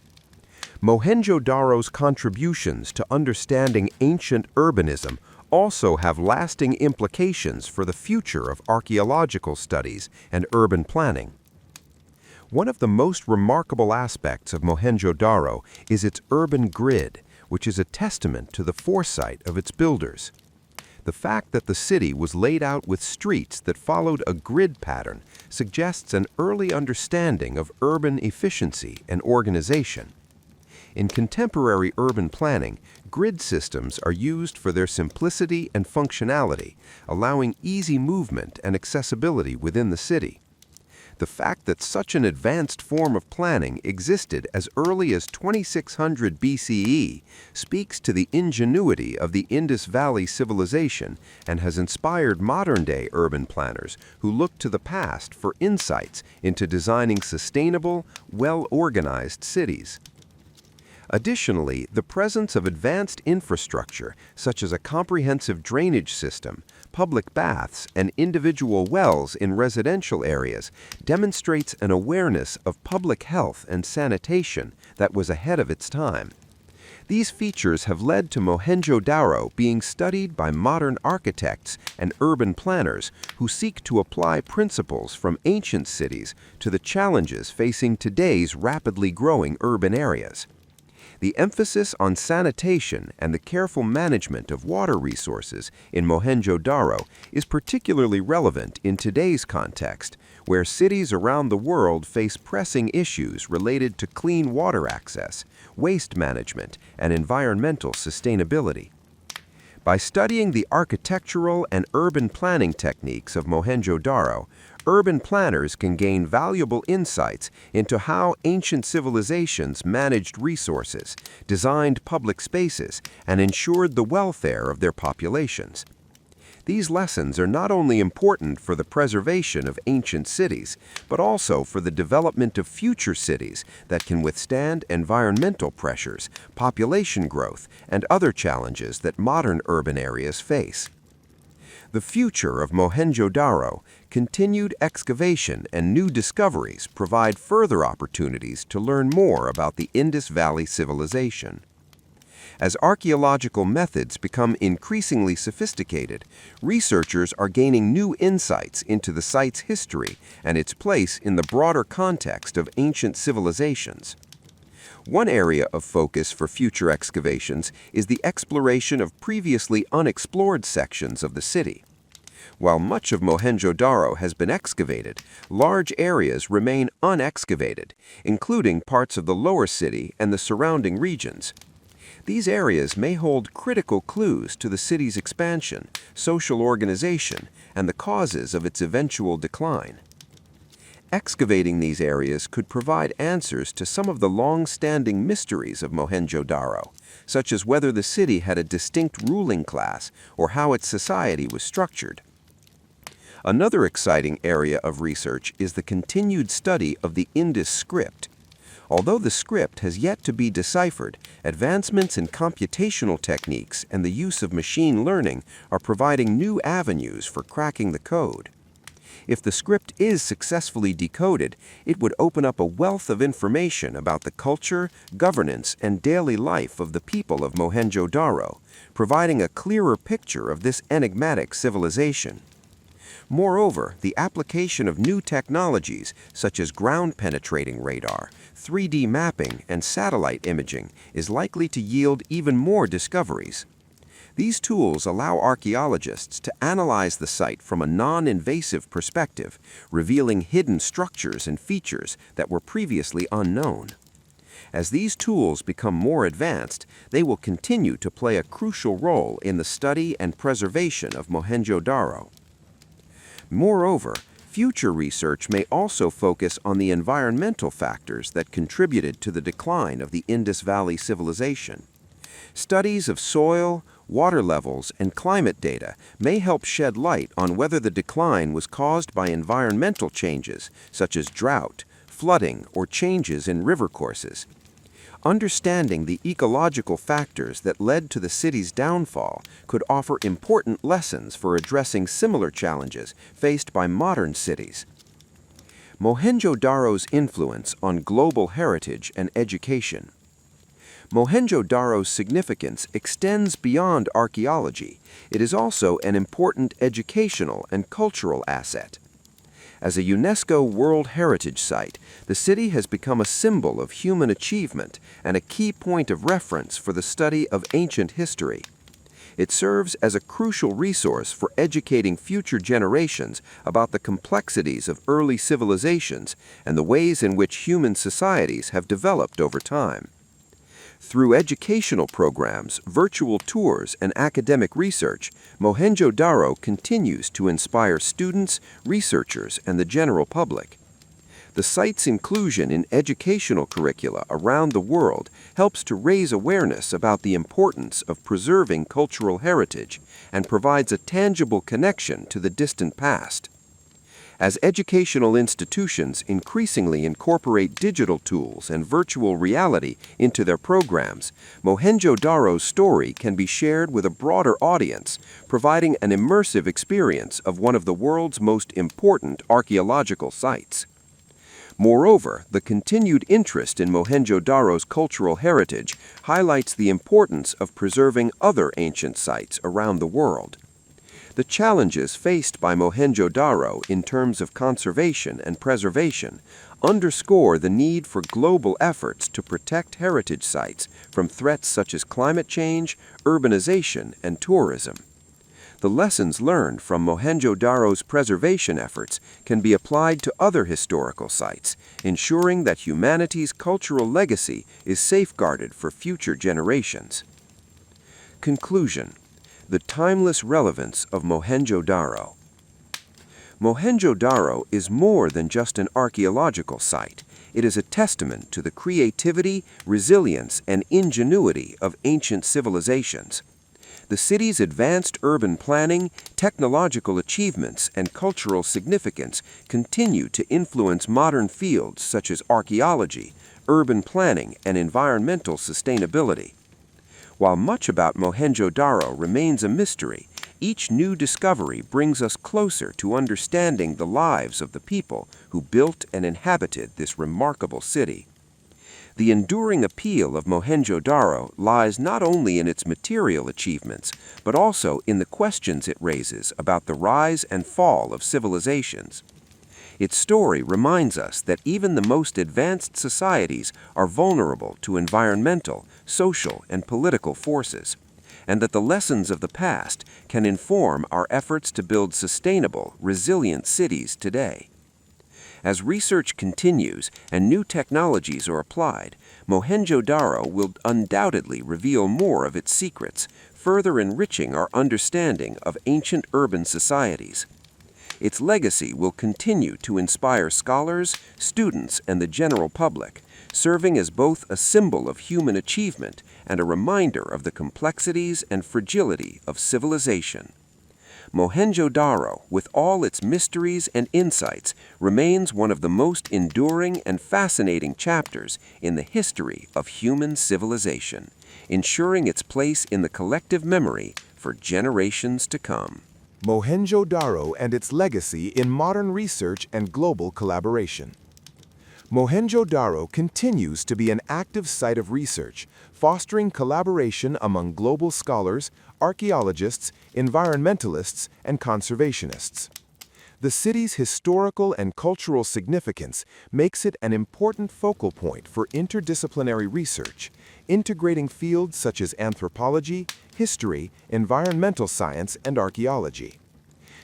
Mohenjo-daro's contributions to understanding ancient urbanism also have lasting implications for the future of archaeological studies and urban planning. One of the most remarkable aspects of Mohenjo-daro is its urban grid, which is a testament to the foresight of its builders. The fact that the city was laid out with streets that followed a grid pattern suggests an early understanding of urban efficiency and organization. In contemporary urban planning, grid systems are used for their simplicity and functionality, allowing easy movement and accessibility within the city. The fact that such an advanced form of planning existed as early as 2600 BCE speaks to the ingenuity of the Indus Valley civilization and has inspired modern-day urban planners who look to the past for insights into designing sustainable, well-organized cities. Additionally, the presence of advanced infrastructure, such as a comprehensive drainage system, public baths, and individual wells in residential areas, demonstrates an awareness of public health and sanitation that was ahead of its time. These features have led to Mohenjo-daro being studied by modern architects and urban planners who seek to apply principles from ancient cities to the challenges facing today's rapidly growing urban areas. The emphasis on sanitation and the careful management of water resources in Mohenjo-daro is particularly relevant in today's context, where cities around the world face pressing issues related to clean water access, waste management, and environmental sustainability. By studying the architectural and urban planning techniques of Mohenjo-daro, urban planners can gain valuable insights into how ancient civilizations managed resources, designed public spaces, and ensured the welfare of their populations. These lessons are not only important for the preservation of ancient cities, but also for the development of future cities that can withstand environmental pressures, population growth, and other challenges that modern urban areas face. The future of Mohenjo-daro, continued excavation and new discoveries provide further opportunities to learn more about the Indus Valley civilization. As archaeological methods become increasingly sophisticated, researchers are gaining new insights into the site's history and its place in the broader context of ancient civilizations. One area of focus for future excavations is the exploration of previously unexplored sections of the city. While much of Mohenjo-daro has been excavated, large areas remain unexcavated, including parts of the lower city and the surrounding regions. These areas may hold critical clues to the city's expansion, social organization, and the causes of its eventual decline. Excavating these areas could provide answers to some of the long-standing mysteries of Mohenjo-daro, such as whether the city had a distinct ruling class or how its society was structured. Another exciting area of research is the continued study of the Indus script. Although the script has yet to be deciphered, advancements in computational techniques and the use of machine learning are providing new avenues for cracking the code. If the script is successfully decoded, it would open up a wealth of information about the culture, governance, and daily life of the people of Mohenjo-daro, providing a clearer picture of this enigmatic civilization. Moreover, the application of new technologies such as ground-penetrating radar, 3D mapping, and satellite imaging is likely to yield even more discoveries. These tools allow archaeologists to analyze the site from a non-invasive perspective, revealing hidden structures and features that were previously unknown. As these tools become more advanced, they will continue to play a crucial role in the study and preservation of Mohenjo-daro. Moreover, future research may also focus on the environmental factors that contributed to the decline of the Indus Valley civilization. Studies of soil, water levels, and climate data may help shed light on whether the decline was caused by environmental changes such as drought, flooding, or changes in river courses. Understanding the ecological factors that led to the city's downfall could offer important lessons for addressing similar challenges faced by modern cities. Mohenjo-daro's influence on global heritage and education. Mohenjo-daro's significance extends beyond archaeology. It is also an important educational and cultural asset. As a UNESCO World Heritage Site, the city has become a symbol of human achievement and a key point of reference for the study of ancient history. It serves as a crucial resource for educating future generations about the complexities of early civilizations and the ways in which human societies have developed over time. Through educational programs, virtual tours, and academic research, Mohenjo-daro continues to inspire students, researchers, and the general public. The site's inclusion in educational curricula around the world helps to raise awareness about the importance of preserving cultural heritage and provides a tangible connection to the distant past. As educational institutions increasingly incorporate digital tools and virtual reality into their programs, Mohenjo-daro's story can be shared with a broader audience, providing an immersive experience of one of the world's most important archaeological sites. Moreover, the continued interest in Mohenjo-daro's cultural heritage highlights the importance of preserving other ancient sites around the world. The challenges faced by Mohenjo-daro in terms of conservation and preservation underscore the need for global efforts to protect heritage sites from threats such as climate change, urbanization, and tourism. The lessons learned from Mohenjo-daro's preservation efforts can be applied to other historical sites, ensuring that humanity's cultural legacy is safeguarded for future generations. Conclusion: the timeless relevance of Mohenjo-daro. Mohenjo-daro is more than just an archaeological site. It is a testament to the creativity, resilience, and ingenuity of ancient civilizations. The city's advanced urban planning, technological achievements, and cultural significance continue to influence modern fields such as archaeology, urban planning, and environmental sustainability. While much about Mohenjo-daro remains a mystery, each new discovery brings us closer to understanding the lives of the people who built and inhabited this remarkable city. The enduring appeal of Mohenjo-daro lies not only in its material achievements, but also in the questions it raises about the rise and fall of civilizations. Its story reminds us that even the most advanced societies are vulnerable to environmental, social, and political forces, and that the lessons of the past can inform our efforts to build sustainable, resilient cities today. As research continues and new technologies are applied, Mohenjo-daro will undoubtedly reveal more of its secrets, further enriching our understanding of ancient urban societies. Its legacy will continue to inspire scholars, students, and the general public, serving as both a symbol of human achievement and a reminder of the complexities and fragility of civilization. Mohenjo-daro, with all its mysteries and insights, remains one of the most enduring and fascinating chapters in the history of human civilization, ensuring its place in the collective memory for generations to come. Mohenjo-daro and its legacy in modern research and global collaboration. Mohenjo-daro continues to be an active site of research, fostering collaboration among global scholars, archaeologists, environmentalists, and conservationists. The city's historical and cultural significance makes it an important focal point for interdisciplinary research, integrating fields such as anthropology, history, environmental science, and archaeology.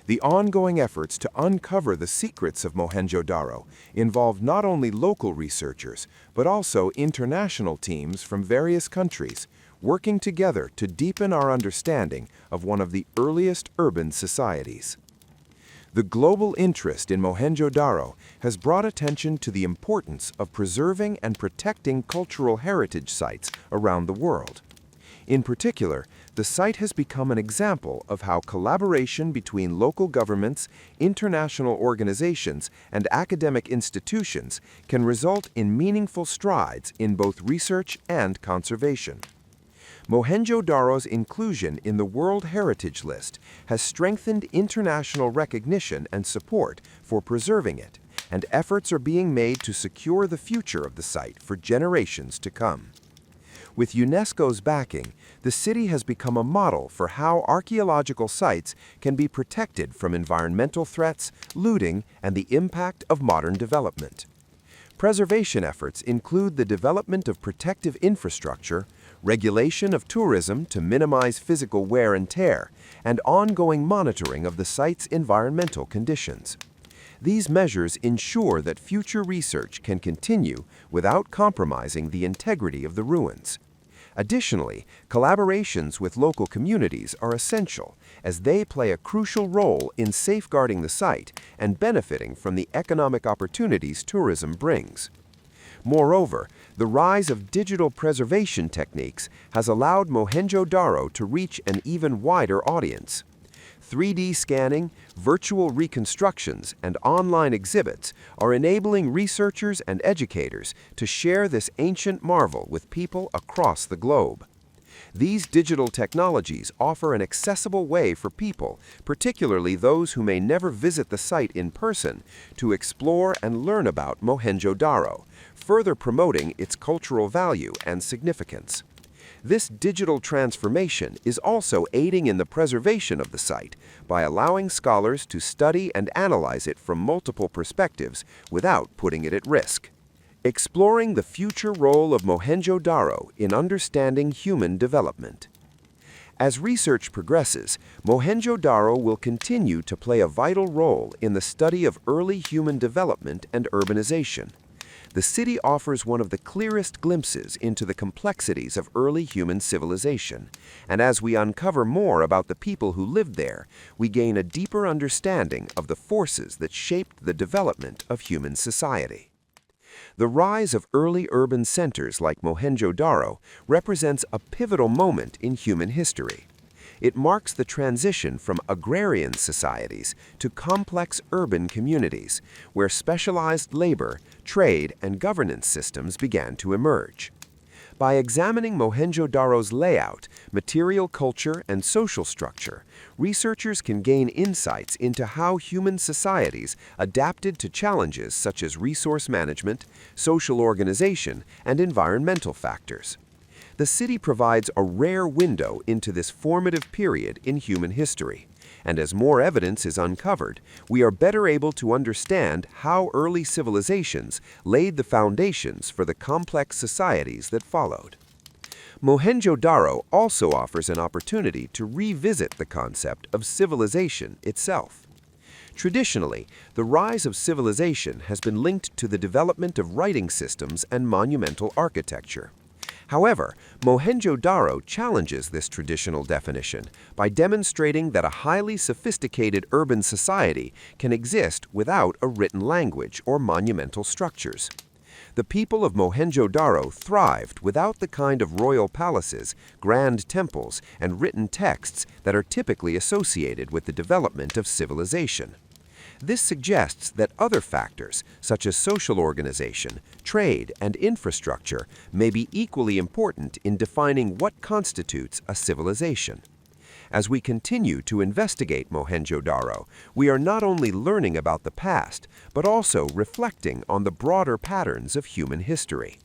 The ongoing efforts to uncover the secrets of Mohenjo-daro involve not only local researchers, but also international teams from various countries, working together to deepen our understanding of one of the earliest urban societies. The global interest in Mohenjo-daro has brought attention to the importance of preserving and protecting cultural heritage sites around the world. In particular, the site has become an example of how collaboration between local governments, international organizations, and academic institutions can result in meaningful strides in both research and conservation. Mohenjo-daro's inclusion in the World Heritage List has strengthened international recognition and support for preserving it, and efforts are being made to secure the future of the site for generations to come. With UNESCO's backing, the city has become a model for how archaeological sites can be protected from environmental threats, looting, and the impact of modern development. Preservation efforts include the development of protective infrastructure, regulation of tourism to minimize physical wear and tear, and ongoing monitoring of the site's environmental conditions. These measures ensure that future research can continue without compromising the integrity of the ruins. Additionally, collaborations with local communities are essential, as they play a crucial role in safeguarding the site and benefiting from the economic opportunities tourism brings. Moreover, the rise of digital preservation techniques has allowed Mohenjo-daro to reach an even wider audience. 3D scanning, virtual reconstructions, and online exhibits are enabling researchers and educators to share this ancient marvel with people across the globe. These digital technologies offer an accessible way for people, particularly those who may never visit the site in person, to explore and learn about Mohenjo-daro, further promoting its cultural value and significance. This digital transformation is also aiding in the preservation of the site by allowing scholars to study and analyze it from multiple perspectives without putting it at risk. Exploring the future role of Mohenjo-daro in understanding human development. As research progresses, Mohenjo-daro will continue to play a vital role in the study of early human development and urbanization. The city offers one of the clearest glimpses into the complexities of early human civilization, and as we uncover more about the people who lived there, we gain a deeper understanding of the forces that shaped the development of human society. The rise of early urban centers like Mohenjo-daro represents a pivotal moment in human history. It marks the transition from agrarian societies to complex urban communities, where specialized labor, trade, and governance systems began to emerge. By examining Mohenjo-daro's layout, material culture, and social structure, researchers can gain insights into how human societies adapted to challenges such as resource management, social organization, and environmental factors. The city provides a rare window into this formative period in human history, and as more evidence is uncovered, we are better able to understand how early civilizations laid the foundations for the complex societies that followed. Mohenjo-daro also offers an opportunity to revisit the concept of civilization itself. Traditionally, the rise of civilization has been linked to the development of writing systems and monumental architecture. However, Mohenjo-daro challenges this traditional definition by demonstrating that a highly sophisticated urban society can exist without a written language or monumental structures. The people of Mohenjo-daro thrived without the kind of royal palaces, grand temples, and written texts that are typically associated with the development of civilization. This suggests that other factors, such as social organization, trade, and infrastructure, may be equally important in defining what constitutes a civilization. As we continue to investigate Mohenjo-daro, we are not only learning about the past, but also reflecting on the broader patterns of human history.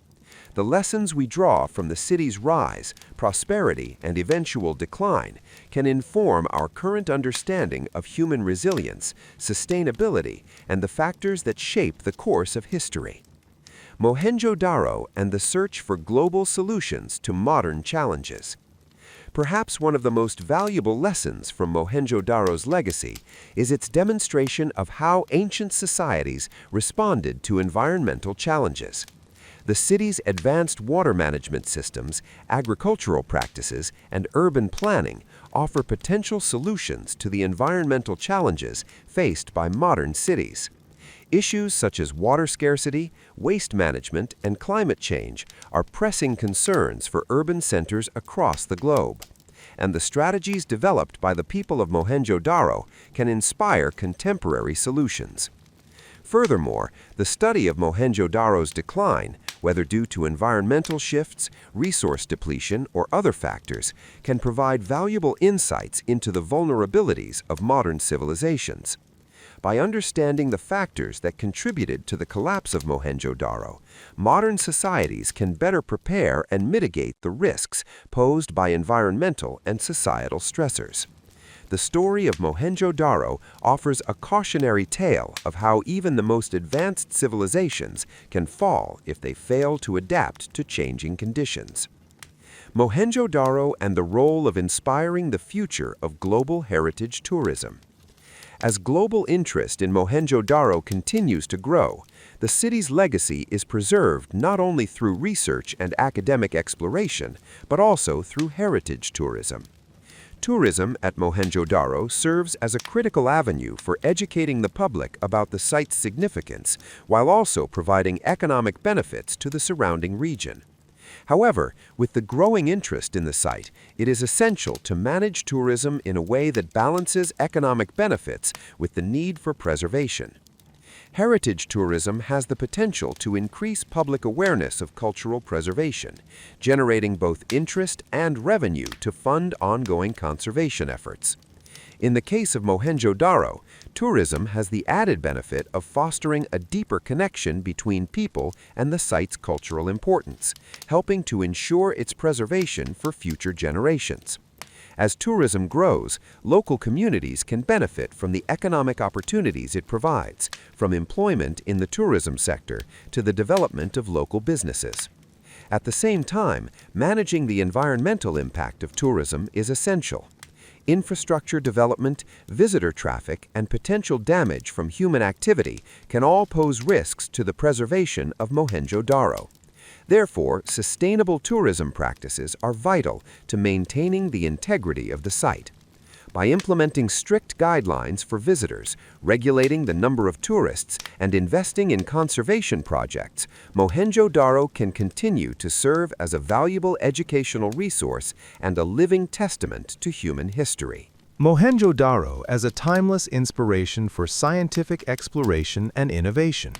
The lessons we draw from the city's rise, prosperity, and eventual decline can inform our current understanding of human resilience, sustainability, and the factors that shape the course of history. Mohenjo-daro and the search for global solutions to modern challenges. Perhaps one of the most valuable lessons from Mohenjo-daro's legacy is its demonstration of how ancient societies responded to environmental challenges. The city's advanced water management systems, agricultural practices, and urban planning offer potential solutions to the environmental challenges faced by modern cities. Issues such as water scarcity, waste management, and climate change are pressing concerns for urban centers across the globe, and the strategies developed by the people of Mohenjo-daro can inspire contemporary solutions. Furthermore, the study of Mohenjo-daro's decline, whether due to environmental shifts, resource depletion, or other factors, can provide valuable insights into the vulnerabilities of modern civilizations. By understanding the factors that contributed to the collapse of Mohenjo-daro, modern societies can better prepare and mitigate the risks posed by environmental and societal stressors. The story of Mohenjo-daro offers a cautionary tale of how even the most advanced civilizations can fall if they fail to adapt to changing conditions. Mohenjo-daro and the role of inspiring the future of global heritage tourism. As global interest in Mohenjo-daro continues to grow, the city's legacy is preserved not only through research and academic exploration, but also through heritage tourism. Tourism at Mohenjo-daro serves as a critical avenue for educating the public about the site's significance, while also providing economic benefits to the surrounding region. However, with the growing interest in the site, it is essential to manage tourism in a way that balances economic benefits with the need for preservation. Heritage tourism has the potential to increase public awareness of cultural preservation, generating both interest and revenue to fund ongoing conservation efforts. In the case of Mohenjo-daro, tourism has the added benefit of fostering a deeper connection between people and the site's cultural importance, helping to ensure its preservation for future generations. As tourism grows, local communities can benefit from the economic opportunities it provides, from employment in the tourism sector to the development of local businesses. At the same time, managing the environmental impact of tourism is essential. Infrastructure development, visitor traffic, and potential damage from human activity can all pose risks to the preservation of Mohenjo-daro. Therefore, sustainable tourism practices are vital to maintaining the integrity of the site. By implementing strict guidelines for visitors, regulating the number of tourists, and investing in conservation projects, Mohenjo-daro can continue to serve as a valuable educational resource and a living testament to human history. Mohenjo-daro as a timeless inspiration for scientific exploration and innovation.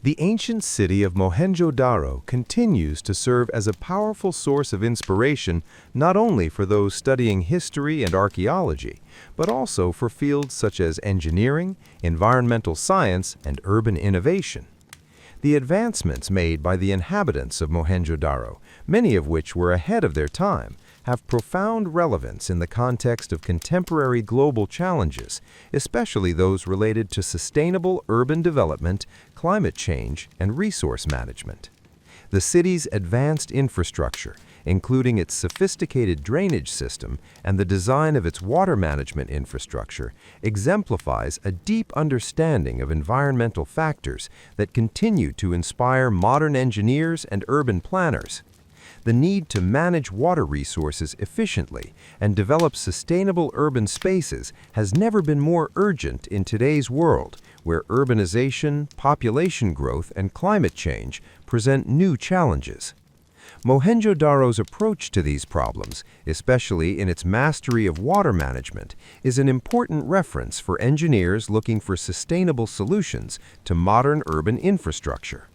The ancient city of Mohenjo-daro continues to serve as a powerful source of inspiration not only for those studying history and archaeology, but also for fields such as engineering, environmental science, and urban innovation. The advancements made by the inhabitants of Mohenjo-daro, many of which were ahead of their time, have profound relevance in the context of contemporary global challenges, especially those related to sustainable urban development, climate change, and resource management. The city's advanced infrastructure, including its sophisticated drainage system and the design of its water management infrastructure, exemplifies a deep understanding of environmental factors that continue to inspire modern engineers and urban planners. The need to manage water resources efficiently and develop sustainable urban spaces has never been more urgent in today's world, where urbanization, population growth, and climate change present new challenges. Mohenjo-daro's approach to these problems, especially in its mastery of water management, is an important reference for engineers looking for sustainable solutions to modern urban infrastructure.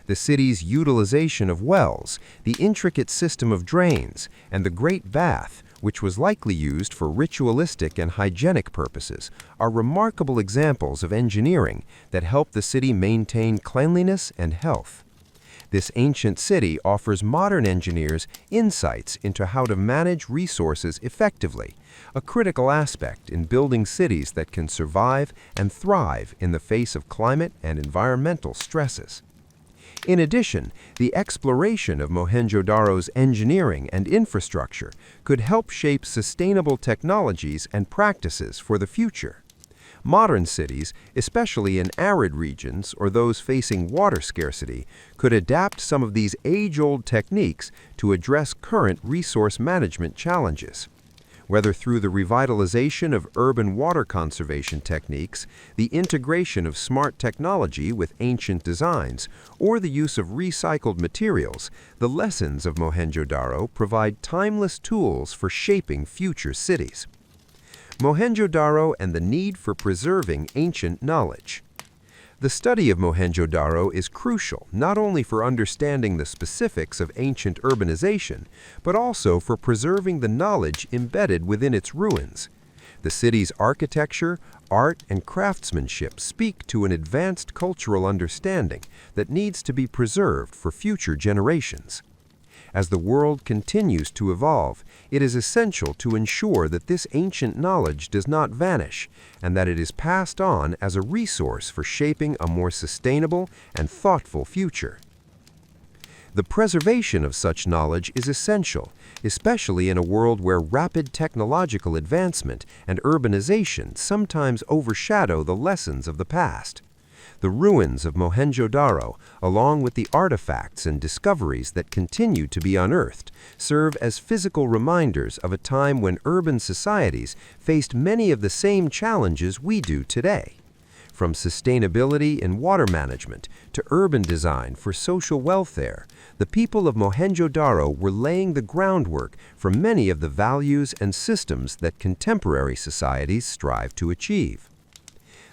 The city's utilization of wells, the intricate system of drains, and the Great Bath, which was likely used for ritualistic and hygienic purposes, are remarkable examples of engineering that help the city maintain cleanliness and health. This ancient city offers modern engineers insights into how to manage resources effectively, a critical aspect in building cities that can survive and thrive in the face of climate and environmental stresses. In addition, the exploration of Mohenjo-daro's engineering and infrastructure could help shape sustainable technologies and practices for the future. Modern cities, especially in arid regions or those facing water scarcity, could adapt some of these age-old techniques to address current resource management challenges. Whether through the revitalization of urban water conservation techniques, the integration of smart technology with ancient designs, or the use of recycled materials, the lessons of Mohenjo-daro provide timeless tools for shaping future cities. Mohenjo-daro and the need for preserving ancient knowledge. The study of Mohenjo-daro is crucial not only for understanding the specifics of ancient urbanization, but also for preserving the knowledge embedded within its ruins. The city's architecture, art, and craftsmanship speak to an advanced cultural understanding that needs to be preserved for future generations. As the world continues to evolve, it is essential to ensure that this ancient knowledge does not vanish and that it is passed on as a resource for shaping a more sustainable and thoughtful future. The preservation of such knowledge is essential, especially in a world where rapid technological advancement and urbanization sometimes overshadow the lessons of the past. The ruins of Mohenjo-daro, along with the artifacts and discoveries that continue to be unearthed, serve as physical reminders of a time when urban societies faced many of the same challenges we do today. From sustainability in water management to urban design for social welfare, the people of Mohenjo-daro were laying the groundwork for many of the values and systems that contemporary societies strive to achieve.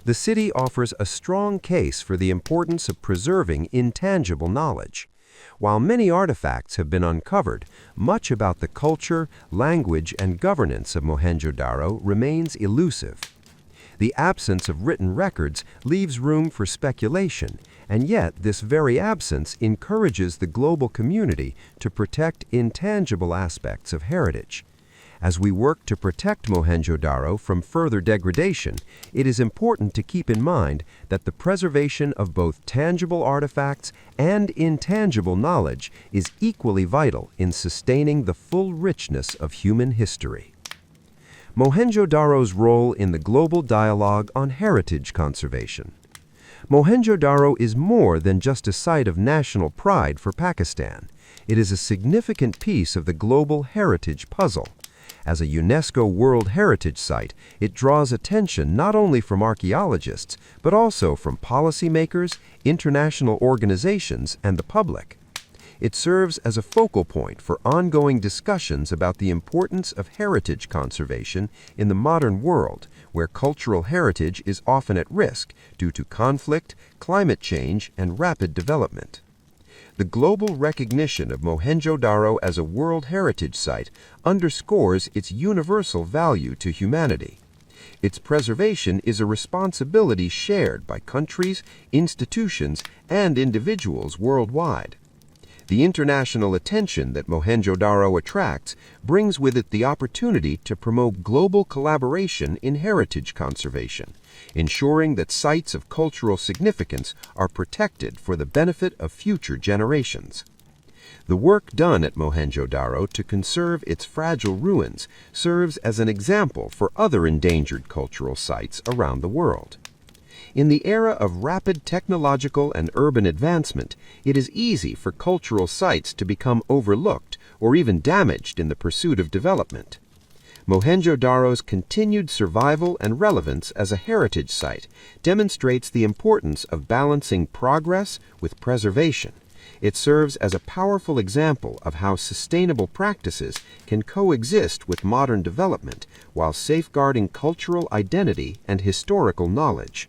The city offers a strong case for the importance of preserving intangible knowledge. While many artifacts have been uncovered, much about the culture, language, and governance of Mohenjo-daro remains elusive. The absence of written records leaves room for speculation, and yet this very absence encourages the global community to protect intangible aspects of heritage. As we work to protect Mohenjo-daro from further degradation, it is important to keep in mind that the preservation of both tangible artifacts and intangible knowledge is equally vital in sustaining the full richness of human history. Mohenjo-daro's role in the global dialogue on heritage conservation. Mohenjo-daro is more than just a site of national pride for Pakistan. It is a significant piece of the global heritage puzzle. As a UNESCO World Heritage Site, it draws attention not only from archaeologists, but also from policymakers, international organizations, and the public. It serves as a focal point for ongoing discussions about the importance of heritage conservation in the modern world, where cultural heritage is often at risk due to conflict, climate change, and rapid development. The global recognition of Mohenjo-daro as a World Heritage Site underscores its universal value to humanity. Its preservation is a responsibility shared by countries, institutions, and individuals worldwide. The international attention that Mohenjo-daro attracts brings with it the opportunity to promote global collaboration in heritage conservation, ensuring that sites of cultural significance are protected for the benefit of future generations. The work done at Mohenjo-daro to conserve its fragile ruins serves as an example for other endangered cultural sites around the world. In the era of rapid technological and urban advancement, it is easy for cultural sites to become overlooked or even damaged in the pursuit of development. Mohenjo-daro's continued survival and relevance as a heritage site demonstrates the importance of balancing progress with preservation. It serves as a powerful example of how sustainable practices can coexist with modern development while safeguarding cultural identity and historical knowledge.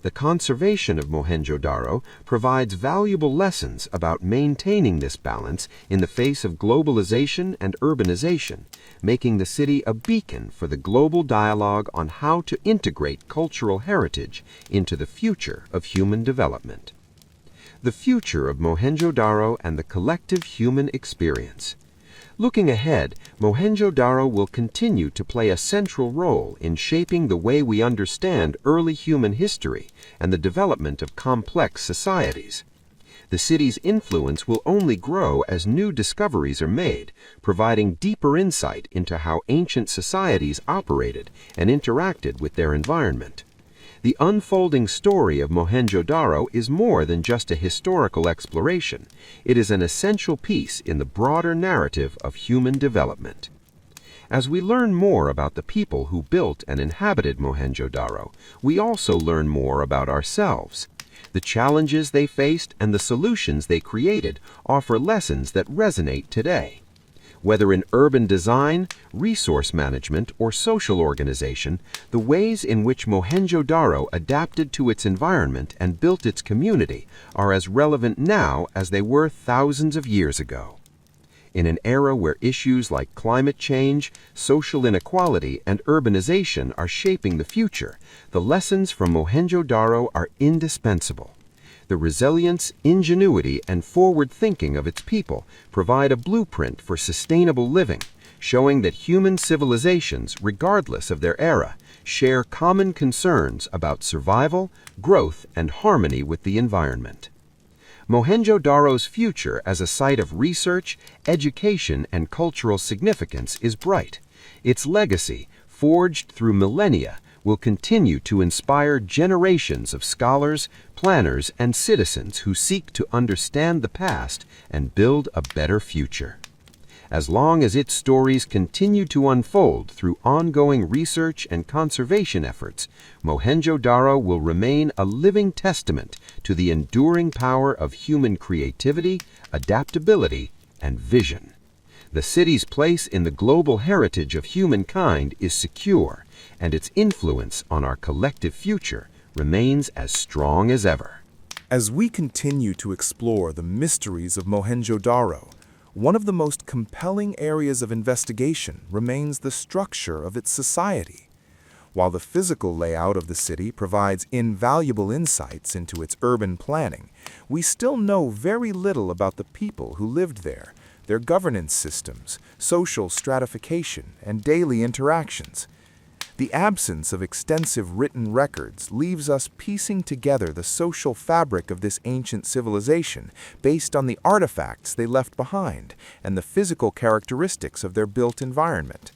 The conservation of Mohenjo-daro provides valuable lessons about maintaining this balance in the face of globalization and urbanization, making the city a beacon for the global dialogue on how to integrate cultural heritage into the future of human development. The future of Mohenjo-daro and the collective human experience. Looking ahead, Mohenjo-daro will continue to play a central role in shaping the way we understand early human history and the development of complex societies. The city's influence will only grow as new discoveries are made, providing deeper insight into how ancient societies operated and interacted with their environment. The unfolding story of Mohenjo-daro is more than just a historical exploration. It is an essential piece in the broader narrative of human development. As we learn more about the people who built and inhabited Mohenjo-daro, we also learn more about ourselves. The challenges they faced and the solutions they created offer lessons that resonate today. Whether in urban design, resource management, or social organization, the ways in which Mohenjo-daro adapted to its environment and built its community are as relevant now as they were thousands of years ago. In an era where issues like climate change, social inequality, and urbanization are shaping the future, the lessons from Mohenjo-daro are indispensable. The resilience, ingenuity, and forward thinking of its people provide a blueprint for sustainable living, showing that human civilizations, regardless of their era, share common concerns about survival, growth, and harmony with the environment. Mohenjo-daro's future as a site of research, education, and cultural significance is bright. Its legacy, forged through millennia, will continue to inspire generations of scholars, planners, and citizens who seek to understand the past and build a better future. As long as its stories continue to unfold through ongoing research and conservation efforts, Mohenjo-daro will remain a living testament to the enduring power of human creativity, adaptability, and vision. The city's place in the global heritage of humankind is secure, and its influence on our collective future remains as strong as ever. As we continue to explore the mysteries of Mohenjo-daro, one of the most compelling areas of investigation remains the structure of its society. While the physical layout of the city provides invaluable insights into its urban planning, we still know very little about the people who lived there, their governance systems, social stratification, and daily interactions. The absence of extensive written records leaves us piecing together the social fabric of this ancient civilization based on the artifacts they left behind and the physical characteristics of their built environment.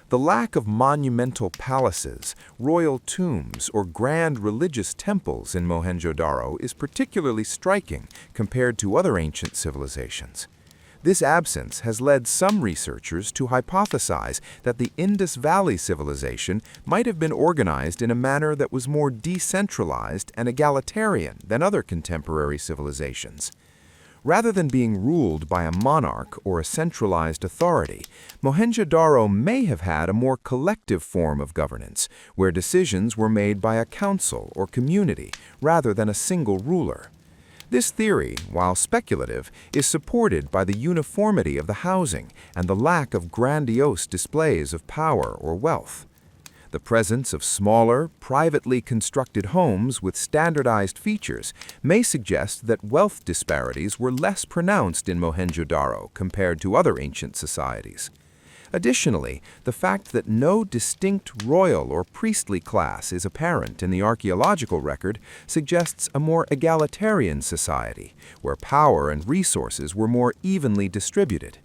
The lack of monumental palaces, royal tombs, or grand religious temples in Mohenjo-daro is particularly striking compared to other ancient civilizations. This absence has led some researchers to hypothesize that the Indus Valley civilization might have been organized in a manner that was more decentralized and egalitarian than other contemporary civilizations. Rather than being ruled by a monarch or a centralized authority, Mohenjo-daro may have had a more collective form of governance, where decisions were made by a council or community rather than a single ruler. This theory, while speculative, is supported by the uniformity of the housing and the lack of grandiose displays of power or wealth. The presence of smaller, privately constructed homes with standardized features may suggest that wealth disparities were less pronounced in Mohenjo-daro compared to other ancient societies. Additionally, the fact that no distinct royal or priestly class is apparent in the archaeological record suggests a more egalitarian society, where power and resources were more evenly distributed.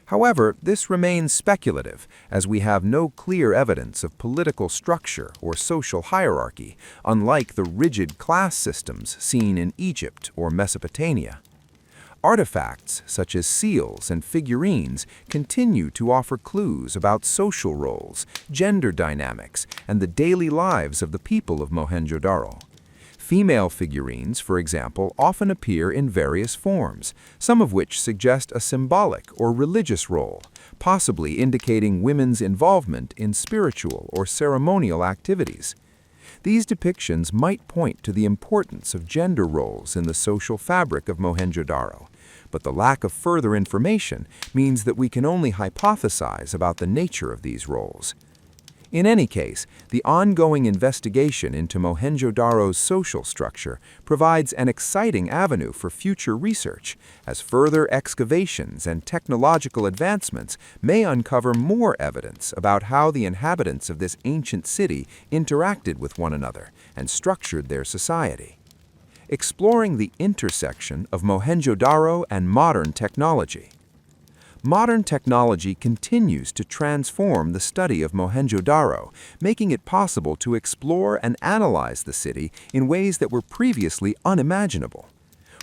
However, this remains speculative, as we have no clear evidence of political structure or social hierarchy, unlike the rigid class systems seen in Egypt or Mesopotamia. Artifacts, such as seals and figurines, continue to offer clues about social roles, gender dynamics, and the daily lives of the people of Mohenjo-daro. Female figurines, for example, often appear in various forms, some of which suggest a symbolic or religious role, possibly indicating women's involvement in spiritual or ceremonial activities. These depictions might point to the importance of gender roles in the social fabric of Mohenjo-daro, but the lack of further information means that we can only hypothesize about the nature of these roles. In any case, the ongoing investigation into Mohenjo-daro's social structure provides an exciting avenue for future research, as further excavations and technological advancements may uncover more evidence about how the inhabitants of this ancient city interacted with one another and structured their society. Exploring the intersection of Mohenjo-daro and modern technology. Modern technology continues to transform the study of Mohenjo-daro, making it possible to explore and analyze the city in ways that were previously unimaginable.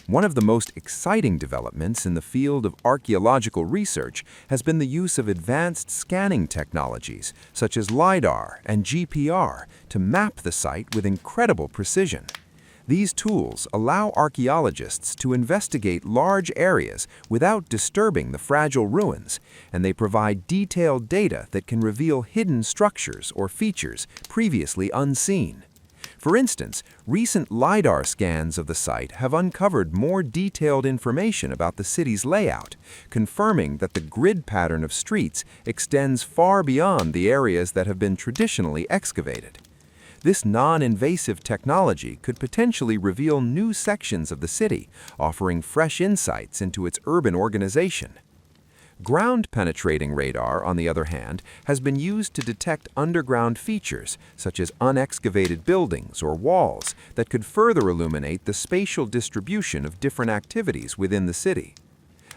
One of the most exciting developments in the field of archaeological research has been the use of advanced scanning technologies, such as LiDAR and GPR, to map the site with incredible precision. These tools allow archaeologists to investigate large areas without disturbing the fragile ruins, and they provide detailed data that can reveal hidden structures or features previously unseen. For instance, recent LiDAR scans of the site have uncovered more detailed information about the city's layout, confirming that the grid pattern of streets extends far beyond the areas that have been traditionally excavated. This non-invasive technology could potentially reveal new sections of the city, offering fresh insights into its urban organization. Ground-penetrating radar, on the other hand, has been used to detect underground features, such as unexcavated buildings or walls, that could further illuminate the spatial distribution of different activities within the city.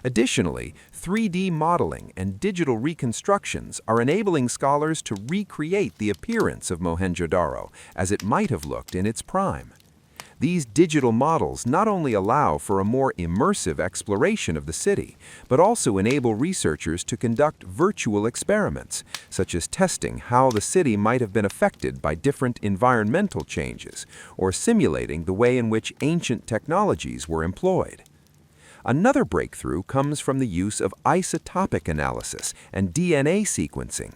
Additionally, 3D modeling and digital reconstructions are enabling scholars to recreate the appearance of Mohenjo-daro as it might have looked in its prime. These digital models not only allow for a more immersive exploration of the city, but also enable researchers to conduct virtual experiments, such as testing how the city might have been affected by different environmental changes, or simulating the way in which ancient technologies were employed. Another breakthrough comes from the use of isotopic analysis and DNA sequencing.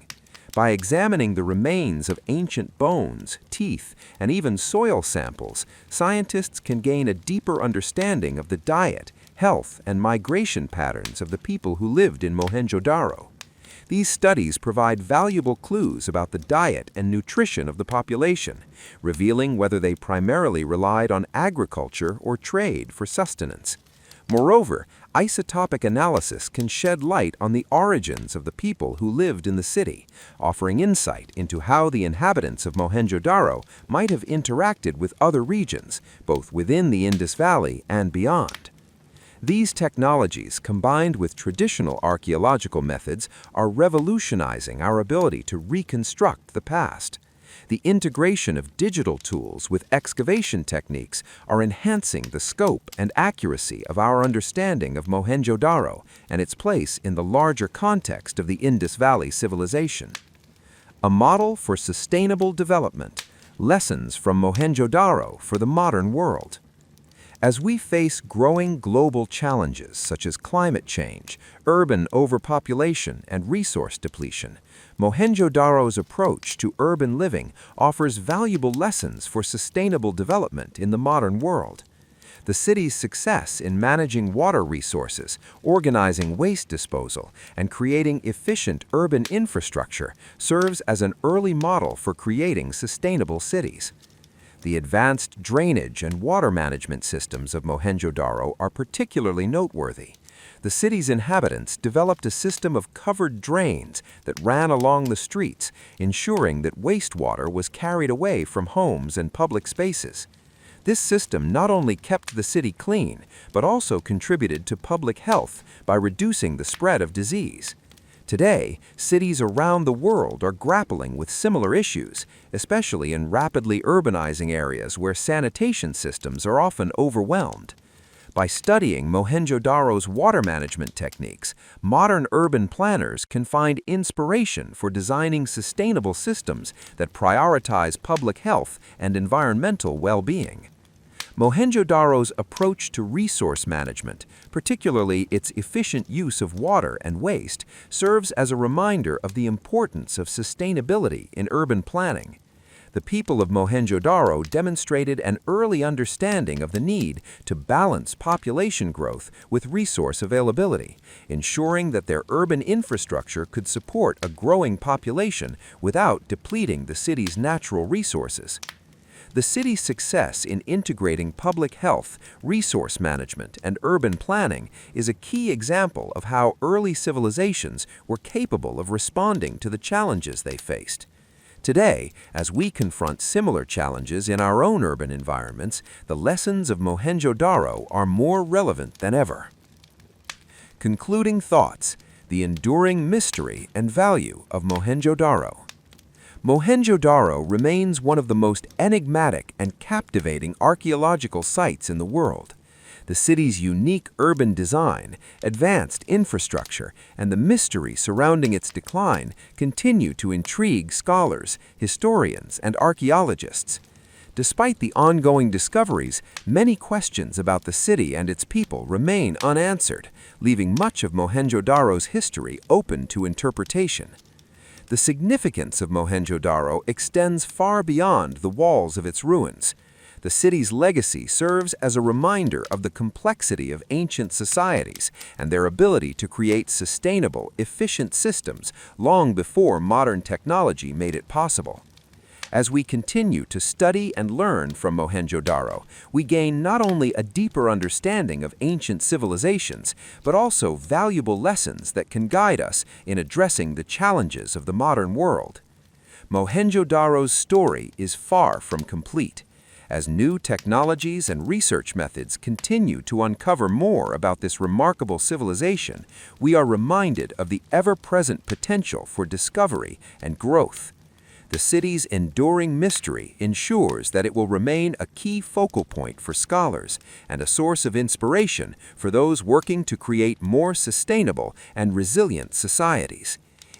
By examining the remains of ancient bones, teeth, and even soil samples, scientists can gain a deeper understanding of the diet, health, and migration patterns of the people who lived in Mohenjo-daro. These studies provide valuable clues about the diet and nutrition of the population, revealing whether they primarily relied on agriculture or trade for sustenance. Moreover, isotopic analysis can shed light on the origins of the people who lived in the city, offering insight into how the inhabitants of Mohenjo-daro might have interacted with other regions, both within the Indus Valley and beyond. These technologies, combined with traditional archaeological methods, are revolutionizing our ability to reconstruct the past. The integration of digital tools with excavation techniques are enhancing the scope and accuracy of our understanding of Mohenjo-daro and its place in the larger context of the Indus Valley civilization. A model for sustainable development, lessons from Mohenjo-daro for the modern world. As we face growing global challenges such as climate change, urban overpopulation, and resource depletion, Mohenjo-daro's approach to urban living offers valuable lessons for sustainable development in the modern world. The city's success in managing water resources, organizing waste disposal, and creating efficient urban infrastructure serves as an early model for creating sustainable cities. The advanced drainage and water management systems of Mohenjo-daro are particularly noteworthy. The city's inhabitants developed a system of covered drains that ran along the streets, ensuring that wastewater was carried away from homes and public spaces. This system not only kept the city clean, but also contributed to public health by reducing the spread of disease. Today, cities around the world are grappling with similar issues, especially in rapidly urbanizing areas where sanitation systems are often overwhelmed. By studying Mohenjo-daro's water management techniques, modern urban planners can find inspiration for designing sustainable systems that prioritize public health and environmental well-being. Mohenjo-daro's approach to resource management, particularly its efficient use of water and waste, serves as a reminder of the importance of sustainability in urban planning. The people of Mohenjo-daro demonstrated an early understanding of the need to balance population growth with resource availability, ensuring that their urban infrastructure could support a growing population without depleting the city's natural resources. The city's success in integrating public health, resource management, and urban planning is a key example of how early civilizations were capable of responding to the challenges they faced. Today, as we confront similar challenges in our own urban environments, the lessons of Mohenjo-daro are more relevant than ever. Concluding thoughts: the enduring mystery and value of Mohenjo-daro. Mohenjo-daro remains one of the most enigmatic and captivating archaeological sites in the world. The city's unique urban design, advanced infrastructure, and the mystery surrounding its decline continue to intrigue scholars, historians, and archaeologists. Despite the ongoing discoveries, many questions about the city and its people remain unanswered, leaving much of Mohenjo-daro's history open to interpretation. The significance of Mohenjo-daro extends far beyond the walls of its ruins. The city's legacy serves as a reminder of the complexity of ancient societies and their ability to create sustainable, efficient systems long before modern technology made it possible. As we continue to study and learn from Mohenjo-daro, we gain not only a deeper understanding of ancient civilizations, but also valuable lessons that can guide us in addressing the challenges of the modern world. Mohenjo-daro's story is far from complete. As new technologies and research methods continue to uncover more about this remarkable civilization, we are reminded of the ever-present potential for discovery and growth. The city's enduring mystery ensures that it will remain a key focal point for scholars and a source of inspiration for those working to create more sustainable and resilient societies.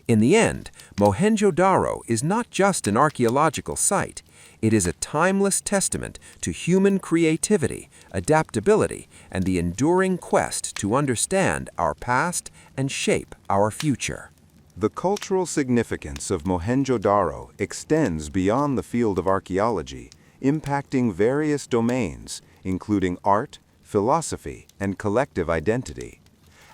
In the end, Mohenjo-daro is not just an archaeological site. It is a timeless testament to human creativity, adaptability, and the enduring quest to understand our past and shape our future. The cultural significance of Mohenjo-daro extends beyond the field of archaeology, impacting various domains, including art, philosophy, and collective identity.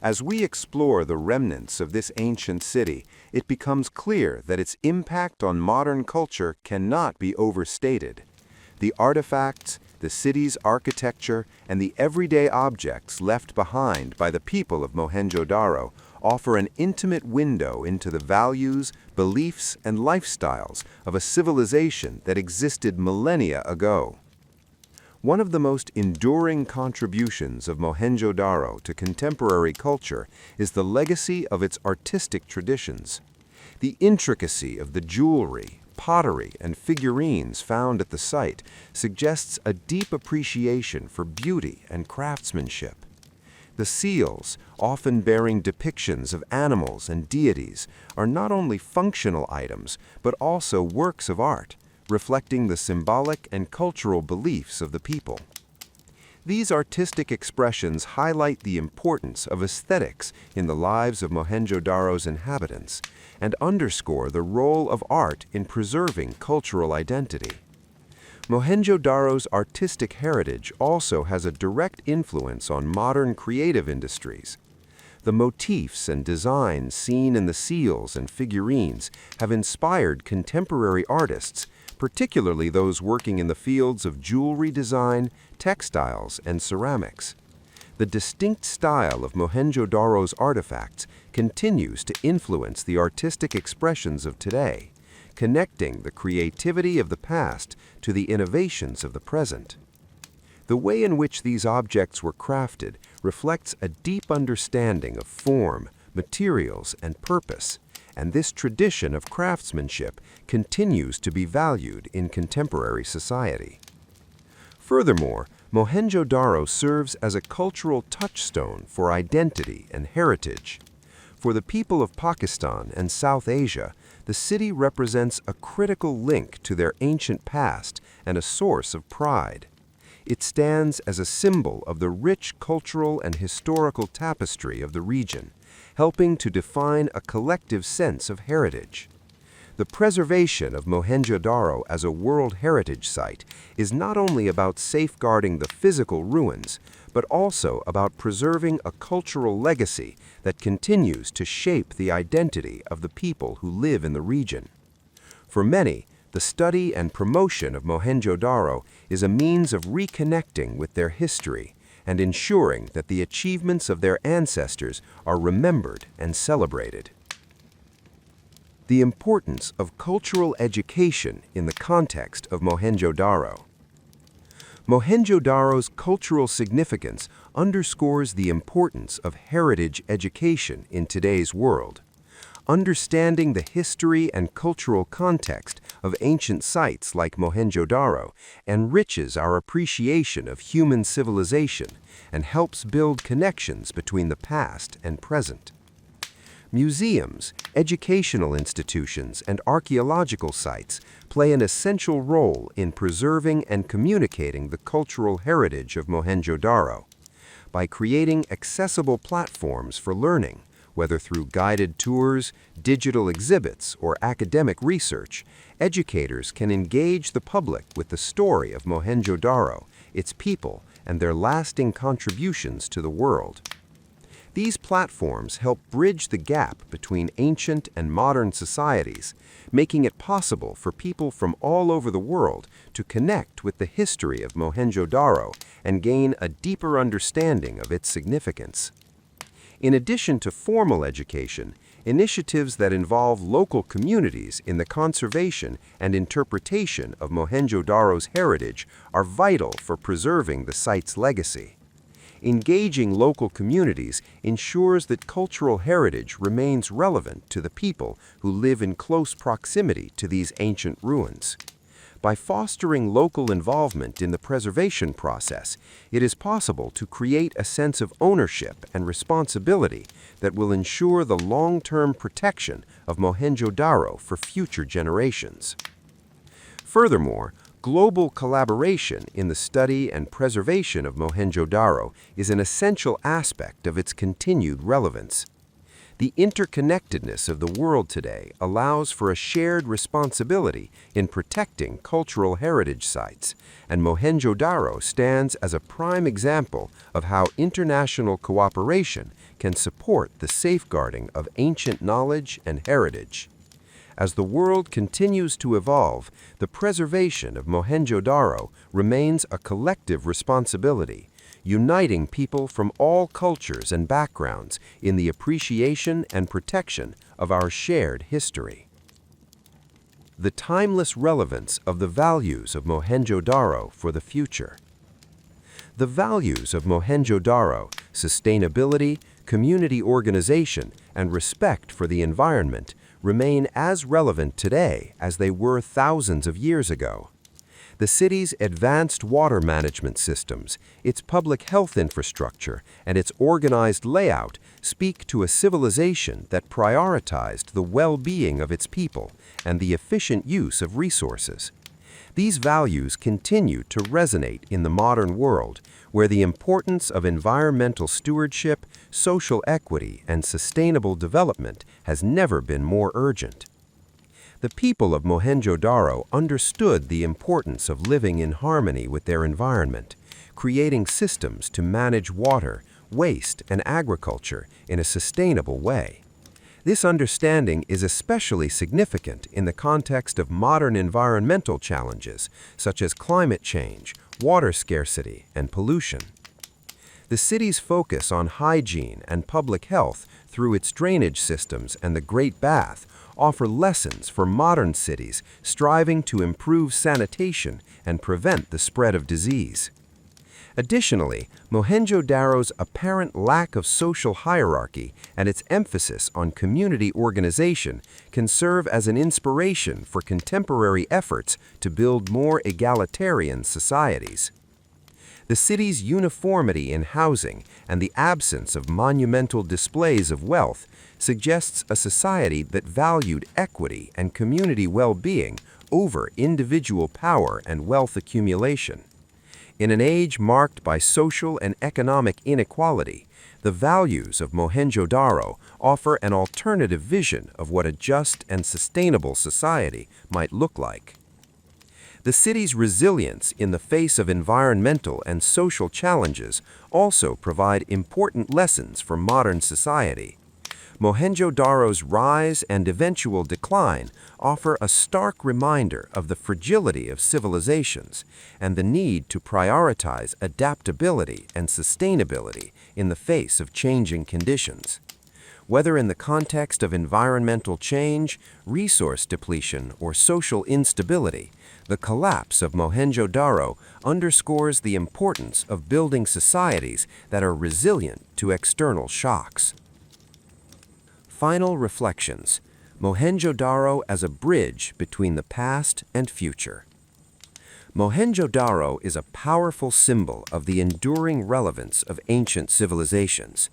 As we explore the remnants of this ancient city, it becomes clear that its impact on modern culture cannot be overstated. The artifacts, the city's architecture, and the everyday objects left behind by the people of Mohenjo-daro offer an intimate window into the values, beliefs, and lifestyles of a civilization that existed millennia ago. One of the most enduring contributions of Mohenjo-daro to contemporary culture is the legacy of its artistic traditions. The intricacy of the jewelry, pottery, and figurines found at the site suggests a deep appreciation for beauty and craftsmanship. The seals, often bearing depictions of animals and deities, are not only functional items but also works of art, reflecting the symbolic and cultural beliefs of the people. These artistic expressions highlight the importance of aesthetics in the lives of Mohenjo-daro's inhabitants and underscore the role of art in preserving cultural identity. Mohenjo-daro's artistic heritage also has a direct influence on modern creative industries. The motifs and designs seen in the seals and figurines have inspired contemporary artists, particularly those working in the fields of jewelry design, textiles, and ceramics. The distinct style of Mohenjo-daro's artifacts continues to influence the artistic expressions of today, connecting the creativity of the past to the innovations of the present. The way in which these objects were crafted reflects a deep understanding of form, materials, and purpose, and this tradition of craftsmanship continues to be valued in contemporary society. Furthermore, Mohenjo-daro serves as a cultural touchstone for identity and heritage. For the people of Pakistan and South Asia, the city represents a critical link to their ancient past and a source of pride. It stands as a symbol of the rich cultural and historical tapestry of the region, helping to define a collective sense of heritage. The preservation of Mohenjo-daro as a World Heritage Site is not only about safeguarding the physical ruins, but also about preserving a cultural legacy that continues to shape the identity of the people who live in the region. For many, the study and promotion of Mohenjo-daro is a means of reconnecting with their history and ensuring that the achievements of their ancestors are remembered and celebrated. The importance of cultural education in the context of Mohenjo-daro. Mohenjo-daro's cultural significance underscores the importance of heritage education in today's world. Understanding the history and cultural context of ancient sites like Mohenjo-daro enriches our appreciation of human civilization and helps build connections between the past and present. Museums, educational institutions, and archaeological sites play an essential role in preserving and communicating the cultural heritage of Mohenjo-daro. By creating accessible platforms for learning, whether through guided tours, digital exhibits, or academic research, educators can engage the public with the story of Mohenjo-daro, its people, and their lasting contributions to the world. These platforms help bridge the gap between ancient and modern societies, making it possible for people from all over the world to connect with the history of Mohenjo-daro and gain a deeper understanding of its significance. In addition to formal education, initiatives that involve local communities in the conservation and interpretation of Mohenjo-daro's heritage are vital for preserving the site's legacy. Engaging local communities ensures that cultural heritage remains relevant to the people who live in close proximity to these ancient ruins. By fostering local involvement in the preservation process, it is possible to create a sense of ownership and responsibility that will ensure the long-term protection of Mohenjo-daro for future generations. Furthermore, global collaboration in the study and preservation of Mohenjo-daro is an essential aspect of its continued relevance. The interconnectedness of the world today allows for a shared responsibility in protecting cultural heritage sites, and Mohenjo-daro stands as a prime example of how international cooperation can support the safeguarding of ancient knowledge and heritage. As the world continues to evolve, the preservation of Mohenjo-daro remains a collective responsibility, uniting people from all cultures and backgrounds in the appreciation and protection of our shared history. The timeless relevance of the values of Mohenjo-daro for the future. The values of Mohenjo-daro, sustainability, community organization, and respect for the environment, remain as relevant today as they were thousands of years ago. The city's advanced water management systems, its public health infrastructure, and its organized layout speak to a civilization that prioritized the well-being of its people and the efficient use of resources. These values continue to resonate in the modern world, where the importance of environmental stewardship, social equity, and sustainable development has never been more urgent. The people of Mohenjo-daro understood the importance of living in harmony with their environment, creating systems to manage water, waste, and agriculture in a sustainable way. This understanding is especially significant in the context of modern environmental challenges such as climate change, water scarcity, and pollution. The city's focus on hygiene and public health through its drainage systems and the Great Bath offer lessons for modern cities striving to improve sanitation and prevent the spread of disease. Additionally, Mohenjo-daro's apparent lack of social hierarchy and its emphasis on community organization can serve as an inspiration for contemporary efforts to build more egalitarian societies. The city's uniformity in housing and the absence of monumental displays of wealth suggests a society that valued equity and community well-being over individual power and wealth accumulation. In an age marked by social and economic inequality, the values of Mohenjo-daro offer an alternative vision of what a just and sustainable society might look like. The city's resilience in the face of environmental and social challenges also provide important lessons for modern society. Mohenjo-daro's rise and eventual decline offer a stark reminder of the fragility of civilizations and the need to prioritize adaptability and sustainability in the face of changing conditions. Whether in the context of environmental change, resource depletion, or social instability, the collapse of Mohenjo-daro underscores the importance of building societies that are resilient to external shocks. Final reflections: Mohenjo-daro as a bridge between the past and future. Mohenjo-daro is a powerful symbol of the enduring relevance of ancient civilizations.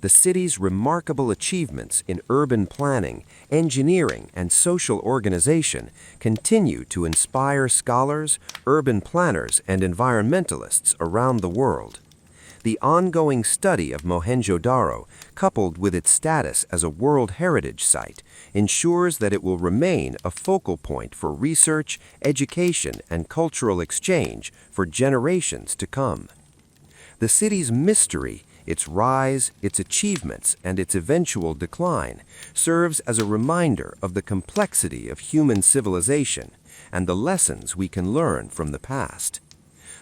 The city's remarkable achievements in urban planning, engineering, and social organization continue to inspire scholars, urban planners, and environmentalists around the world. The ongoing study of Mohenjo-daro, coupled with its status as a World Heritage Site, ensures that it will remain a focal point for research, education, and cultural exchange for generations to come. The city's mystery, its rise, its achievements, and its eventual decline serves as a reminder of the complexity of human civilization and the lessons we can learn from the past.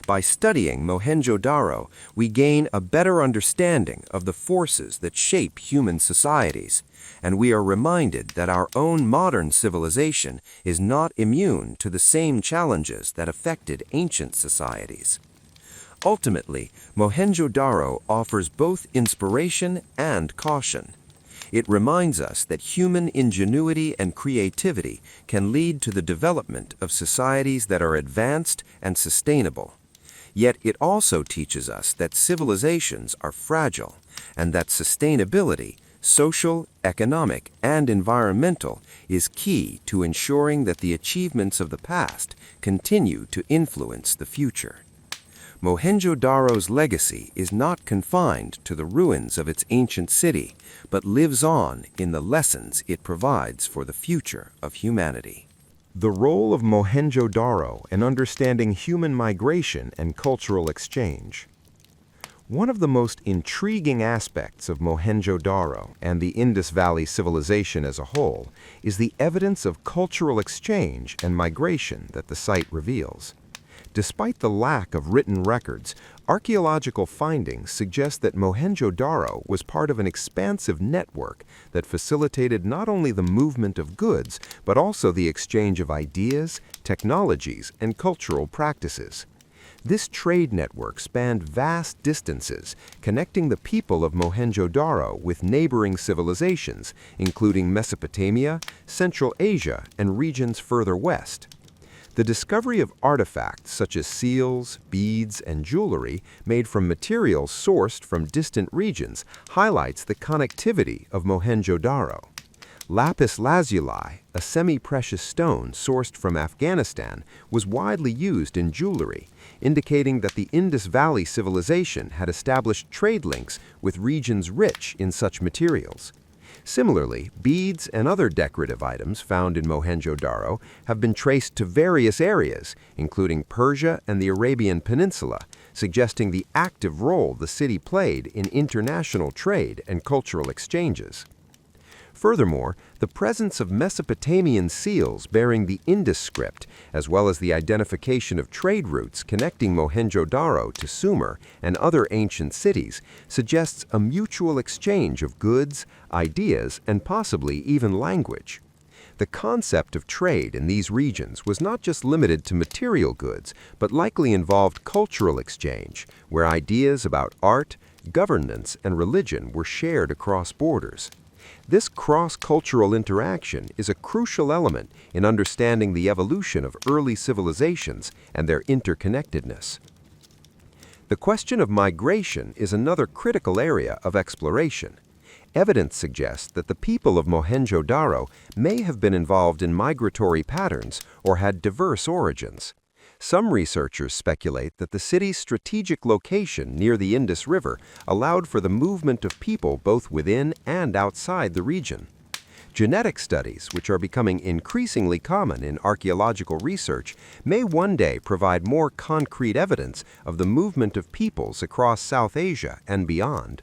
By studying Mohenjo-daro, we gain a better understanding of the forces that shape human societies, and we are reminded that our own modern civilization is not immune to the same challenges that affected ancient societies. Ultimately, Mohenjo-daro offers both inspiration and caution. It reminds us that human ingenuity and creativity can lead to the development of societies that are advanced and sustainable. Yet it also teaches us that civilizations are fragile and that sustainability, social, economic, and environmental, is key to ensuring that the achievements of the past continue to influence the future. Mohenjo-daro's legacy is not confined to the ruins of its ancient city, but lives on in the lessons it provides for the future of humanity. The role of Mohenjo-daro in understanding human migration and cultural exchange. One of the most intriguing aspects of Mohenjo-daro and the Indus Valley civilization as a whole is the evidence of cultural exchange and migration that the site reveals. Despite the lack of written records, archaeological findings suggest that Mohenjo-daro was part of an expansive network that facilitated not only the movement of goods, but also the exchange of ideas, technologies, and cultural practices. This trade network spanned vast distances, connecting the people of Mohenjo-daro with neighboring civilizations, including Mesopotamia, Central Asia, and regions further west. The discovery of artifacts such as seals, beads, and jewelry made from materials sourced from distant regions highlights the connectivity of Mohenjo-daro. Lapis lazuli, a semi-precious stone sourced from Afghanistan, was widely used in jewelry, indicating that the Indus Valley civilization had established trade links with regions rich in such materials. Similarly, beads and other decorative items found in Mohenjo-daro have been traced to various areas, including Persia and the Arabian Peninsula, suggesting the active role the city played in international trade and cultural exchanges. Furthermore, the presence of Mesopotamian seals bearing the Indus script, as well as the identification of trade routes connecting Mohenjo-daro to Sumer and other ancient cities, suggests a mutual exchange of goods, ideas, and possibly even language. The concept of trade in these regions was not just limited to material goods, but likely involved cultural exchange, where ideas about art, governance, and religion were shared across borders. This cross-cultural interaction is a crucial element in understanding the evolution of early civilizations and their interconnectedness. The question of migration is another critical area of exploration. Evidence suggests that the people of Mohenjo-daro may have been involved in migratory patterns or had diverse origins. Some researchers speculate that the city's strategic location near the Indus River allowed for the movement of people both within and outside the region. Genetic studies, which are becoming increasingly common in archaeological research, may one day provide more concrete evidence of the movement of peoples across South Asia and beyond.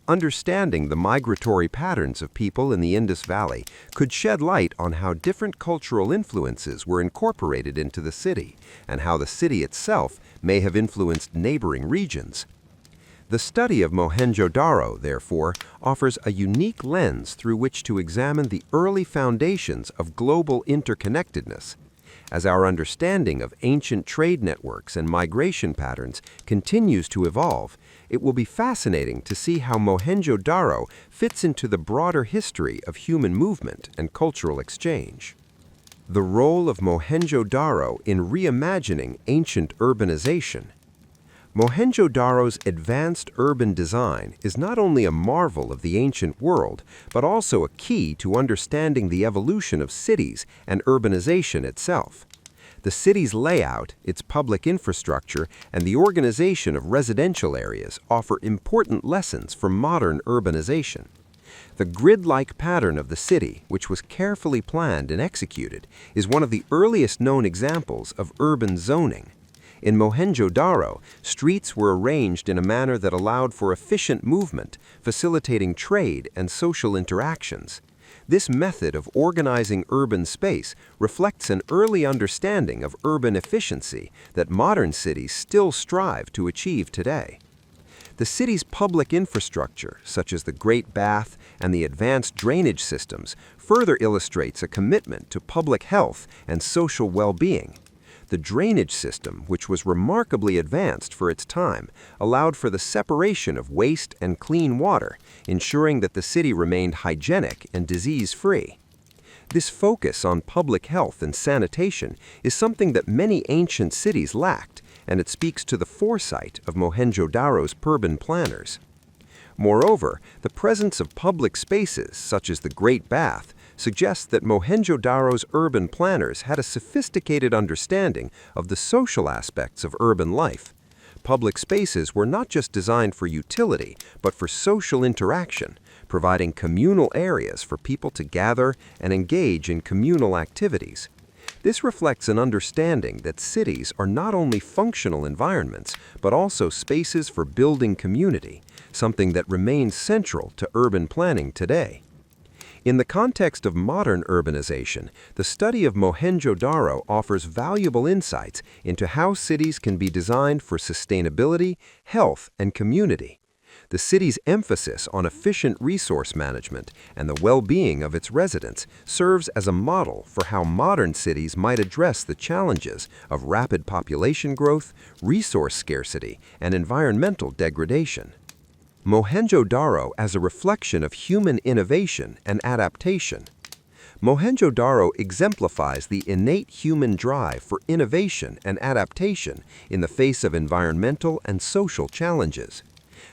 Understanding the migratory patterns of people in the Indus Valley could shed light on how different cultural influences were incorporated into the city, and how the city itself may have influenced neighboring regions. The study of Mohenjo-daro, therefore, offers a unique lens through which to examine the early foundations of global interconnectedness. As our understanding of ancient trade networks and migration patterns continues to evolve, it will be fascinating to see how Mohenjo-daro fits into the broader history of human movement and cultural exchange. The role of Mohenjo-daro in reimagining ancient urbanization. Mohenjo-daro's advanced urban design is not only a marvel of the ancient world, but also a key to understanding the evolution of cities and urbanization itself. The city's layout, its public infrastructure, and the organization of residential areas offer important lessons for modern urbanization. The grid-like pattern of the city, which was carefully planned and executed, is one of the earliest known examples of urban zoning. In Mohenjo-daro, streets were arranged in a manner that allowed for efficient movement, facilitating trade and social interactions. This method of organizing urban space reflects an early understanding of urban efficiency that modern cities still strive to achieve today. The city's public infrastructure, such as the Great Bath and the advanced drainage systems, further illustrates a commitment to public health and social well-being. The drainage system, which was remarkably advanced for its time, allowed for the separation of waste and clean water, ensuring that the city remained hygienic and disease-free. This focus on public health and sanitation is something that many ancient cities lacked, and it speaks to the foresight of Mohenjo-daro's urban planners. Moreover, the presence of public spaces, such as the Great Bath, suggests that Mohenjo-daro's urban planners had a sophisticated understanding of the social aspects of urban life. Public spaces were not just designed for utility, but for social interaction, providing communal areas for people to gather and engage in communal activities. This reflects an understanding that cities are not only functional environments, but also spaces for building community, something that remains central to urban planning today. In the context of modern urbanization, the study of Mohenjo-daro offers valuable insights into how cities can be designed for sustainability, health, and community. The city's emphasis on efficient resource management and the well-being of its residents serves as a model for how modern cities might address the challenges of rapid population growth, resource scarcity, and environmental degradation. Mohenjo-daro as a reflection of human innovation and adaptation. Mohenjo-daro exemplifies the innate human drive for innovation and adaptation in the face of environmental and social challenges.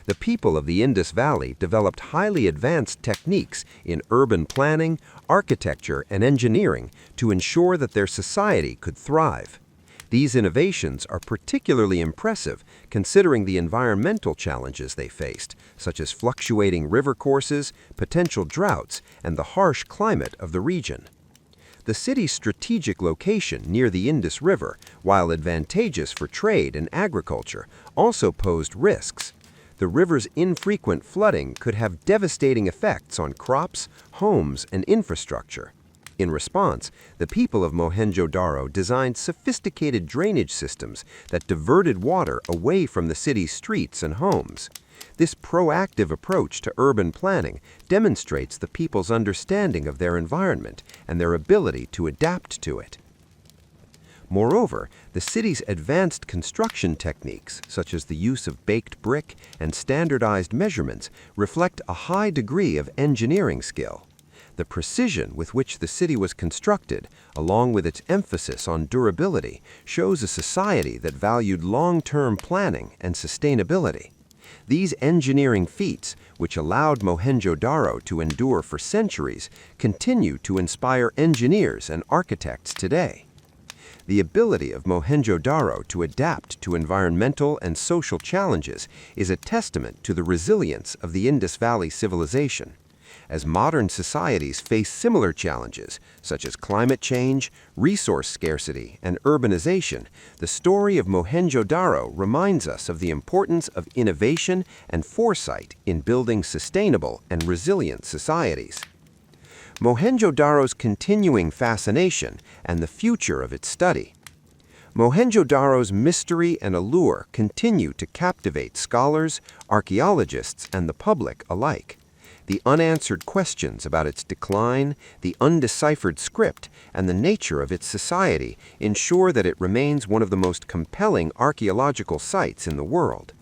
The people of the Indus Valley developed highly advanced techniques in urban planning, architecture, and engineering to ensure that their society could thrive. These innovations are particularly impressive considering the environmental challenges they faced, such as fluctuating river courses, potential droughts, and the harsh climate of the region. The city's strategic location near the Indus River, while advantageous for trade and agriculture, also posed risks. The river's infrequent flooding could have devastating effects on crops, homes, and infrastructure. In response, the people of Mohenjo-daro designed sophisticated drainage systems that diverted water away from the city's streets and homes. This proactive approach to urban planning demonstrates the people's understanding of their environment and their ability to adapt to it. Moreover, the city's advanced construction techniques, such as the use of baked brick and standardized measurements, reflect a high degree of engineering skill. The precision with which the city was constructed, along with its emphasis on durability, shows a society that valued long-term planning and sustainability. These engineering feats, which allowed Mohenjo-daro to endure for centuries, continue to inspire engineers and architects today. The ability of Mohenjo-daro to adapt to environmental and social challenges is a testament to the resilience of the Indus Valley civilization. As modern societies face similar challenges, such as climate change, resource scarcity, and urbanization, the story of Mohenjo-daro reminds us of the importance of innovation and foresight in building sustainable and resilient societies. Mohenjo-daro's continuing fascination and the future of its study. Mohenjo-daro's mystery and allure continue to captivate scholars, archaeologists, and the public alike. The unanswered questions about its decline, the undeciphered script, and the nature of its society ensure that it remains one of the most compelling archaeological sites in the world.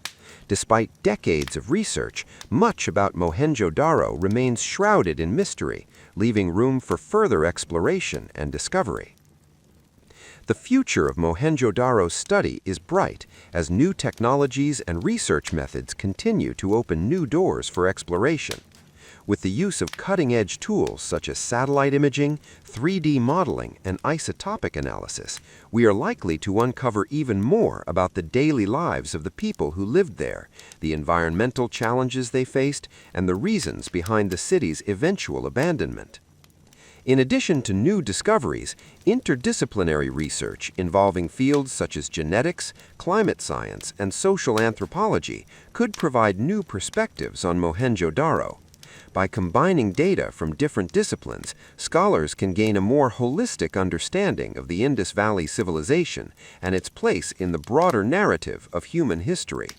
Despite decades of research, much about Mohenjo-daro remains shrouded in mystery, leaving room for further exploration and discovery. The future of Mohenjo-daro's study is bright as new technologies and research methods continue to open new doors for exploration. With the use of cutting-edge tools such as satellite imaging, 3D modeling, and isotopic analysis, we are likely to uncover even more about the daily lives of the people who lived there, the environmental challenges they faced, and the reasons behind the city's eventual abandonment. In addition to new discoveries, interdisciplinary research involving fields such as genetics, climate science, and social anthropology could provide new perspectives on Mohenjo-daro. By combining data from different disciplines, scholars can gain a more holistic understanding of the Indus Valley civilization and its place in the broader narrative of human history.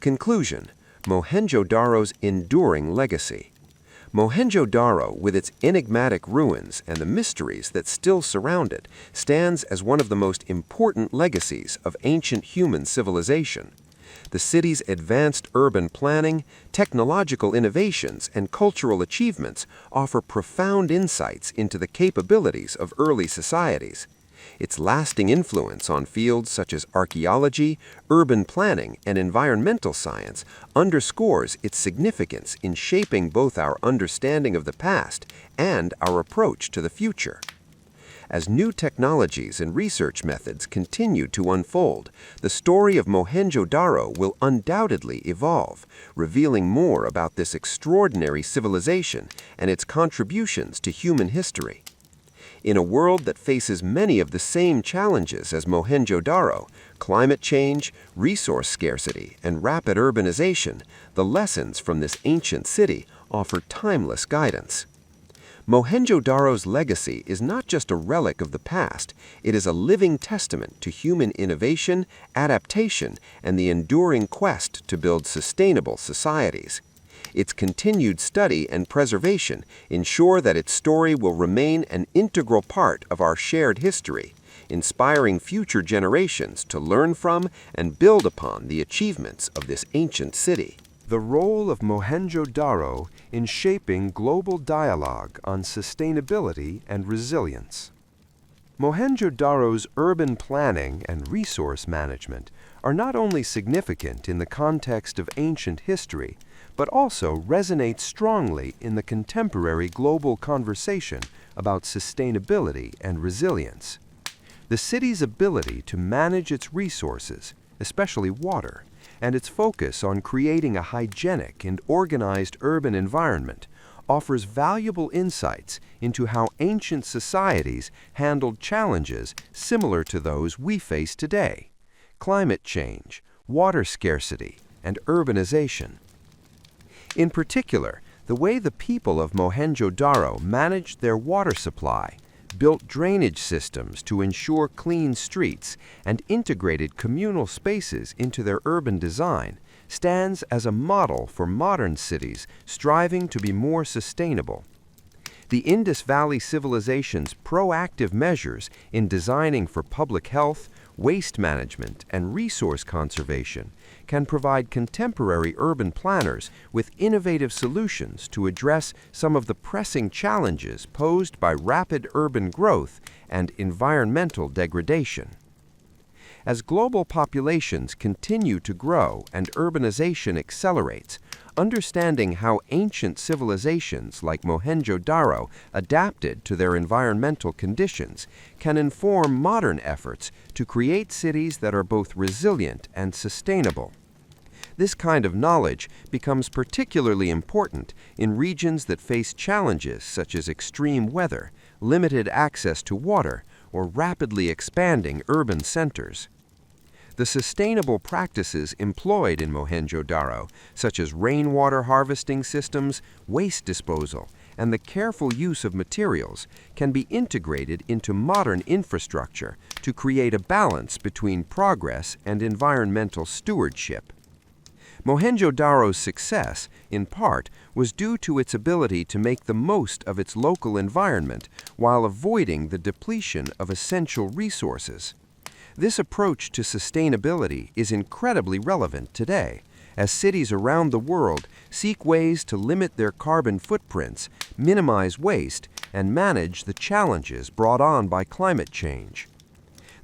Conclusion: Mohenjo-daro's enduring legacy. Mohenjo-daro, with its enigmatic ruins and the mysteries that still surround it, stands as one of the most important legacies of ancient human civilization. The city's advanced urban planning, technological innovations, and cultural achievements offer profound insights into the capabilities of early societies. Its lasting influence on fields such as archaeology, urban planning, and environmental science underscores its significance in shaping both our understanding of the past and our approach to the future. As new technologies and research methods continue to unfold, the story of Mohenjo-daro will undoubtedly evolve, revealing more about this extraordinary civilization and its contributions to human history. In a world that faces many of the same challenges as Mohenjo-daro, climate change, resource scarcity, and rapid urbanization, the lessons from this ancient city offer timeless guidance. Mohenjo-daro's legacy is not just a relic of the past, it is a living testament to human innovation, adaptation, and the enduring quest to build sustainable societies. Its continued study and preservation ensure that its story will remain an integral part of our shared history, inspiring future generations to learn from and build upon the achievements of this ancient city. The role of Mohenjo-daro in shaping global dialogue on sustainability and resilience. Mohenjo-daro's urban planning and resource management are not only significant in the context of ancient history, but also resonate strongly in the contemporary global conversation about sustainability and resilience. The city's ability to manage its resources, especially water, and its focus on creating a hygienic and organized urban environment offers valuable insights into how ancient societies handled challenges similar to those we face today: climate change, water scarcity, and urbanization. In particular, the way the people of Mohenjo-daro managed their water supply, built drainage systems to ensure clean streets, and integrated communal spaces into their urban design stands as a model for modern cities striving to be more sustainable. The Indus Valley civilization's proactive measures in designing for public health, waste management, and resource conservation can provide contemporary urban planners with innovative solutions to address some of the pressing challenges posed by rapid urban growth and environmental degradation. As global populations continue to grow and urbanization accelerates, understanding how ancient civilizations like Mohenjo-daro adapted to their environmental conditions can inform modern efforts to create cities that are both resilient and sustainable. This kind of knowledge becomes particularly important in regions that face challenges such as extreme weather, limited access to water, or rapidly expanding urban centers. The sustainable practices employed in Mohenjo-daro, such as rainwater harvesting systems, waste disposal, and the careful use of materials, can be integrated into modern infrastructure to create a balance between progress and environmental stewardship. Mohenjo-daro's success, in part, was due to its ability to make the most of its local environment while avoiding the depletion of essential resources. This approach to sustainability is incredibly relevant today, as cities around the world seek ways to limit their carbon footprints, minimize waste, and manage the challenges brought on by climate change.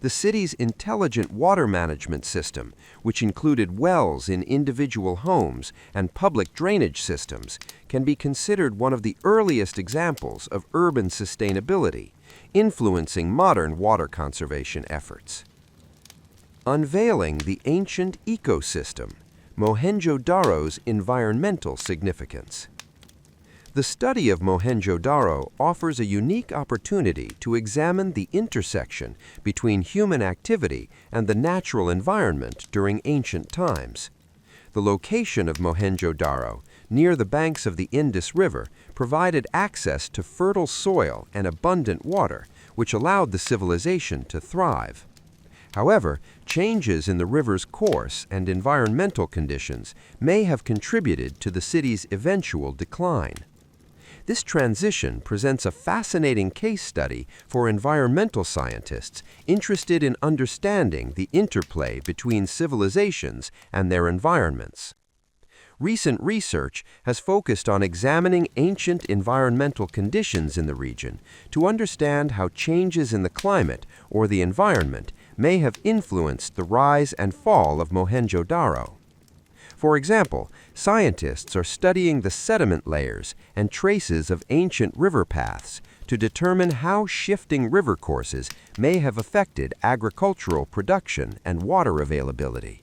The city's intelligent water management system, which included wells in individual homes and public drainage systems, can be considered one of the earliest examples of urban sustainability, influencing modern water conservation efforts. Unveiling the ancient ecosystem, Mohenjo-daro's environmental significance. The study of Mohenjo-daro offers a unique opportunity to examine the intersection between human activity and the natural environment during ancient times. The location of Mohenjo-daro, near the banks of the Indus River, provided access to fertile soil and abundant water, which allowed the civilization to thrive. However, changes in the river's course and environmental conditions may have contributed to the city's eventual decline. This transition presents a fascinating case study for environmental scientists interested in understanding the interplay between civilizations and their environments. Recent research has focused on examining ancient environmental conditions in the region to understand how changes in the climate or the environment may have influenced the rise and fall of Mohenjo-daro. For example, scientists are studying the sediment layers and traces of ancient river paths to determine how shifting river courses may have affected agricultural production and water availability.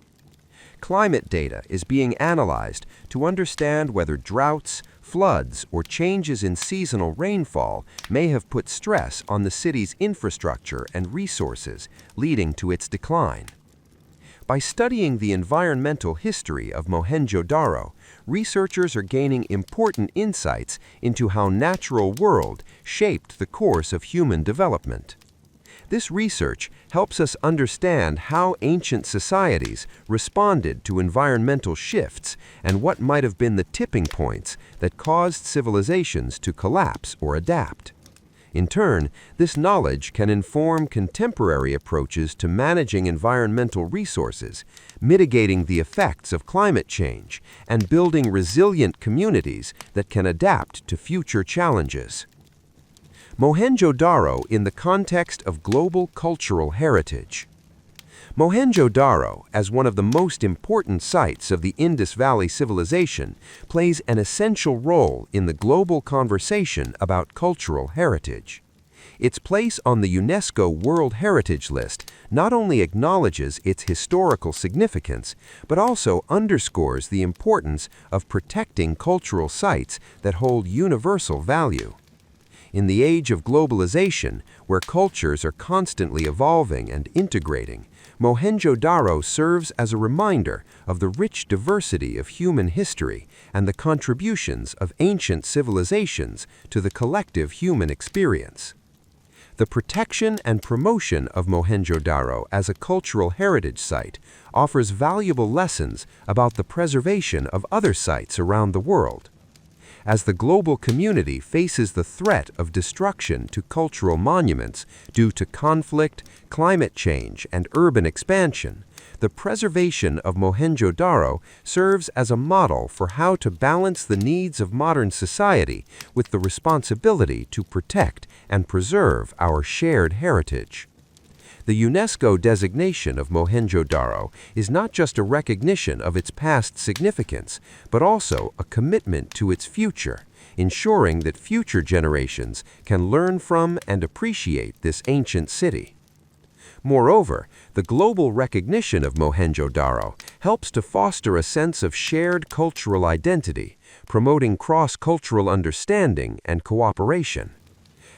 Climate data is being analyzed to understand whether droughts, floods, or changes in seasonal rainfall may have put stress on the city's infrastructure and resources, leading to its decline. By studying the environmental history of Mohenjo-daro, researchers are gaining important insights into how natural world shaped the course of human development. This research helps us understand how ancient societies responded to environmental shifts and what might have been the tipping points that caused civilizations to collapse or adapt. In turn, this knowledge can inform contemporary approaches to managing environmental resources, mitigating the effects of climate change, and building resilient communities that can adapt to future challenges. Mohenjo-daro in the context of global cultural heritage. Mohenjo-daro, as one of the most important sites of the Indus Valley civilization, plays an essential role in the global conversation about cultural heritage. Its place on the UNESCO World Heritage List not only acknowledges its historical significance, but also underscores the importance of protecting cultural sites that hold universal value. In the age of globalization, where cultures are constantly evolving and integrating, Mohenjo-daro serves as a reminder of the rich diversity of human history and the contributions of ancient civilizations to the collective human experience. The protection and promotion of Mohenjo-daro as a cultural heritage site offers valuable lessons about the preservation of other sites around the world. As the global community faces the threat of destruction to cultural monuments due to conflict, climate change, and urban expansion, the preservation of Mohenjo-daro serves as a model for how to balance the needs of modern society with the responsibility to protect and preserve our shared heritage. The UNESCO designation of Mohenjo-daro is not just a recognition of its past significance, but also a commitment to its future, ensuring that future generations can learn from and appreciate this ancient city. Moreover, the global recognition of Mohenjo-daro helps to foster a sense of shared cultural identity, promoting cross-cultural understanding and cooperation.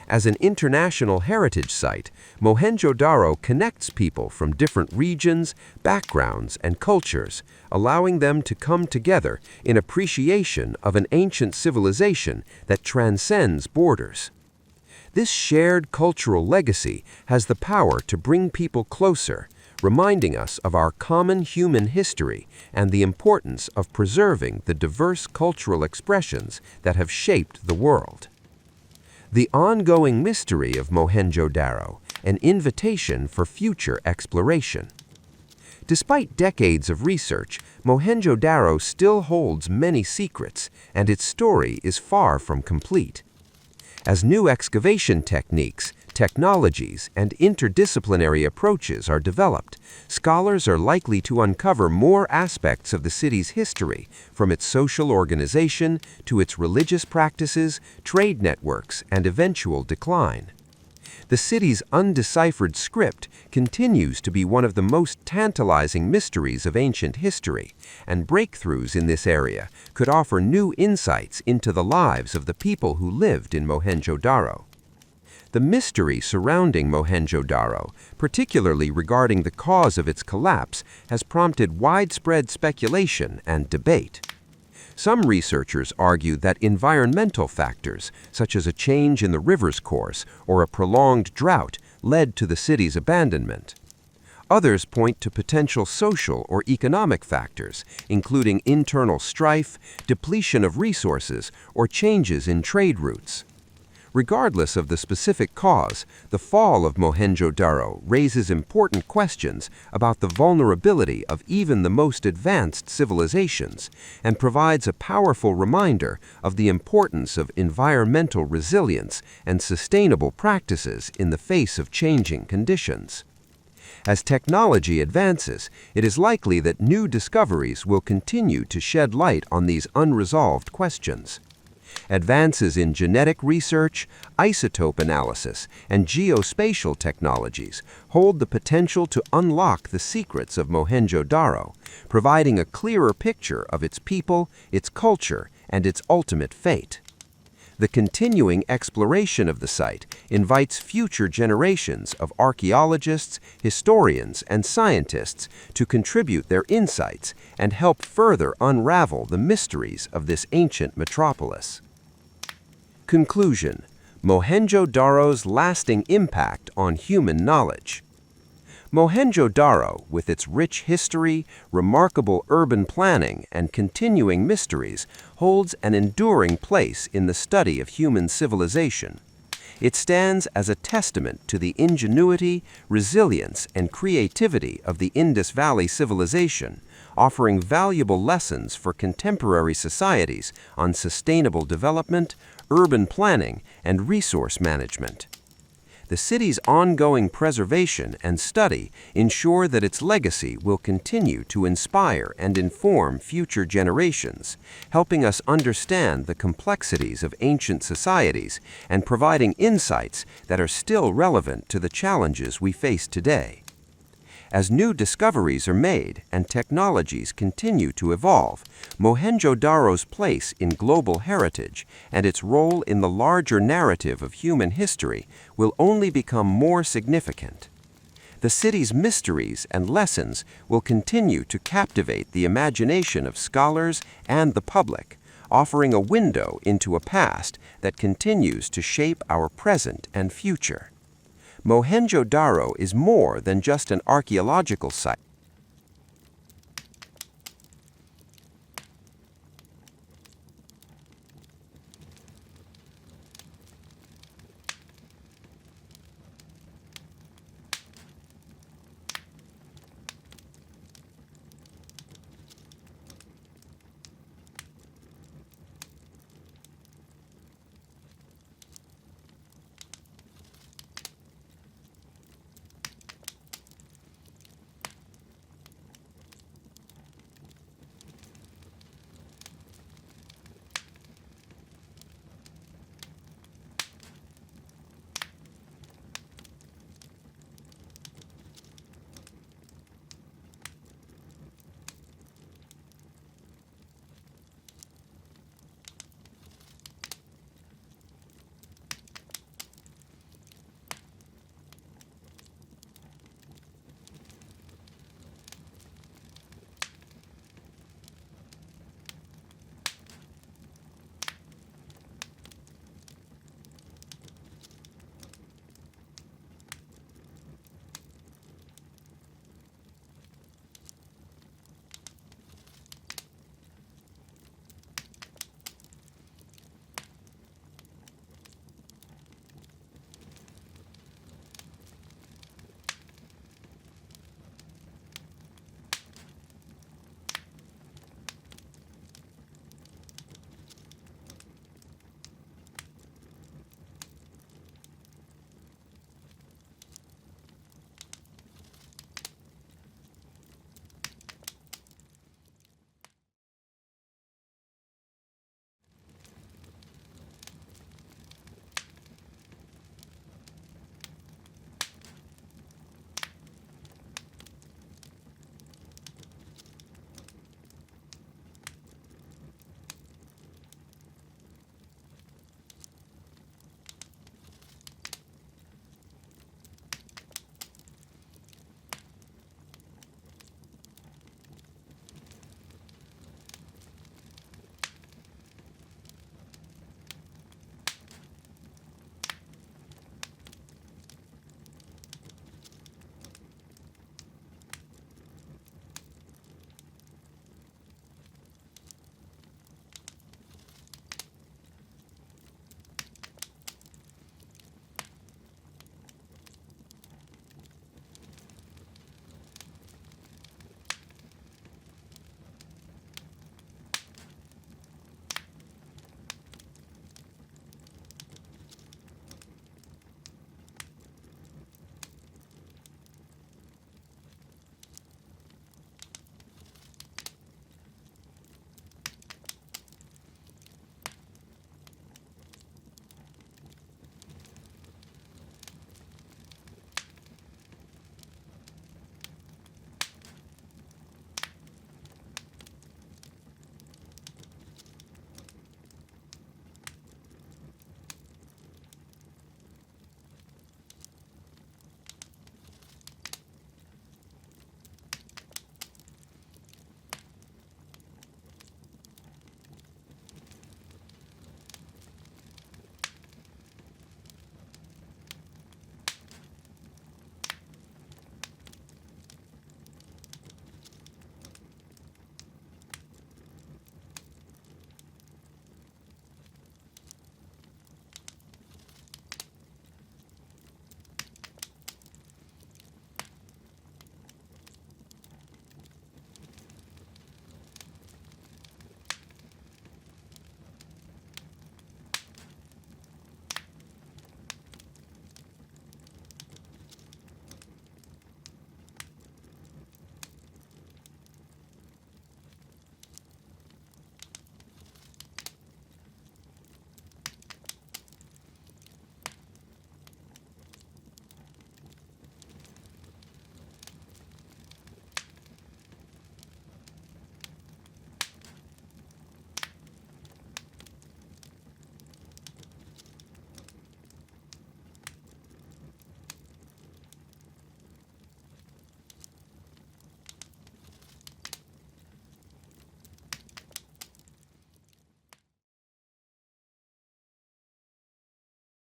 As an international heritage site, Mohenjo-daro connects people from different regions, backgrounds, and cultures, allowing them to come together in appreciation of an ancient civilization that transcends borders. This shared cultural legacy has the power to bring people closer, reminding us of our common human history and the importance of preserving the diverse cultural expressions that have shaped the world. The ongoing mystery of Mohenjo-daro, an invitation for future exploration. Despite decades of research, Mohenjo-daro still holds many secrets, and its story is far from complete. As new excavation techniques, technologies, and interdisciplinary approaches are developed, scholars are likely to uncover more aspects of the city's history, from its social organization to its religious practices, trade networks, and eventual decline. The city's undeciphered script continues to be one of the most tantalizing mysteries of ancient history, and breakthroughs in this area could offer new insights into the lives of the people who lived in Mohenjo-daro. The mystery surrounding Mohenjo-daro, particularly regarding the cause of its collapse, has prompted widespread speculation and debate. Some researchers argue that environmental factors, such as a change in the river's course or a prolonged drought, led to the city's abandonment. Others point to potential social or economic factors, including internal strife, depletion of resources, or changes in trade routes. Regardless of the specific cause, the fall of Mohenjo-daro raises important questions about the vulnerability of even the most advanced civilizations and provides a powerful reminder of the importance of environmental resilience and sustainable practices in the face of changing conditions. As technology advances, it is likely that new discoveries will continue to shed light on these unresolved questions. Advances in genetic research, isotope analysis, and geospatial technologies hold the potential to unlock the secrets of Mohenjo-daro, providing a clearer picture of its people, its culture, and its ultimate fate. The continuing exploration of the site invites future generations of archaeologists, historians, and scientists to contribute their insights and help further unravel the mysteries of this ancient metropolis. Conclusion: Mohenjo-daro's lasting impact on human knowledge. Mohenjo-daro, with its rich history, remarkable urban planning, and continuing mysteries, holds an enduring place in the study of human civilization. It stands as a testament to the ingenuity, resilience, and creativity of the Indus Valley civilization, offering valuable lessons for contemporary societies on sustainable development, urban planning, and resource management. The city's ongoing preservation and study ensure that its legacy will continue to inspire and inform future generations, helping us understand the complexities of ancient societies and providing insights that are still relevant to the challenges we face today. As new discoveries are made and technologies continue to evolve, Mohenjo-daro's place in global heritage and its role in the larger narrative of human history will only become more significant. The city's mysteries and lessons will continue to captivate the imagination of scholars and the public, offering a window into a past that continues to shape our present and future. Mohenjo-daro is more than just an archaeological site.